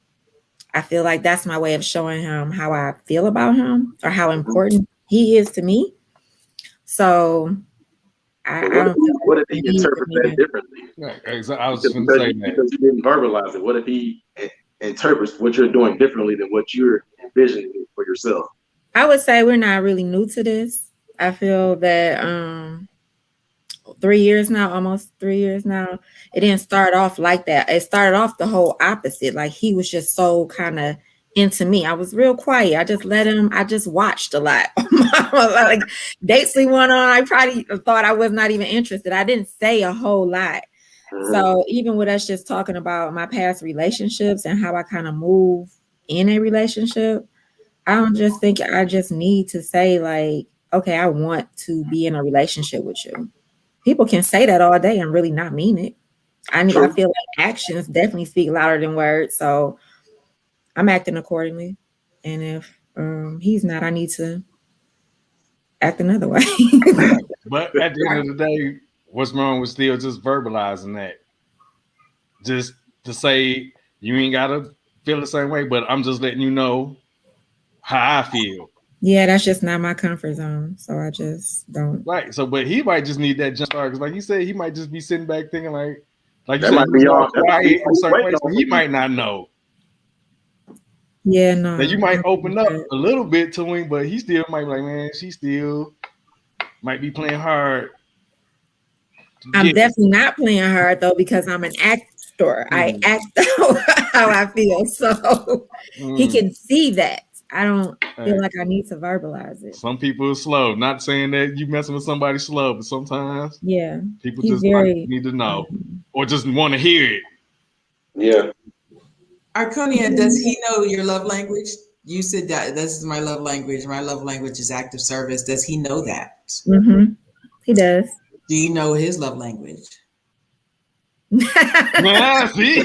[SPEAKER 2] I feel like that's my way of showing him how I feel about him or how important he is to me. So
[SPEAKER 3] what if he interprets that differently?
[SPEAKER 4] Right, exactly. I was just going to say that.
[SPEAKER 3] Because you didn't verbalize it. What if he interprets what you're doing differently than what you're envisioning for yourself?
[SPEAKER 2] I would say we're not really new to this. I feel that 3 years now, almost 3 years now, it didn't start off like that. It started off the whole opposite. Like he was just so kind of into me. I was real quiet. I just watched a lot. Like dates we went on, I probably thought I was not even interested. I didn't say a whole lot. So even with us just talking about my past relationships and how I kind of move in a relationship, I don't just think I just need to say like, okay, I want to be in a relationship with you. People can say that all day and really not mean it. I feel like actions definitely speak louder than words. So I'm acting accordingly. And if he's not, I need to act another way.
[SPEAKER 4] But at the end of the day, what's wrong with still just verbalizing that? Just to say you ain't gotta feel the same way, but I'm just letting you know how I feel.
[SPEAKER 2] Yeah, that's just not my comfort zone. So I just don't.
[SPEAKER 4] Right. So, but he might just need that jump start because, like you said, he might just be sitting back thinking like you
[SPEAKER 3] that
[SPEAKER 4] said,
[SPEAKER 3] might be all
[SPEAKER 4] quiet in certain ways. So he might not know.
[SPEAKER 2] Yeah, no.
[SPEAKER 4] That you might open up a little bit to him, but he still might be like, man, she still might be playing hard.
[SPEAKER 2] I'm definitely not playing hard though because I'm an actor. I act how I feel, so he can see that. I don't feel like I need to verbalize it.
[SPEAKER 4] Some people are slow. Not saying that you messing with somebody slow, but sometimes people just need to know or just want to hear it.
[SPEAKER 3] Yeah.
[SPEAKER 1] Arconia, does he know your love language? You said that this is my love language. My love language is active service. Does he know that?
[SPEAKER 2] Mm-hmm. He does.
[SPEAKER 1] Do you know his love language?
[SPEAKER 4] Yeah, see?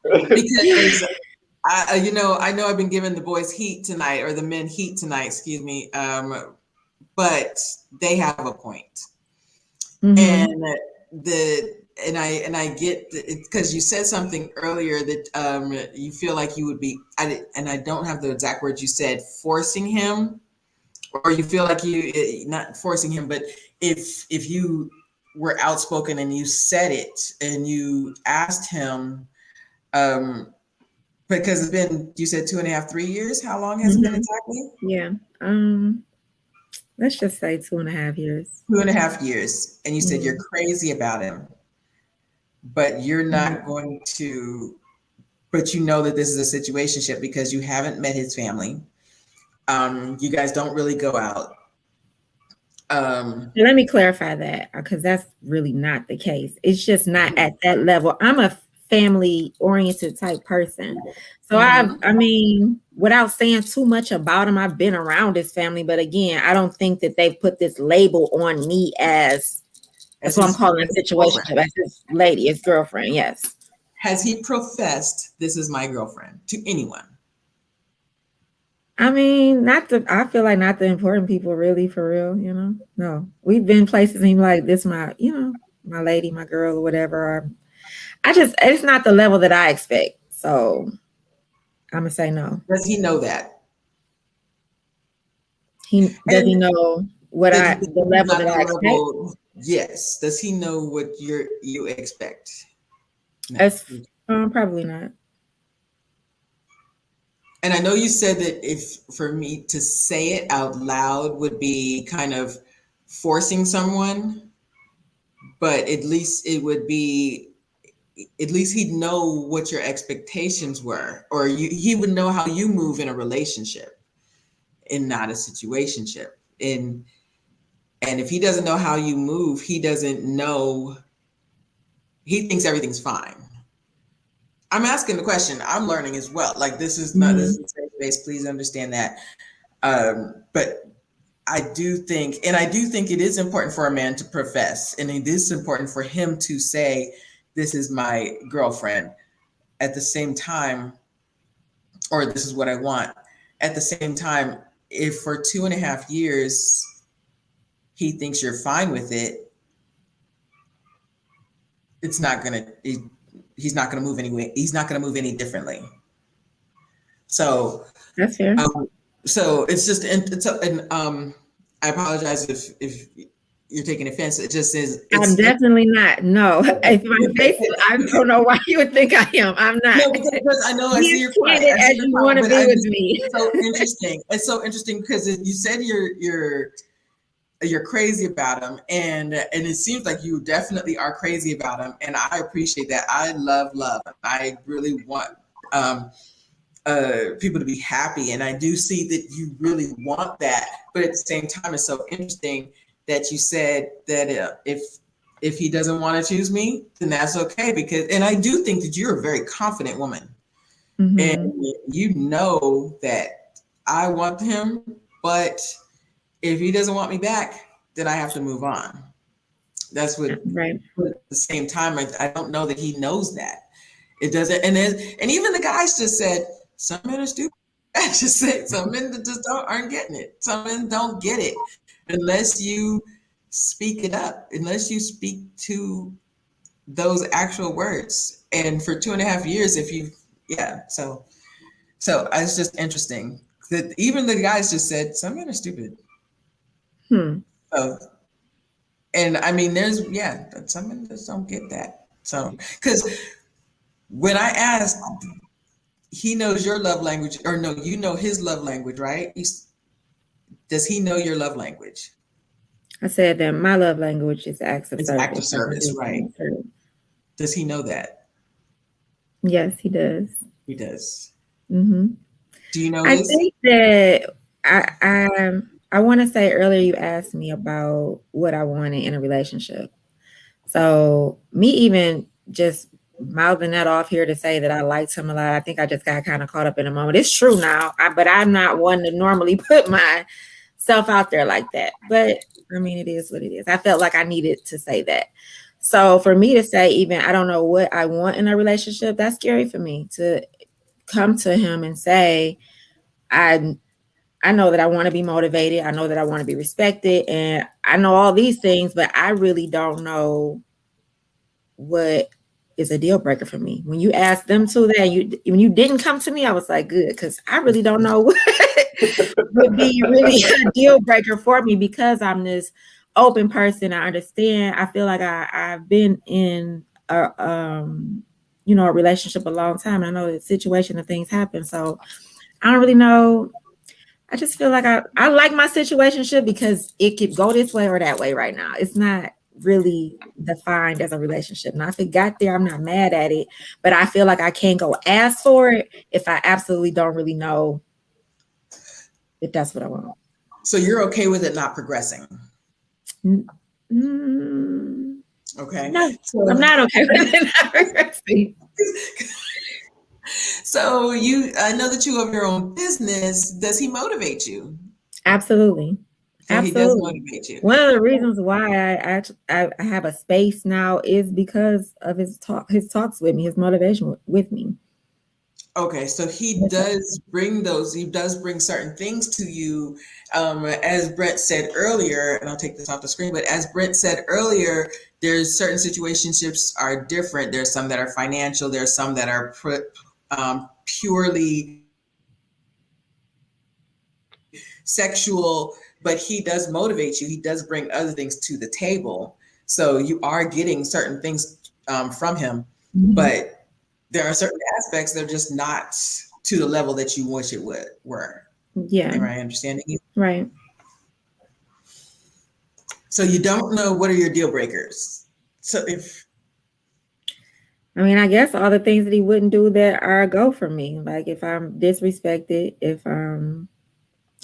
[SPEAKER 1] Because I know I've been giving the boys heat tonight, or the men heat tonight, excuse me. But they have a point. And I get it, because you said something earlier that you feel like you would be, and I don't have the exact words you said, forcing him, or you feel like you, not forcing him, but if you were outspoken and you said it and you asked him, because it's been, you said 2.5, 3 years. How long has it been exactly?
[SPEAKER 2] Yeah. Let's just say 2.5 years.
[SPEAKER 1] 2.5 years. And you said you're crazy about him, but you're not going to, but you know that this is a situationship because you haven't met his family. You guys don't really go out.
[SPEAKER 2] Let me clarify that, because that's really not the case. It's just not at that level. I'm a family-oriented type person. So I mean, without saying too much about him, I've been around his family, but again, I don't think that they've put this label on me as that's what I'm calling a situation. As his lady, his girlfriend, yes.
[SPEAKER 1] Has he professed, this is my girlfriend, to anyone?
[SPEAKER 2] I mean, I feel like not the important people, really, for real, you know. No. We've been places and he's like, this my, you know, my lady, my girl, or whatever. It's not the level that I expect. So I'm gonna say no.
[SPEAKER 1] Does he know that?
[SPEAKER 2] Does he know what the level that I expect?
[SPEAKER 1] Yes. Does he know what you expect?
[SPEAKER 2] No. Probably not.
[SPEAKER 1] And I know you said that if for me to say it out loud would be kind of forcing someone, but at least it would be, at least he'd know what your expectations were, or he would know how you move in a relationship and not a situationship. And if he doesn't know how you move, he doesn't know, he thinks everything's fine. I'm asking the question. I'm learning as well. Like, this is not this is safe space. Please understand that. But I do think it is important for a man to profess, and it is important for him to say, "This is my girlfriend." At the same time, or "This is what I want." At the same time, if for 2.5 years he thinks you're fine with it, it's not gonna. He's not going to move anyway. He's not going to move any differently. So
[SPEAKER 2] that's fair.
[SPEAKER 1] So it's just, I apologize if you're taking offense. It just is.
[SPEAKER 2] I'm definitely not. No, if my face, I don't know why you would think I am. I'm not.
[SPEAKER 1] No, because I know I see your point.
[SPEAKER 2] As you want to be with me.
[SPEAKER 1] It's so interesting. It's so interesting because you said you're crazy about him, and it seems like you definitely are crazy about him, and I appreciate that. I love. I really want people to be happy, and I do see that you really want that. But at the same time, it's so interesting that you said that if he doesn't want to choose me, then that's okay. And I do think that you're a very confident woman, and you know that I want him, but if he doesn't want me back, then I have to move on. That's what.
[SPEAKER 2] Right.
[SPEAKER 1] But at the same time, I don't know that he knows that. It doesn't. And even the guys just said, some men are stupid. I just said some men just aren't getting it. Some men don't get it unless you speak it up, unless you speak to those actual words. And for 2.5 years, so it's just interesting that even the guys just said some men are stupid. So, and I mean, some men just don't get that. So, because when I asked, he knows your love language, or no, you know his love language, right? Does he know your love language?
[SPEAKER 2] I said that my love language is acts of service.
[SPEAKER 1] Acts of service, right? Does he know that?
[SPEAKER 2] Yes, he does.
[SPEAKER 1] He does.
[SPEAKER 2] Mm-hmm.
[SPEAKER 1] Do you know
[SPEAKER 2] I
[SPEAKER 1] this?
[SPEAKER 2] think that I want to say earlier you asked me about what I wanted in a relationship. So me even just mouthing that off here to say that I liked him a lot, I think I just got kind of caught up in a moment. It's true now, but I'm not one to normally put myself out there like that. But I mean, it is what it is. I felt like I needed to say that. So for me to say, even I don't know what I want in a relationship, that's scary for me to come to him and say, I know that I want to be motivated. I know that I want to be respected. And I know all these things, but I really don't know what is a deal breaker for me. When you asked them to that, when you didn't come to me, I was like, good, because I really don't know what would be really a deal breaker for me, because I'm this open person. I understand. I feel like I've been in a relationship a long time. I know the situation and things happen. So I don't really know. I just feel like I like my situationship because it could go this way or that way right now. It's not really defined as a relationship. Now, if it got there, I'm not mad at it, but I feel like I can't go ask for it if I absolutely don't really know if that's what I want.
[SPEAKER 1] So you're okay with it not progressing?
[SPEAKER 2] Mm,
[SPEAKER 1] okay.
[SPEAKER 2] No, I'm not okay with it not progressing.
[SPEAKER 1] So I know that you have your own business. Does he motivate you?
[SPEAKER 2] Absolutely.
[SPEAKER 1] So
[SPEAKER 2] Absolutely.
[SPEAKER 1] he does motivate you.
[SPEAKER 2] One of the reasons why I have a space now is because of his talks with me, his motivation with me.
[SPEAKER 1] Okay, so he does bring certain things to you. As Brent said earlier, and I'll take this off the screen, but as Brent said earlier, there's certain situationships are different. There's some that are financial. There's some that are purely sexual, but he does motivate you. He does bring other things to the table. So you are getting certain things from him, but there are certain aspects that are just not to the level that you wish it were.
[SPEAKER 2] Yeah.
[SPEAKER 1] Am I understanding you?
[SPEAKER 2] Right.
[SPEAKER 1] So you don't know what are your deal breakers. So
[SPEAKER 2] I guess all the things that he wouldn't do that are a go for me. Like if I'm disrespected,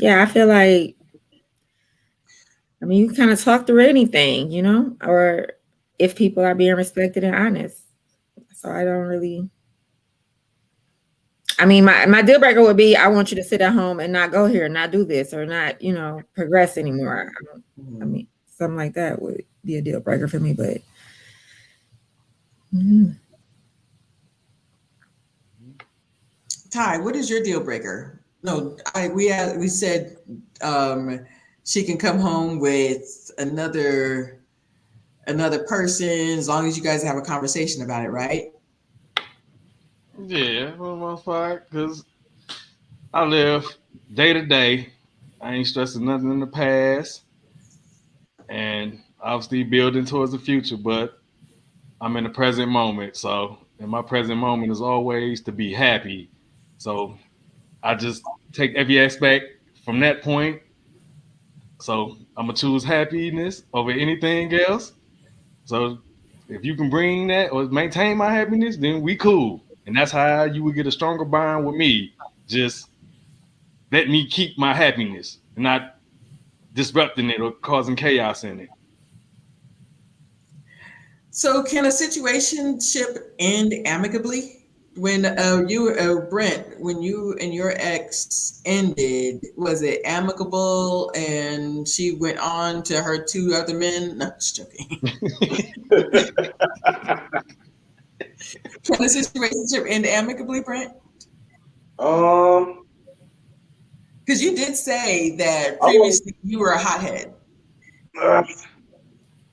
[SPEAKER 2] I feel like, you kind of talk through anything, or if people are being respected and honest. So I don't really, my deal breaker would be, I want you to sit at home and not go here, not do this, or not, progress anymore. Something like that would be a deal breaker for me, but.
[SPEAKER 1] Ty, what is your deal breaker? No, we said she can come home with another person as long as you guys have a conversation about it, right?
[SPEAKER 4] Yeah, for the most part, because I live day to day. I ain't stressing nothing in the past, and obviously building towards the future. But I'm in the present moment, and my present moment is always to be happy. So I just take every aspect from that point. So I'm gonna choose happiness over anything else. So if you can bring that or maintain my happiness, then we cool. And that's how you would get a stronger bond with me. Just let me keep my happiness and not disrupting it or causing chaos in it.
[SPEAKER 1] So can a situationship end amicably? When Brent, when you and your ex ended, was it amicable and she went on to her two other men? No, just joking. Can a situationship end amicably, Brent? Because you did say that previously you were a hothead.
[SPEAKER 3] I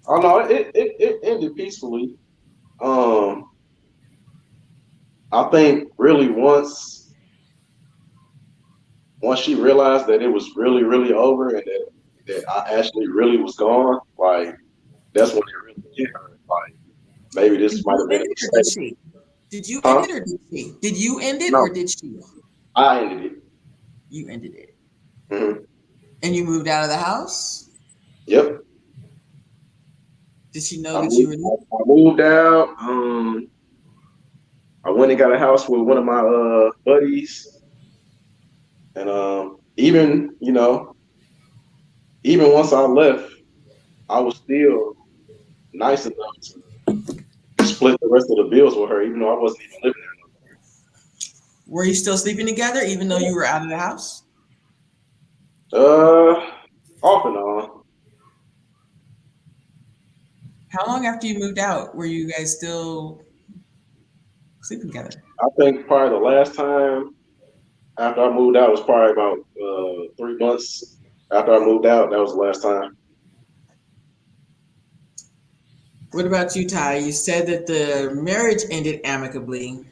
[SPEAKER 3] don't know. It ended peacefully. I think really once she realized that it was really, really over and that I actually really was gone, like that's when it really hit her. Like maybe this might have been a mistake.
[SPEAKER 1] Did you end it or did she? Did you end it or did she?
[SPEAKER 3] I ended it.
[SPEAKER 1] You ended it.
[SPEAKER 3] Mm-hmm.
[SPEAKER 1] And you moved out of the house?
[SPEAKER 3] Yep.
[SPEAKER 1] Did she know that you were leaving?
[SPEAKER 3] I moved out. I went and got a house with one of my buddies. And even once I left, I was still nice enough to split the rest of the bills with her, even though I wasn't even living there no more.
[SPEAKER 1] Were you still sleeping together even though you were out of the house?
[SPEAKER 3] Off and on.
[SPEAKER 1] How long after you moved out were you guys still sleeping together?
[SPEAKER 3] I think probably the last time after I moved out was probably about 3 months after I moved out. That was the last time.
[SPEAKER 1] What about you, Ty? You said that the marriage ended amicably.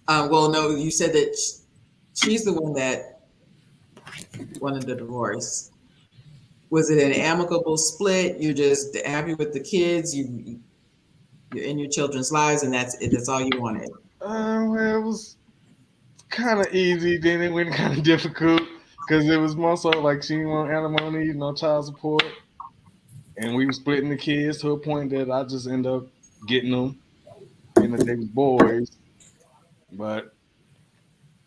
[SPEAKER 1] Well, no, you said that she's the one that wanted the divorce. Was it an amicable split? You're just happy with the kids. You're in your children's lives, and that's it. That's all you wanted.
[SPEAKER 4] Well, it was kind of easy, then it went kind of difficult because it was more so like she didn't want alimony, no child support, and we were splitting the kids to a point that I just ended up getting them, being that they was boys. But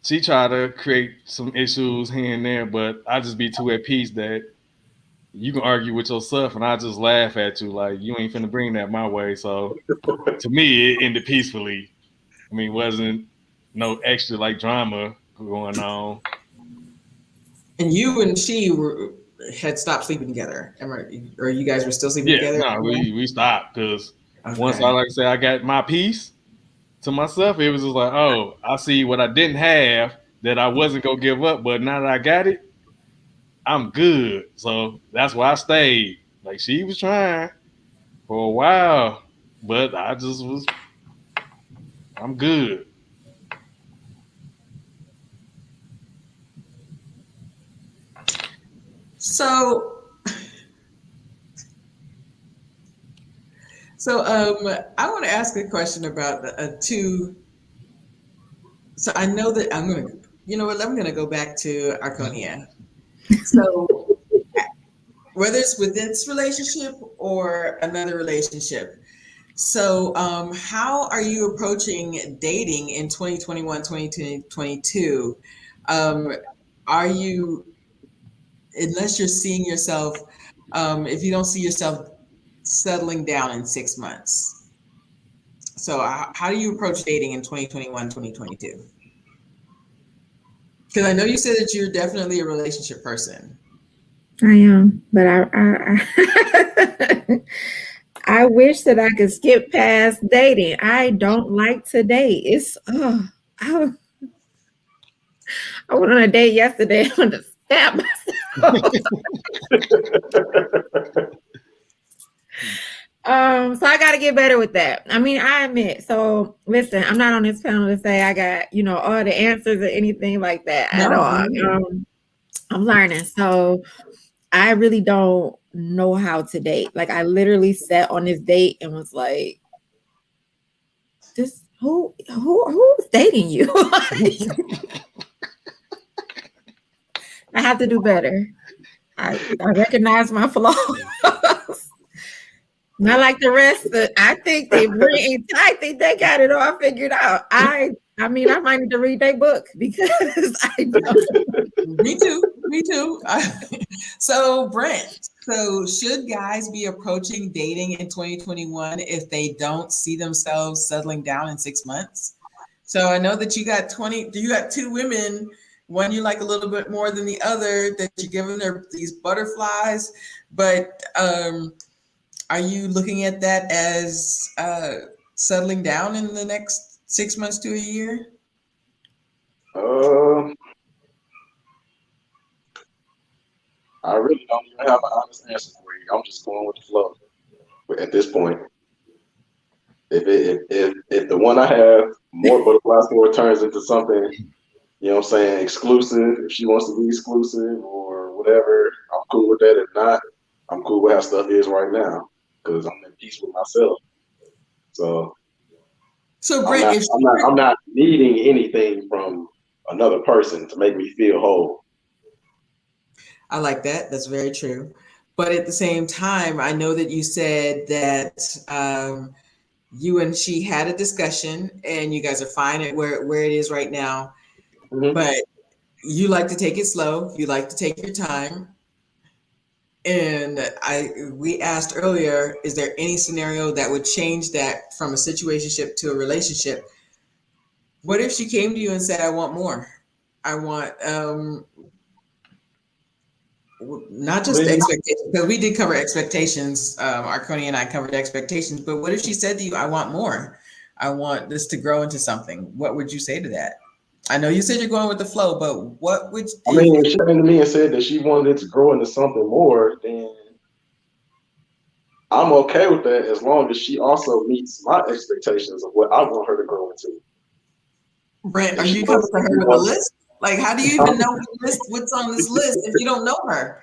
[SPEAKER 4] she tried to create some issues here and there, but I just be too at peace that you can argue with yourself, and I just laugh at you like you ain't finna bring that my way. So to me, it ended peacefully. I mean, wasn't no extra like drama going on.
[SPEAKER 1] And you and she had stopped sleeping together, or you guys were still sleeping
[SPEAKER 4] Yeah,
[SPEAKER 1] together?
[SPEAKER 4] no, we stopped because once
[SPEAKER 1] Okay.
[SPEAKER 4] I like I say I got my piece to myself, it was just like, oh, I see what I didn't have that I wasn't gonna give up, but now that I got it, I'm good. So that's why I stayed. Like she was trying for a while, but I'm good.
[SPEAKER 1] So, I want to ask a question about two. So I know that I'm gonna, you know what? I'm gonna go back to Arconia. So whether it's with this relationship or another relationship. So, how are you approaching dating in 2021, 2022? Are you, unless you're seeing yourself, if you don't see yourself settling down in 6 months? So, how do you approach dating in 2021, 2022? Because I know you said that you're definitely a relationship person.
[SPEAKER 2] I am, but I I wish that I could skip past dating. I don't like to date. I, I went on a date yesterday. I wanted to stab myself. So I got to get better with that. I mean, I admit. So listen, I'm not on this panel to say I got all the answers or anything like that at all. I'm learning. So I really don't know how to date. Like I literally sat on this date and was like, "This who's dating you?" I have to do better. I recognize my flaws. Not like the rest. I think they got it all figured out. I mean, I might need to read their book because I don't.
[SPEAKER 1] Me too. Me too. So, Brent, so should guys be approaching dating in 2021 if they don't see themselves settling down in 6 months? So I know that you got two women, one you like a little bit more than the other, that you're giving her these butterflies, but are you looking at that as settling down in the next 6 months to a year?
[SPEAKER 3] I really don't even have an honest answer for you. I'm just going with the flow at this point. If the one I have more butterflies more turns into something, you know what I'm saying, exclusive, if she wants to be exclusive or whatever, I'm cool with that. If not, I'm cool with how stuff is right now because I'm at peace with myself. So
[SPEAKER 1] Brent,
[SPEAKER 3] I'm not needing anything from another person to make me feel whole.
[SPEAKER 1] I like that. That's very true. But at the same time, I know that you said that you and she had a discussion and you guys are fine at where it is right now. Mm-hmm. But you like to take it slow. You like to take your time. And we asked earlier, is there any scenario that would change that from a situationship to a relationship? What if she came to you and said, I want more? I want not just expectations, because we did cover expectations. Arconi and I covered expectations, but what if she said to you, I want more? I want this to grow into something. What would you say to that? I know you said you're going with the flow, but what would
[SPEAKER 3] I mean, if she came to me and said that she wanted it to grow into something more, then I'm okay with that as long as she also meets my expectations of what I want her to grow into.
[SPEAKER 1] Brent,
[SPEAKER 3] If
[SPEAKER 1] are
[SPEAKER 3] she
[SPEAKER 1] you coming
[SPEAKER 3] wants
[SPEAKER 1] to
[SPEAKER 3] to
[SPEAKER 1] her
[SPEAKER 3] be
[SPEAKER 1] with a
[SPEAKER 3] one,
[SPEAKER 1] list? Like, how do you even know what's on this list if you don't know her?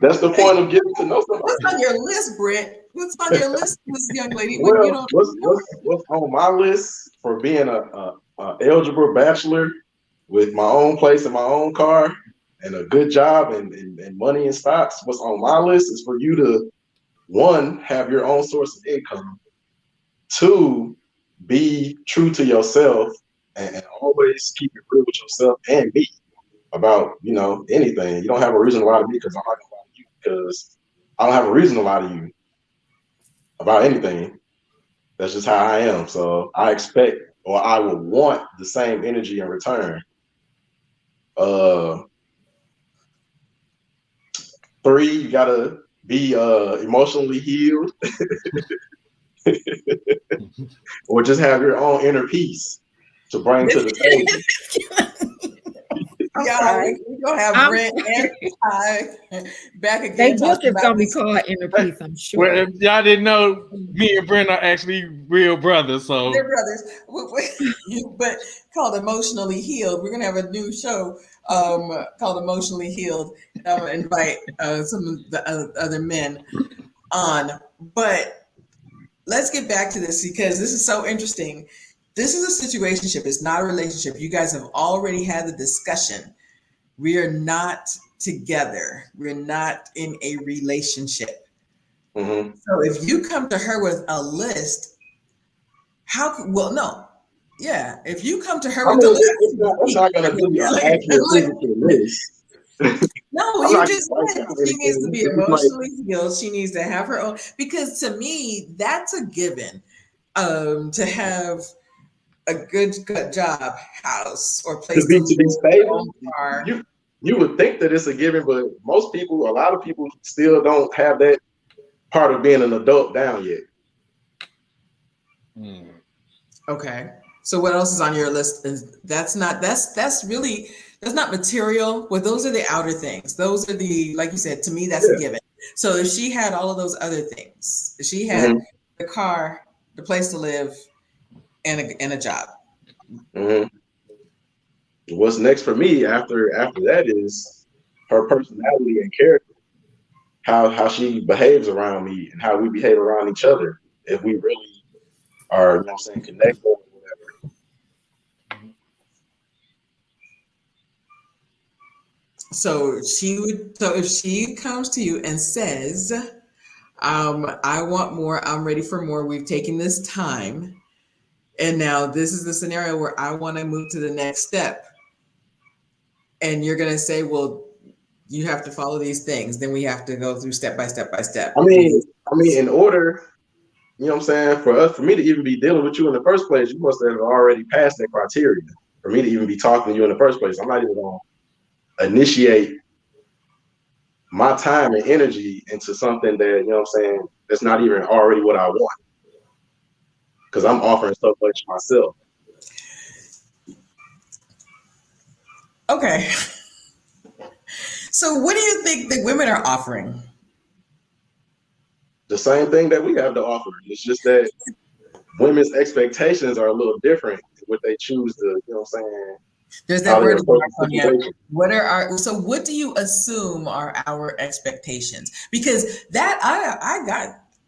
[SPEAKER 3] that's the point of getting to know
[SPEAKER 1] What's
[SPEAKER 3] somebody.
[SPEAKER 1] on your list, Brent? What's on your list, this young lady, when you
[SPEAKER 3] Well,
[SPEAKER 1] don't know her?
[SPEAKER 3] what's on my list for being a eligible bachelor with my own place and my own car and a good job and money and stocks? What's on my list is for you to, one, have your own source of income. Two, be true to yourself and always keep it real with yourself and me about, anything. You don't have a reason to lie to me because I'm not gonna lie to you because I don't have a reason to lie to you about anything. That's just how I am. So I expect or I would want the same energy in return. Three, you gotta be emotionally healed or just have your own inner peace to bring to the table.
[SPEAKER 1] Yeah, we're gonna have Brent and I back
[SPEAKER 2] They
[SPEAKER 1] again
[SPEAKER 2] book
[SPEAKER 1] talking
[SPEAKER 2] is
[SPEAKER 1] about
[SPEAKER 2] gonna be
[SPEAKER 1] this.
[SPEAKER 2] called Inner Peace, I'm
[SPEAKER 4] Well,
[SPEAKER 2] sure.
[SPEAKER 4] if y'all didn't know, me and Brent are actually real brothers. So
[SPEAKER 1] They're brothers, but called Emotionally Healed. We're gonna have a new show called Emotionally Healed. And I'm gonna invite some of the other men on. But let's get back to this because this is so interesting. This is a situationship. It's not a relationship. You guys have already had the discussion. We are not together. We're not in a relationship.
[SPEAKER 3] Mm-hmm.
[SPEAKER 1] So if you come to her with a list, no. Yeah. If you come to her
[SPEAKER 3] I
[SPEAKER 1] with a
[SPEAKER 3] mean, it's
[SPEAKER 1] list,
[SPEAKER 3] not going to be an actual physical list.
[SPEAKER 1] no,
[SPEAKER 3] I'm
[SPEAKER 1] you
[SPEAKER 3] not
[SPEAKER 1] just
[SPEAKER 3] going to
[SPEAKER 1] said
[SPEAKER 3] write down
[SPEAKER 1] she needs to
[SPEAKER 3] anything.
[SPEAKER 1] be
[SPEAKER 3] It's just like,
[SPEAKER 1] emotionally healed. She needs to have her own, because to me, that's a given. To have a good job, house, or place to
[SPEAKER 3] to be
[SPEAKER 1] live, own
[SPEAKER 3] stable,
[SPEAKER 1] car.
[SPEAKER 3] you would think that it's a given, but a lot of people still don't have that part of being an adult down yet.
[SPEAKER 1] Okay. So what else is on your list? Is that's not material. Well, those are the outer things. Those are the, like you said, to me, that's a
[SPEAKER 3] Yeah.
[SPEAKER 1] given. So if she had all of those other things, if she had
[SPEAKER 3] Mm-hmm.
[SPEAKER 1] the car, the place to live, and a job.
[SPEAKER 3] Mm-hmm. What's next for me after that is her personality and character, how she behaves around me and how we behave around each other. If we really are, connected or whatever.
[SPEAKER 1] So if she comes to you and says, I want more, I'm ready for more, we've taken this time, and now this is the scenario where I want to move to the next step. And you're gonna say, well, you have to follow these things. Then we have to go through step by step by step.
[SPEAKER 3] I mean, in order, for me to even be dealing with you in the first place, you must have already passed that criteria for me to even be talking to you in the first place. I'm not even going to initiate my time and energy into something that, that's not even already what I want. Because I'm offering so much myself.
[SPEAKER 1] Okay. So what do you think the women are offering?
[SPEAKER 3] The same thing that we have to offer. It's just that women's expectations are a little different what they choose to,
[SPEAKER 1] There's that
[SPEAKER 3] how they
[SPEAKER 1] word
[SPEAKER 3] approach the
[SPEAKER 1] Marconia.
[SPEAKER 3] situation.
[SPEAKER 1] What do you assume are our expectations? Because that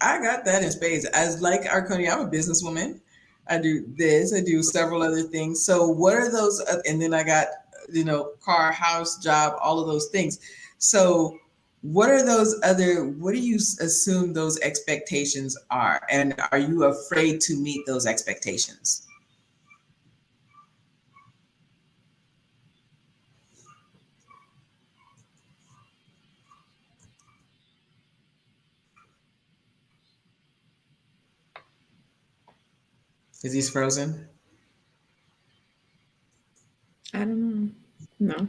[SPEAKER 1] I got that in spades. As like Arconia, I'm a businesswoman. I do this, I do several other things. So what are those, and then I got, car, house, job, all of those things. So what do you assume those expectations are? And are you afraid to meet those expectations? Is he frozen?
[SPEAKER 2] I don't know. No.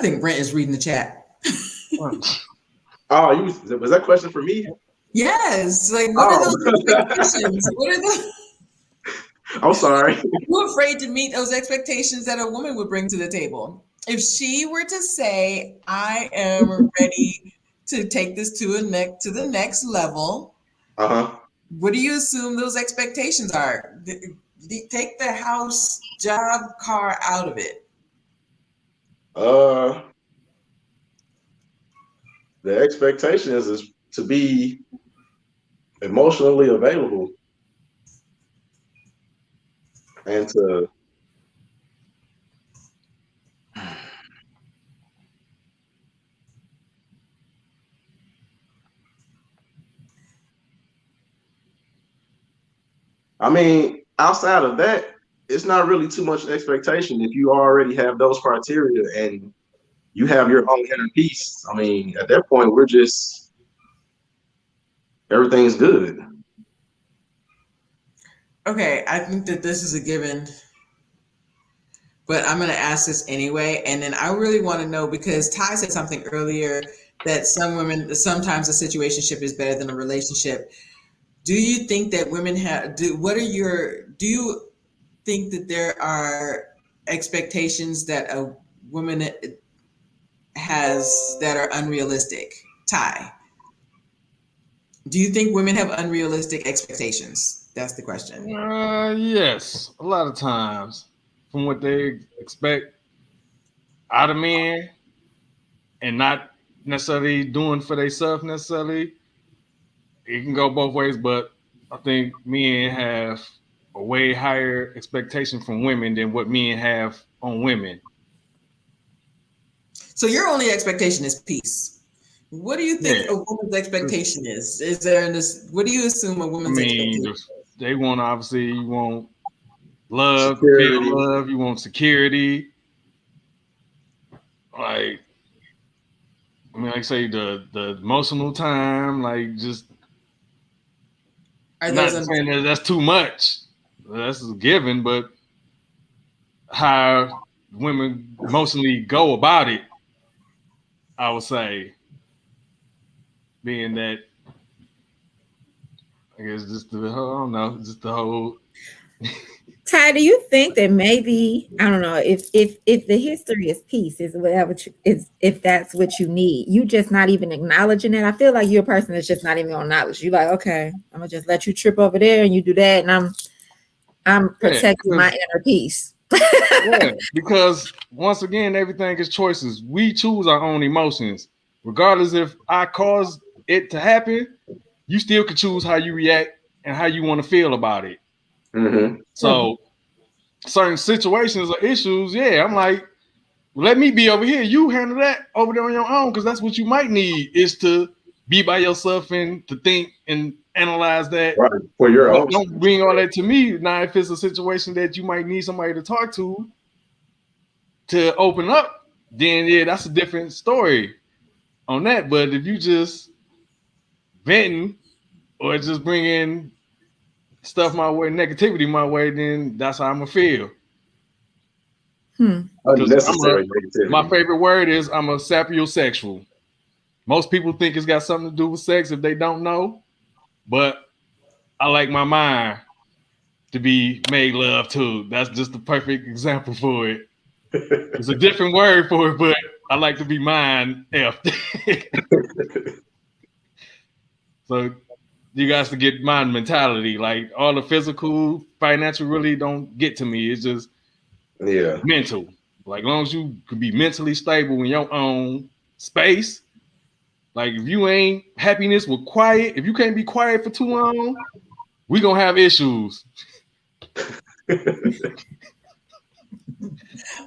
[SPEAKER 1] think Brent is reading the chat.
[SPEAKER 3] Oh, was that question for me?
[SPEAKER 1] Yes. Like, what are those expectations? What are the?
[SPEAKER 3] I'm sorry.
[SPEAKER 1] I'm afraid to meet those expectations that a woman would bring to the table. If she were to say, "I am ready to take this to the next level," what do you assume those expectations are? Take the house, job, car out of it.
[SPEAKER 3] The expectation is to be emotionally available and to outside of that, it's not really too much expectation if you already have those criteria and you have your own inner peace. I mean, at that point, everything's good.
[SPEAKER 1] Okay, I think that this is a given, but I'm going to ask this anyway. And then I really want to know, because Ty said something earlier that sometimes a situationship is better than a relationship. Do you think that women do you think that there are expectations that a woman has that are unrealistic? Ty, do you think women have unrealistic expectations? That's the question.
[SPEAKER 4] Yes, a lot of times from what they expect out of men and not necessarily doing for themselves necessarily. It can go both ways, but I think men have a way higher expectation from women than what men have on women.
[SPEAKER 1] So your only expectation is peace. What do you think a woman's expectation is? Is there what do you assume a woman's expectation is?
[SPEAKER 4] They want, obviously, you want love,
[SPEAKER 3] Security.
[SPEAKER 4] feel love, you want security. Like I say, the emotional time, like, just not saying that that's too much. That's a given, but how women emotionally go about it, I would say, being that, I guess, just the whole.
[SPEAKER 2] Ty, do you think that maybe, I don't know, if the history is peace, is whatever if that's what you need, you just not even acknowledging it? I feel like you're a person that's just not even gonna acknowledge. You're like, okay, I'm gonna just let you trip over there and you do that, and I'm protecting my inner peace.
[SPEAKER 4] Yeah, because once again, everything is choices. We choose our own emotions. Regardless if I cause it to happen, you still can choose how you react and how you want to feel about it.
[SPEAKER 3] Mm-hmm.
[SPEAKER 4] So certain situations or issues, I'm like, let me be over here. You handle that over there on your own, because that's what you might need, is to be by yourself and to think and analyze that.
[SPEAKER 3] Right. For your own.
[SPEAKER 4] Don't bring all that to me. Now, if it's a situation that you might need somebody to talk to open up, then that's a different story on that. But if you just venting or just bringing stuff my way, negativity my way, then that's how I'm gonna feel.
[SPEAKER 3] Unnecessary negativity.
[SPEAKER 4] My favorite word is I'm a sapiosexual. Most people think it's got something to do with sex if they don't know, but I like my mind to be made love to. That's just the perfect example for it. It's a different word for it, but I like to be mind effed. So you guys to get mind mentality. Like, all the physical, financial really don't get to me. It's just mental. Like, as long as you could be mentally stable in your own space. Like, if you ain't happiness with quiet, if you can't be quiet for too long, we gonna have issues.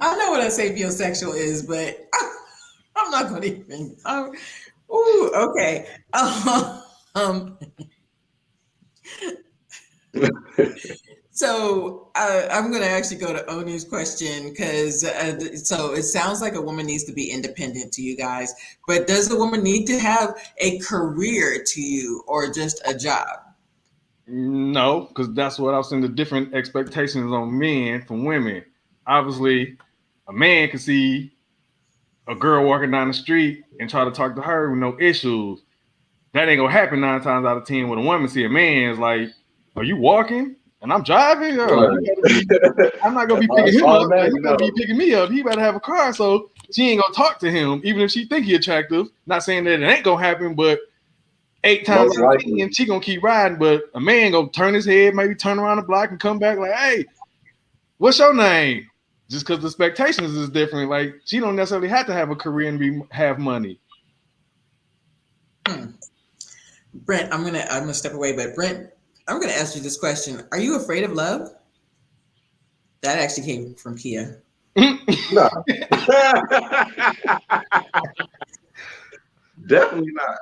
[SPEAKER 1] I know what a sapiosexual is, but I'm not going to even. Okay. So I'm going to actually go to Onu's question, because so it sounds like a woman needs to be independent to you guys, but does a woman need to have a career to you, or just a job?
[SPEAKER 4] No, because that's what I was saying, the different expectations on men from women. Obviously, a man can see a girl walking down the street and try to talk to her with no issues. That ain't gonna happen 9 times out of 10 when a woman see a man is like, "Are you walking and I'm driving?
[SPEAKER 3] Right.
[SPEAKER 4] I'm not gonna be picking him up. He's
[SPEAKER 3] Automatically,
[SPEAKER 4] gonna be
[SPEAKER 3] no.
[SPEAKER 4] picking me up. He better have a car." So she ain't gonna talk to him, even if she think he attractive. Not saying that it ain't gonna happen, but 8 times
[SPEAKER 3] Most
[SPEAKER 4] out of
[SPEAKER 3] likely.
[SPEAKER 4] 10, she gonna keep riding. But a man gonna turn his head, maybe turn around the block and come back like, "Hey, what's your name?" Just because the expectations is different. Like she don't necessarily have to have a career and have money.
[SPEAKER 1] Brent, I'm gonna step away, but Brent, I'm gonna ask you this question: are you afraid of love? That actually came from Kia.
[SPEAKER 3] No. Definitely not.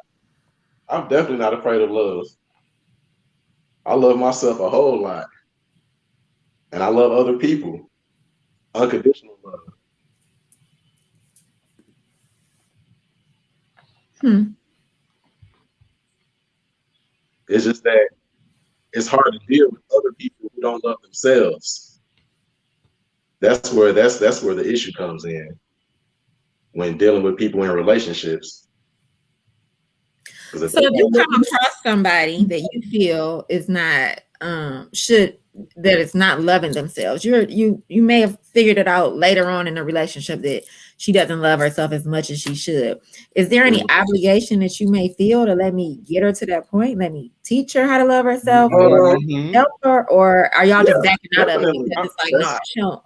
[SPEAKER 3] I'm definitely not afraid of love. I love myself a whole lot. And I love other people. Unconditional love. It's just that it's hard to deal with other people who don't love themselves. That's where the issue comes in when dealing with people in relationships.
[SPEAKER 2] So if you come across somebody that you feel is not that is not loving themselves, you may have figured it out later on in the relationship that she doesn't love herself as much as she should. Is there any obligation that you may feel to let me get her to that point? Let me teach her how to love herself or help her, or are y'all just backing out of it because it's like, no, she don't.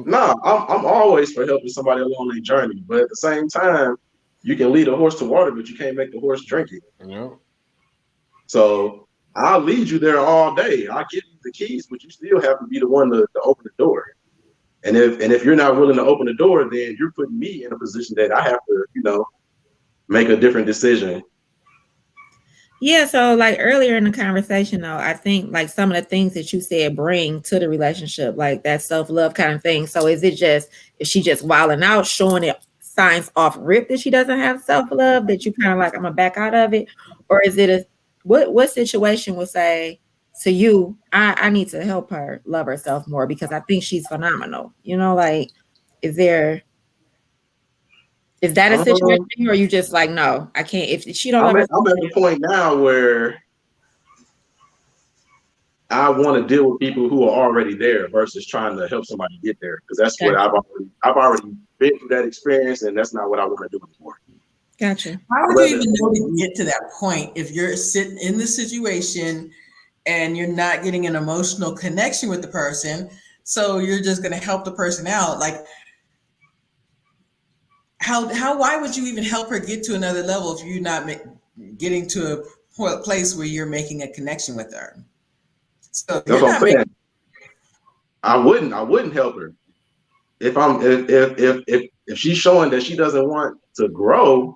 [SPEAKER 3] No, I'm always for helping somebody along their journey, but at the same time, you can lead a horse to water, but you can't make the horse drink it.
[SPEAKER 4] Yeah.
[SPEAKER 3] So I'll lead you there all day. I'll give you the keys, but you still have to be the one to open the door. And if you're not willing to open the door, then you're putting me in a position that I have to, make a different decision.
[SPEAKER 2] Yeah, so like earlier in the conversation, though, I think like some of the things that you said bring to the relationship, like that self-love kind of thing. So is she just wilding out, showing it signs off rip that she doesn't have self-love, that you kind of like, I'm gonna back out of it? Or is it what situation would say to you, I need to help her love herself more because I think she's phenomenal? Like, is that a situation, or you just like, no, I can't? If she don't love herself,
[SPEAKER 3] I'm at the point now where I want to deal with people who are already there versus trying to help somebody get there, because that's what I've already been through that experience, and that's not what I want to do anymore.
[SPEAKER 2] Gotcha.
[SPEAKER 1] How would you even know to get to that point if you're sitting in the situation and you're not getting an emotional connection with the person? So you're just going to help the person out. Like, why would you even help her get to another level if you're not getting to a place where you're making a connection with her? So
[SPEAKER 3] that's what I'm saying. I wouldn't help her if she's showing that she doesn't want to grow.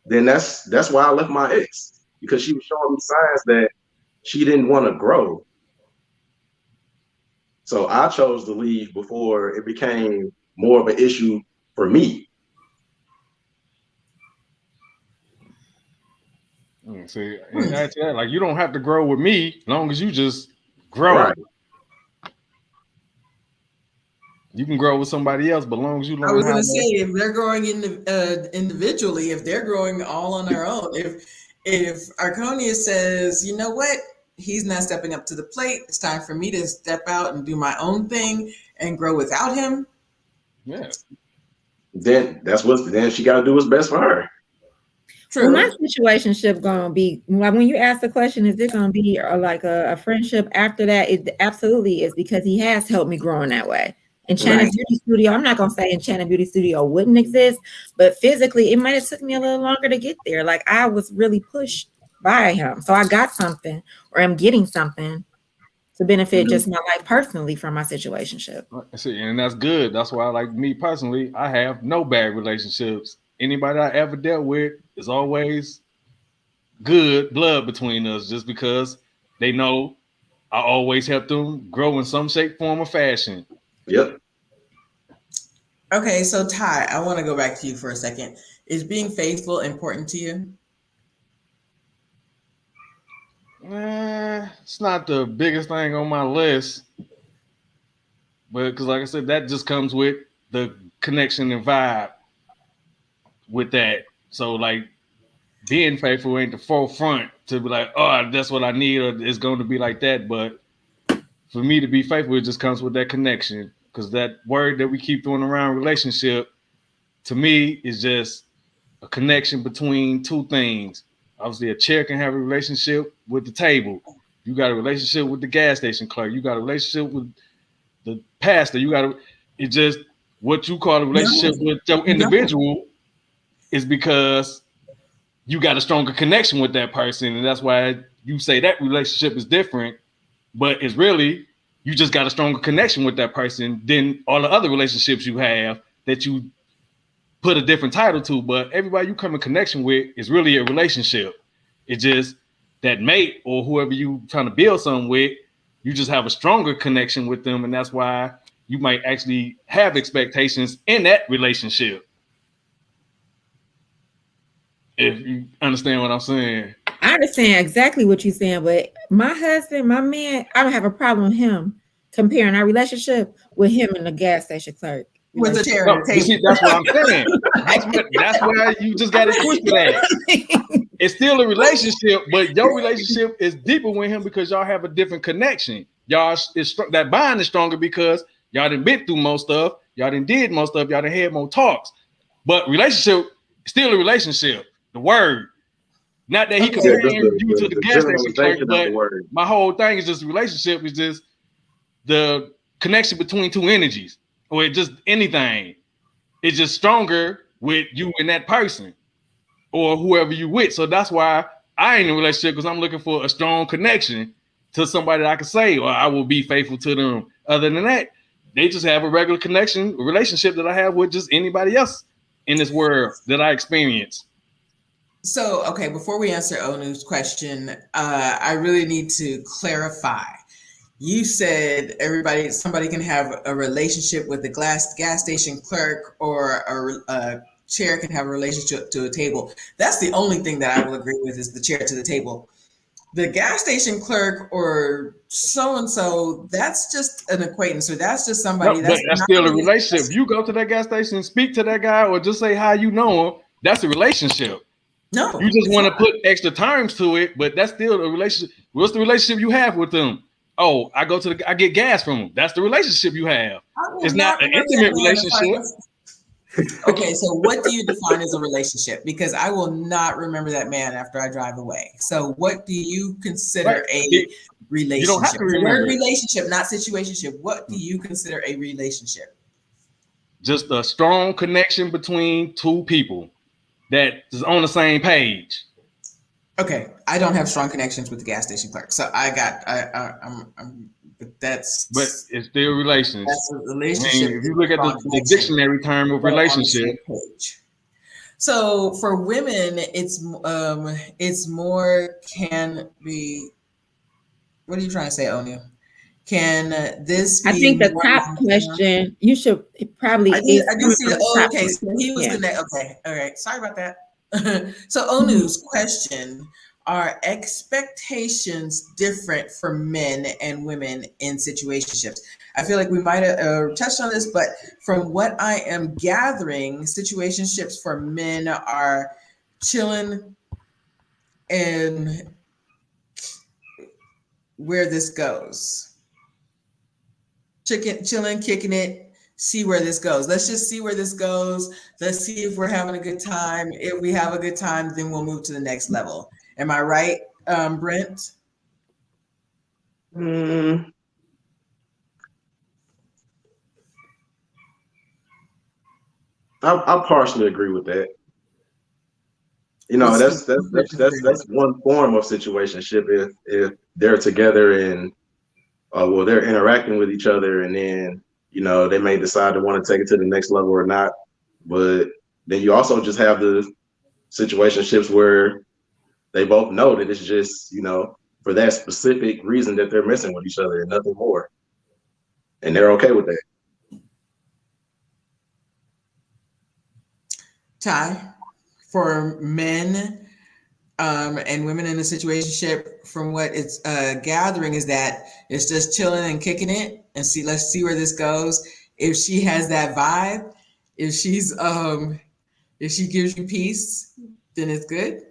[SPEAKER 3] Then that's why I left my ex, because she was showing me signs that she didn't want to grow. So I chose to leave before it became more of an issue for me.
[SPEAKER 4] See, and that's that. Like, you don't have to grow with me as long as you just grow.
[SPEAKER 3] Right.
[SPEAKER 4] You can grow with somebody else, but as long as you learn.
[SPEAKER 1] I was going to say, if they're growing individually, if they're growing all on their own, if Arconia says, you know what, he's not stepping up to the plate, it's time for me to step out and do my own thing and grow without him.
[SPEAKER 4] Yeah.
[SPEAKER 3] Then she got to do what's best for her.
[SPEAKER 2] True. Well, my situationship gonna be, when you ask the question, is it gonna be like a friendship after that? It absolutely is, because he has helped me grow in that way. Enchanted Beauty Studio, I'm not gonna say Enchanted Beauty Studio wouldn't exist, but physically it might have took me a little longer to get there. Like, I was really pushed by him, so I got something, or I'm getting something to benefit just my life personally from my situationship.
[SPEAKER 4] See, and that's good. That's why, like me personally, I have no bad relationships. Anybody I ever dealt with is always good blood between us, just because they know I always help them grow in some shape, form, or fashion.
[SPEAKER 3] Yep.
[SPEAKER 1] Okay, so Ty, I want to go back to you for a second. Is being faithful important to you?
[SPEAKER 4] It's not the biggest thing on my list, but because, like I said, that just comes with the connection and vibe. with that. So like being faithful ain't the forefront to be like, oh, that's what I need, or it's going to be like that. But for me to be faithful, it just comes with that connection. Because that word that we keep throwing around, relationship, to me is just a connection between two things. Obviously, a chair can have a relationship with the table. You got a relationship with the gas station clerk. You got a relationship with the pastor. It's just what you call a relationship with your individual is because you got a stronger connection with that person. And that's why you say that relationship is different, but it's really, you just got a stronger connection with that person than all the other relationships you have that you put a different title to. But everybody you come in connection with is really a relationship. It's just that mate or whoever you trying to build something with, you just have a stronger connection with them. And that's why you might actually have expectations in that relationship. If you understand what I'm saying.
[SPEAKER 2] I understand exactly what you're saying, but my husband, my man, I don't have a problem with him comparing our relationship with him and the gas station clerk.
[SPEAKER 1] With the chair
[SPEAKER 4] No,
[SPEAKER 1] at the
[SPEAKER 4] you
[SPEAKER 1] table.
[SPEAKER 4] see, that's what I'm saying. That's why you just got it twisted at. It's still a relationship, but your relationship is deeper with him because y'all have a different connection. That bond is stronger because y'all done been through most stuff. Y'all done did most stuff. Y'all done had more talks. But relationship is still a relationship. The word. Not that he comparing you to the gas station clerk, but my whole thing is just relationship is just the connection between two energies, or just anything. It's just stronger with you and that person, or whoever you with. So that's why I ain't in a relationship, because I'm looking for a strong connection to somebody that I can say, or I will be faithful to them. Other than that, they just have a regular connection, a relationship that I have with just anybody else in this world that I experience.
[SPEAKER 1] So, okay, before we answer Onu's question, I really need to clarify. You said somebody can have a relationship with the gas station clerk, or a chair can have a relationship to a table. That's the only thing that I will agree with, is the chair to the table. The gas station clerk or so-and-so, that's just an acquaintance, or that's just somebody.
[SPEAKER 4] No, that's still a relationship. You go to that gas station, speak to that guy, or just say how you know him, that's a relationship.
[SPEAKER 1] No,
[SPEAKER 4] you just want to put extra terms to it, but that's still a relationship. What's the relationship you have with them? Oh, I get gas from them. That's the relationship you have. It's not an intimate relationship.
[SPEAKER 1] Okay, so what do you define as a relationship? Because I will not remember that man after I drive away. So what do you consider a relationship? You don't have to remember. The word relationship, not situationship. What do you consider a relationship?
[SPEAKER 4] Just a strong connection between two people that is on the same page.
[SPEAKER 1] Okay, I don't have strong connections with the gas station clerk, so but
[SPEAKER 4] it's still relations.
[SPEAKER 1] That's a relationship.
[SPEAKER 4] If you look at the dictionary term of relationship.
[SPEAKER 1] So for women, it's more can be. What are you trying to say, Onu? Can this be?
[SPEAKER 2] I think the top question you should probably.
[SPEAKER 1] I do see the. Okay, so he was connected. Okay, all right. Sorry about that. So Onu's question: are expectations different for men and women in situationships? I feel like we might have touched on this, but from what I am gathering, situationships for men are chilling and where this goes. Chilling, kicking it, see where this goes. Let's just see where this goes. Let's see if we're having a good time. If we have a good time, then we'll move to the next level. Am I right, Brent?
[SPEAKER 3] I'll partially agree with that. You know, that's one form of situationship if they're together and they're interacting with each other, and then they may decide to want to take it to the next level or not. But then you also just have the situationships where they both know that it's just for that specific reason that they're messing with each other and nothing more, and they're okay with that.
[SPEAKER 1] Ty, for men and women in a situationship, from what it's gathering, is that it's just chilling and kicking it and let's see where this goes. If she has that vibe, if she's If she gives you peace, then it's good.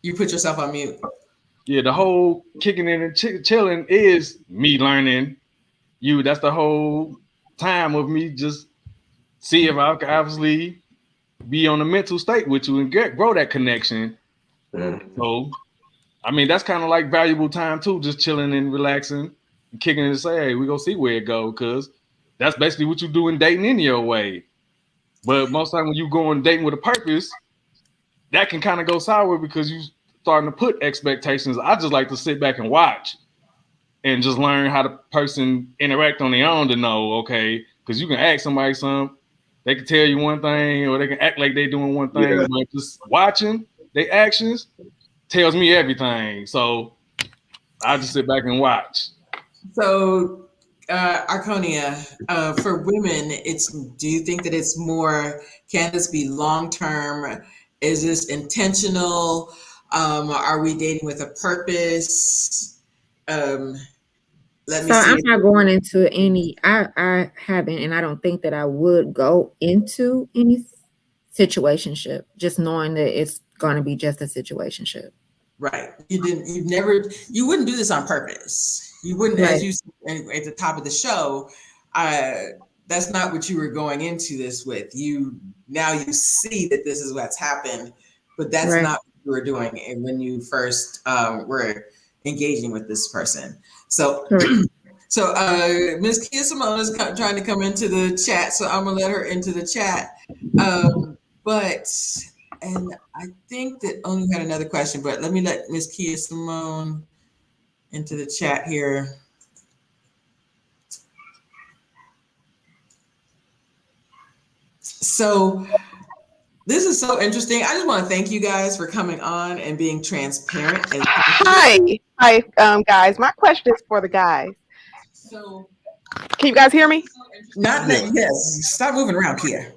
[SPEAKER 1] You put yourself on mute.
[SPEAKER 4] Yeah, the whole kicking in and chilling is me learning you. That's the whole time of me just see if I can obviously be on a mental state with you and grow that connection. So, I mean, that's kind of like valuable time too, just chilling and relaxing and kicking it and say, hey, we're going to see where it goes, because that's basically what you do in dating any your way. But most time when you go on dating with a purpose, that can kind of go sour because you starting to put expectations. I just like to sit back and watch and just learn how the person interact on their own to know, okay, because you can ask somebody something, they can tell you one thing or they can act like they're doing one thing, but just watching their actions tells me everything. So I just sit back and watch.
[SPEAKER 1] So, Arconia, for women, do you think that it's more, can this be long term? Is this intentional? Are we dating with a purpose? Let me
[SPEAKER 2] So
[SPEAKER 1] see.
[SPEAKER 2] I'm not going into any. I haven't, and I don't think that I would go into any situationship, just knowing that it's going to be just a situationship.
[SPEAKER 1] Right. You wouldn't do this on purpose. You wouldn't,
[SPEAKER 2] Right.
[SPEAKER 1] as you said at the top of the show, that's not what you were going into this with. Now you see that this is what's happened, but that's
[SPEAKER 2] Right.
[SPEAKER 1] not what you were doing when you first were engaging with this person. So, so Ms. Kia Simone is trying to come into the chat, so I'm gonna let her into the chat. And I think that Onu had another question, but let me let Ms. Kia Simone into the chat here. So this is so interesting. I just want to thank you guys for coming on and being transparent.
[SPEAKER 5] Hi, guys. My question is for the guys.
[SPEAKER 1] So,
[SPEAKER 5] can you guys hear me?
[SPEAKER 1] Not that. Yes. Stop moving around, Kia.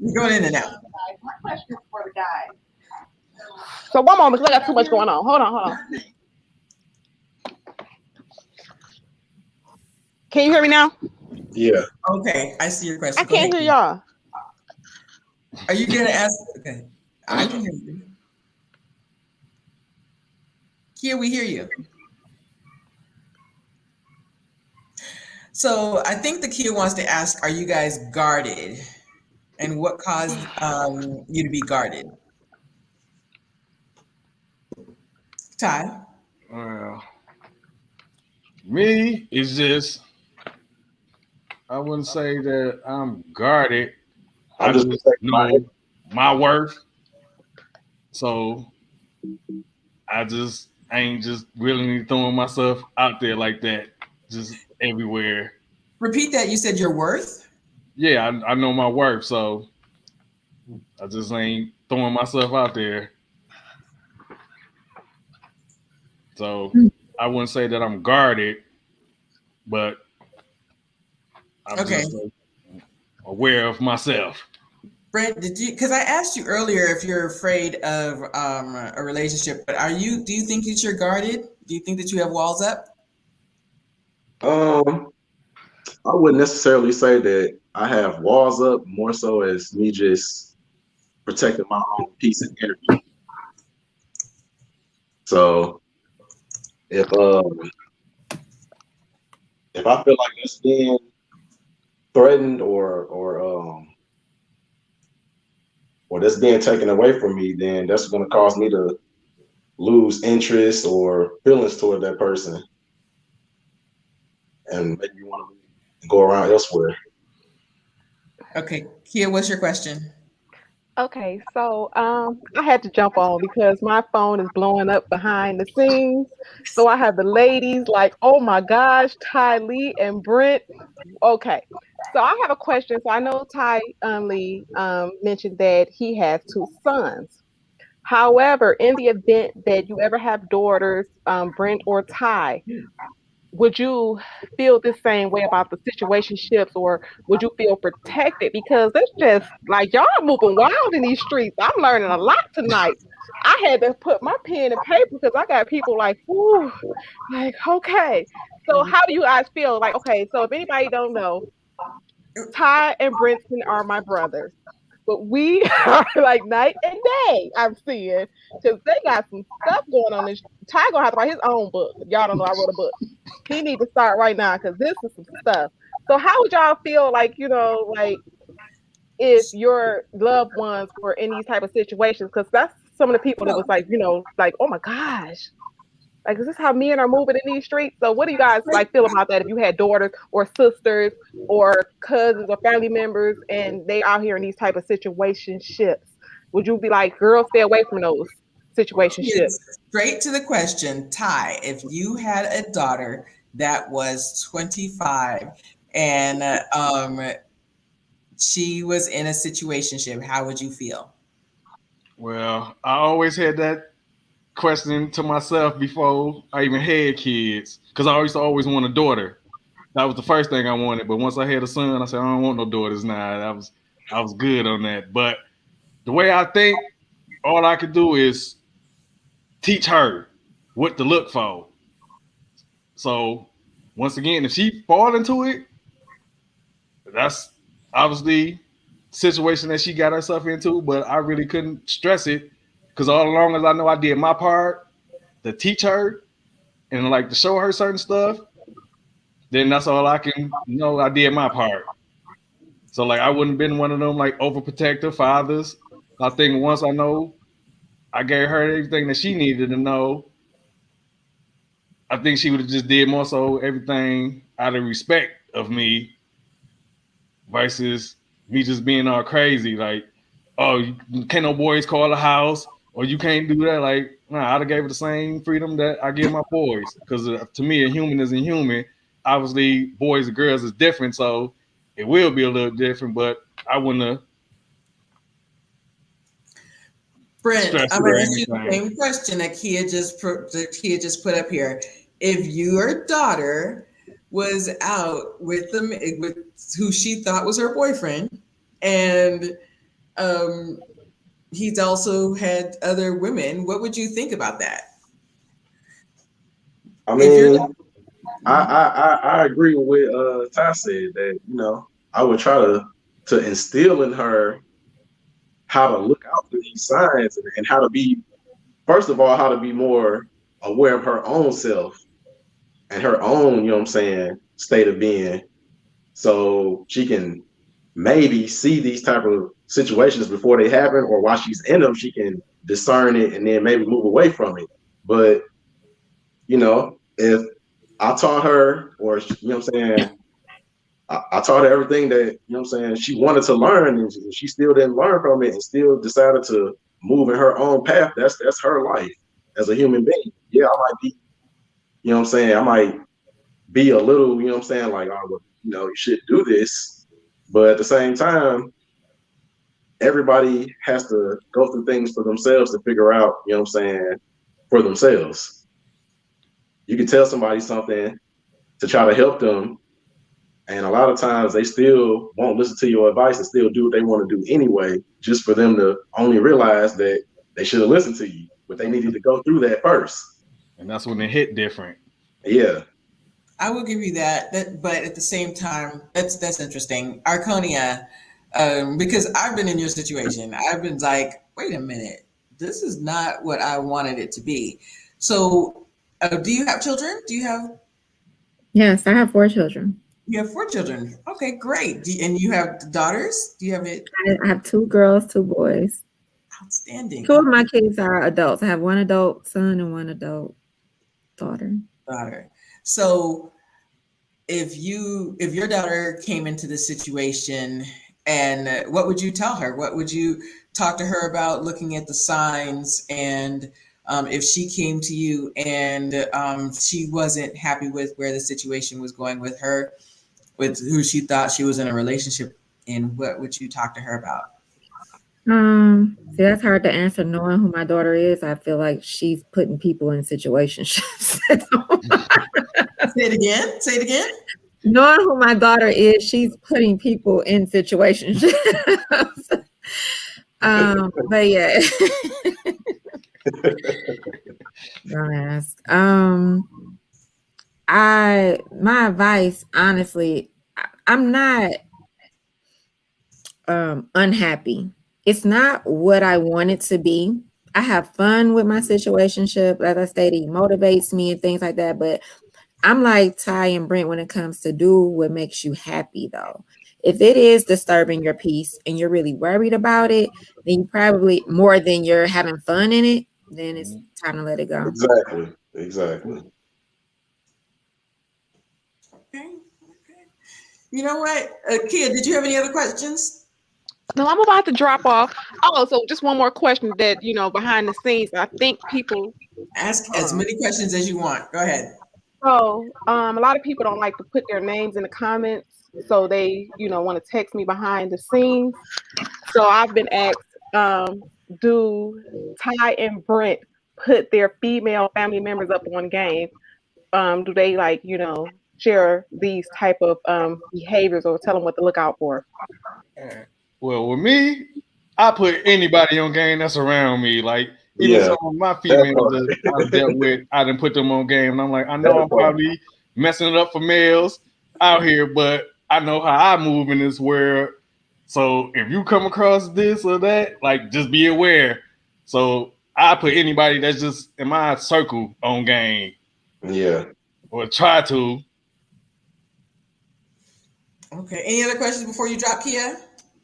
[SPEAKER 1] You're going in and out.
[SPEAKER 5] My question is for the guys. So one moment, because I got too much going on. Hold on. Can you hear me now?
[SPEAKER 3] Yeah.
[SPEAKER 1] Okay, I see your question.
[SPEAKER 5] I can't hear y'all.
[SPEAKER 1] Are you going to ask? Okay, I can hear you. Kia, we hear you. So I think the Kia wants to ask, are you guys guarded? And what caused you to be guarded? Ty?
[SPEAKER 4] Well, me is just, I wouldn't say that I'm guarded. I just know my worth. So I just ain't just willingly throwing myself out there like that, just everywhere.
[SPEAKER 1] Repeat that. You said your worth?
[SPEAKER 4] Yeah, I know my worth, so I just ain't throwing myself out there. So I wouldn't say that I'm guarded, but I'm just aware of myself.
[SPEAKER 1] Brent, because I asked you earlier if you're afraid of a relationship, but do you think that you're guarded? Do you think that you have walls up?
[SPEAKER 3] I wouldn't necessarily say that I have walls up, more so as me just protecting my own peace and energy. So if I feel like it's being threatened or that's being taken away from me, then that's going to cause me to lose interest or feelings toward that person, and make me want to go around elsewhere.
[SPEAKER 1] Okay, Kia, what's your question?
[SPEAKER 5] Okay, so I had to jump on because my phone is blowing up behind the scenes. So I have the ladies like, oh my gosh, Ty Lee and Brent. Okay, so I have a question. So I know Ty Lee mentioned that he has 2 sons. However, in the event that you ever have daughters, Brent or Ty, would you feel the same way about the situationships, or would you feel protected? Because it's just like y'all moving wild in these streets. I'm learning a lot tonight. I had to put my pen and paper because I got people like, whoo, like, okay. So how do you guys feel? Like, okay, so if anybody don't know, Ty and Brenton are my brothers. But we are like night and day, I'm seeing. Because they got some stuff going on. Ty gonna have to write his own book. If y'all don't know, I wrote a book. He need to start right now because this is some stuff. So how would y'all feel like, like if your loved ones were in these type of situations? Because that's some of the people that was like, like, oh my gosh, like, is this how men are moving in these streets? So what do you guys like feel about that if you had daughters or sisters or cousins or family members and they out here in these type of situationships? Would you be like, girl, stay away from those situationships?
[SPEAKER 1] Straight to the question, Ty, if you had a daughter that was 25 and she was in a situationship, how would you feel?
[SPEAKER 4] Well, I always had that question to myself before I even had kids, because I used to always want a daughter. That was the first thing I wanted. But once I had a son, I said I don't want no daughters now. I was good on that. But the way I think, all I could do is teach her what to look for. So once again, if she fall into it, that's obviously situation that she got herself into. But I really couldn't stress it because all along as I know I did my part to teach her and like to show her certain stuff, then that's all I can know. I did my part. So like I wouldn't have been one of them like overprotective fathers. I think once I know I gave her everything that she needed to know, I think she would have just did more so everything out of respect of me versus me just being all crazy. Like, oh, can't no boys call a house or you can't do that. Like, nah, I'd have gave her the same freedom that I give my boys. Because to me, a human is a human. Obviously, boys and girls is different. So it will be a little different, but I wouldn't have.
[SPEAKER 1] Brent, I'm going to ask you the same question that Kia just put up here. If your daughter was out with who she thought was her boyfriend, and he's also had other women, what would you think about that?
[SPEAKER 3] I mean, I agree with what Ty said that I would try to instill in her how to look out for these signs and how to be, first of all, how to be more aware of her own self and her own, state of being. So she can maybe see these type of situations before they happen, or while she's in them, she can discern it and then maybe move away from it. But, if I taught her, or, I taught her everything that, she wanted to learn, and she still didn't learn from it and still decided to move in her own path. That's her life as a human being. Yeah, I might be, I might be a little, like, oh, well, you should do this. But at the same time, everybody has to go through things for themselves to figure out, for themselves. You can tell somebody something to try to help them, and a lot of times they still won't listen to your advice and still do what they want to do anyway, just for them to only realize that they should have listened to you, but they needed to go through that first.
[SPEAKER 4] And that's when it hit different.
[SPEAKER 1] Yeah. I will give you that, but at the same time, that's interesting. Arconia, because I've been in your situation. I've been like, wait a minute, this is not what I wanted it to be. So do you have children?
[SPEAKER 2] Yes, I have 4 children.
[SPEAKER 1] You have 4 children. Okay, great. And you have daughters? Do you have it?
[SPEAKER 2] I have 2 girls, 2 boys.
[SPEAKER 1] Outstanding.
[SPEAKER 2] 2 of my kids are adults. I have 1 adult son and 1 adult daughter.
[SPEAKER 1] So if your daughter came into this situation, and what would you tell her? What would you talk to her about, looking at the signs? And if she came to you and she wasn't happy with where the situation was going with her, with who she thought she was in a relationship in, what would you talk to her about?
[SPEAKER 2] See, that's hard to answer. Knowing who my daughter is, I feel like she's putting people in situationships.
[SPEAKER 1] Say it again.
[SPEAKER 2] Knowing who my daughter is, she's putting people in situationships. But yeah. Don't ask. My advice, honestly, I'm not unhappy. It's not what I want it to be. I have fun with my situationship. As I stated, it motivates me and things like that. But I'm like Ty and Brent when it comes to do what makes you happy, though. If it is disturbing your peace and you're really worried about it, then you probably more than you're having fun in it, then it's time to let it go.
[SPEAKER 3] Exactly.
[SPEAKER 1] Okay. You know what, Kia, did you have any other questions?
[SPEAKER 5] No, I'm about to drop off. Oh, so just one more question that, behind the scenes, I think people.
[SPEAKER 1] Ask as many questions as you want. Go ahead.
[SPEAKER 5] So, a lot of people don't like to put their names in the comments, so they, want to text me behind the scenes. So I've been asked, do Ty and Brent put their female family members up on game? Do they share these type of behaviors or tell them what to look out for?
[SPEAKER 4] Well, with me, I put anybody on game that's around me. Like even some of my females that I've dealt with, I didn't put them on game. And I'm like, I know I'm probably messing it up for males out here, but I know how I move in this world. So if you come across this or that, like just be aware. So I put anybody that's just in my circle on game.
[SPEAKER 3] Yeah.
[SPEAKER 4] Or try to.
[SPEAKER 1] Okay. Any other questions before you drop, Kia?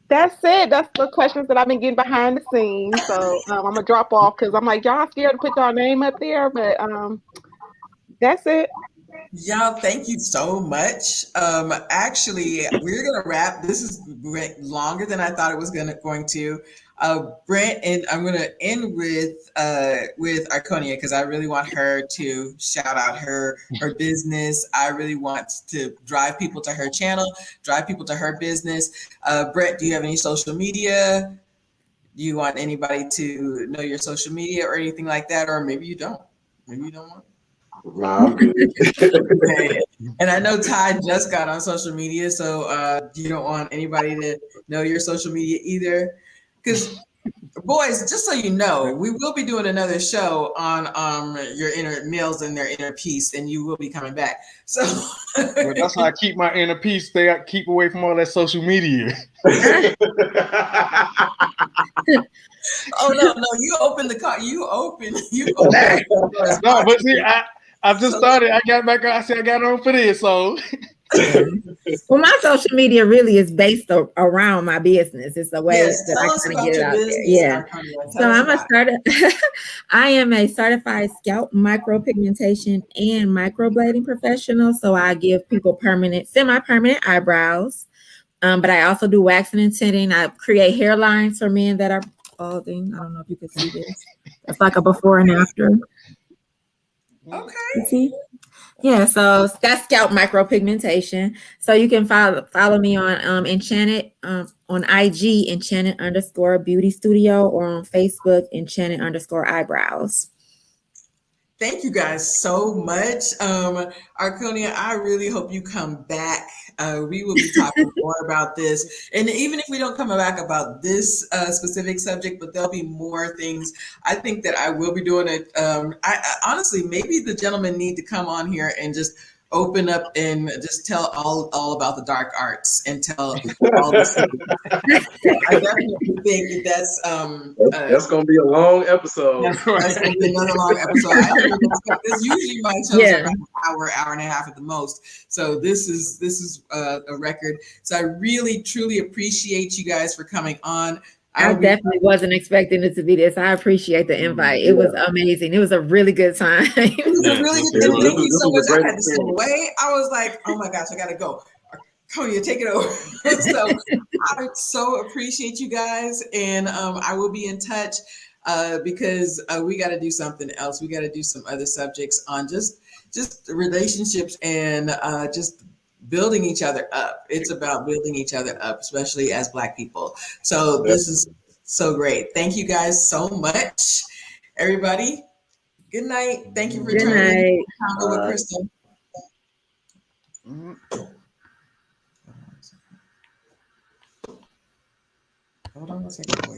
[SPEAKER 5] That's it. That's the questions that I've been getting behind the scenes. So I'm gonna drop off because I'm like, y'all scared to put y'all name up there, but that's it.
[SPEAKER 1] Y'all, thank you so much. Actually, we're gonna wrap. This is longer than I thought it was going to. Brent, and I'm gonna end with Arconia because I really want her to shout out her business. I really want to drive people to her channel, drive people to her business. Brent, do you have any social media? Do you want anybody to know your social media or anything like that? Or maybe you don't. Maybe you don't want.
[SPEAKER 3] Nah, I'm good.
[SPEAKER 1] Okay. And I know Ty just got on social media, so you don't want anybody to know your social media either. Because boys, just so you know, we will be doing another show on your inner males and their inner peace, and you will be coming back. So
[SPEAKER 4] Well, that's how I keep my inner peace. Keep away from all that social media.
[SPEAKER 1] Oh no, you open the car. You open.
[SPEAKER 4] No, but see, I just started. I got back. I said I got on for this. So,
[SPEAKER 2] well, my social media really is based around my business. It's a way that
[SPEAKER 1] tell
[SPEAKER 2] I
[SPEAKER 1] us
[SPEAKER 2] kind
[SPEAKER 1] about
[SPEAKER 2] of get it
[SPEAKER 1] your
[SPEAKER 2] out
[SPEAKER 1] business,
[SPEAKER 2] there. Yeah. So I am a certified scalp micropigmentation and microblading professional. So I give people permanent, semi-permanent eyebrows. But I also do waxing and tinting. I create hairlines for men that are balding. I don't know if you can see this. It's like a before and after.
[SPEAKER 1] Okay.
[SPEAKER 2] You see? Yeah, so that's scalp micropigmentation. So you can follow me on Enchanted on IG Enchanted_Beauty Studio or on Facebook Enchanted_Eyebrows.
[SPEAKER 1] Thank you guys so much. Arconia, I really hope you come back. We will be talking more about this. And even if we don't come back about this specific subject, but there'll be more things. I think that I will be doing it. I honestly, maybe the gentlemen need to come on here and just open up and just tell all about the dark arts and tell all the I definitely think that's
[SPEAKER 3] gonna be a long episode.
[SPEAKER 1] That's gonna be another long episode. I didn't even expect this. Usually my shows are about an hour and a half at the most. So this is a record. So I really truly appreciate you guys for coming on.
[SPEAKER 2] I definitely wasn't expecting it to be this. I appreciate the invite. It was amazing. It was a really good time.
[SPEAKER 1] It was a really good time. Thank you so much. I had to step away. I was like, oh my gosh, I gotta go. Konya, take it over. So I so appreciate you guys, and I will be in touch because we got to do something else. We got to do some other subjects on just relationships and just building each other up. It's about building each other up, especially as Black people. So this is so great. Thank you guys so much, everybody. Good night. Thank you for joining me. Convo with Crystal. Hold on a second, boy.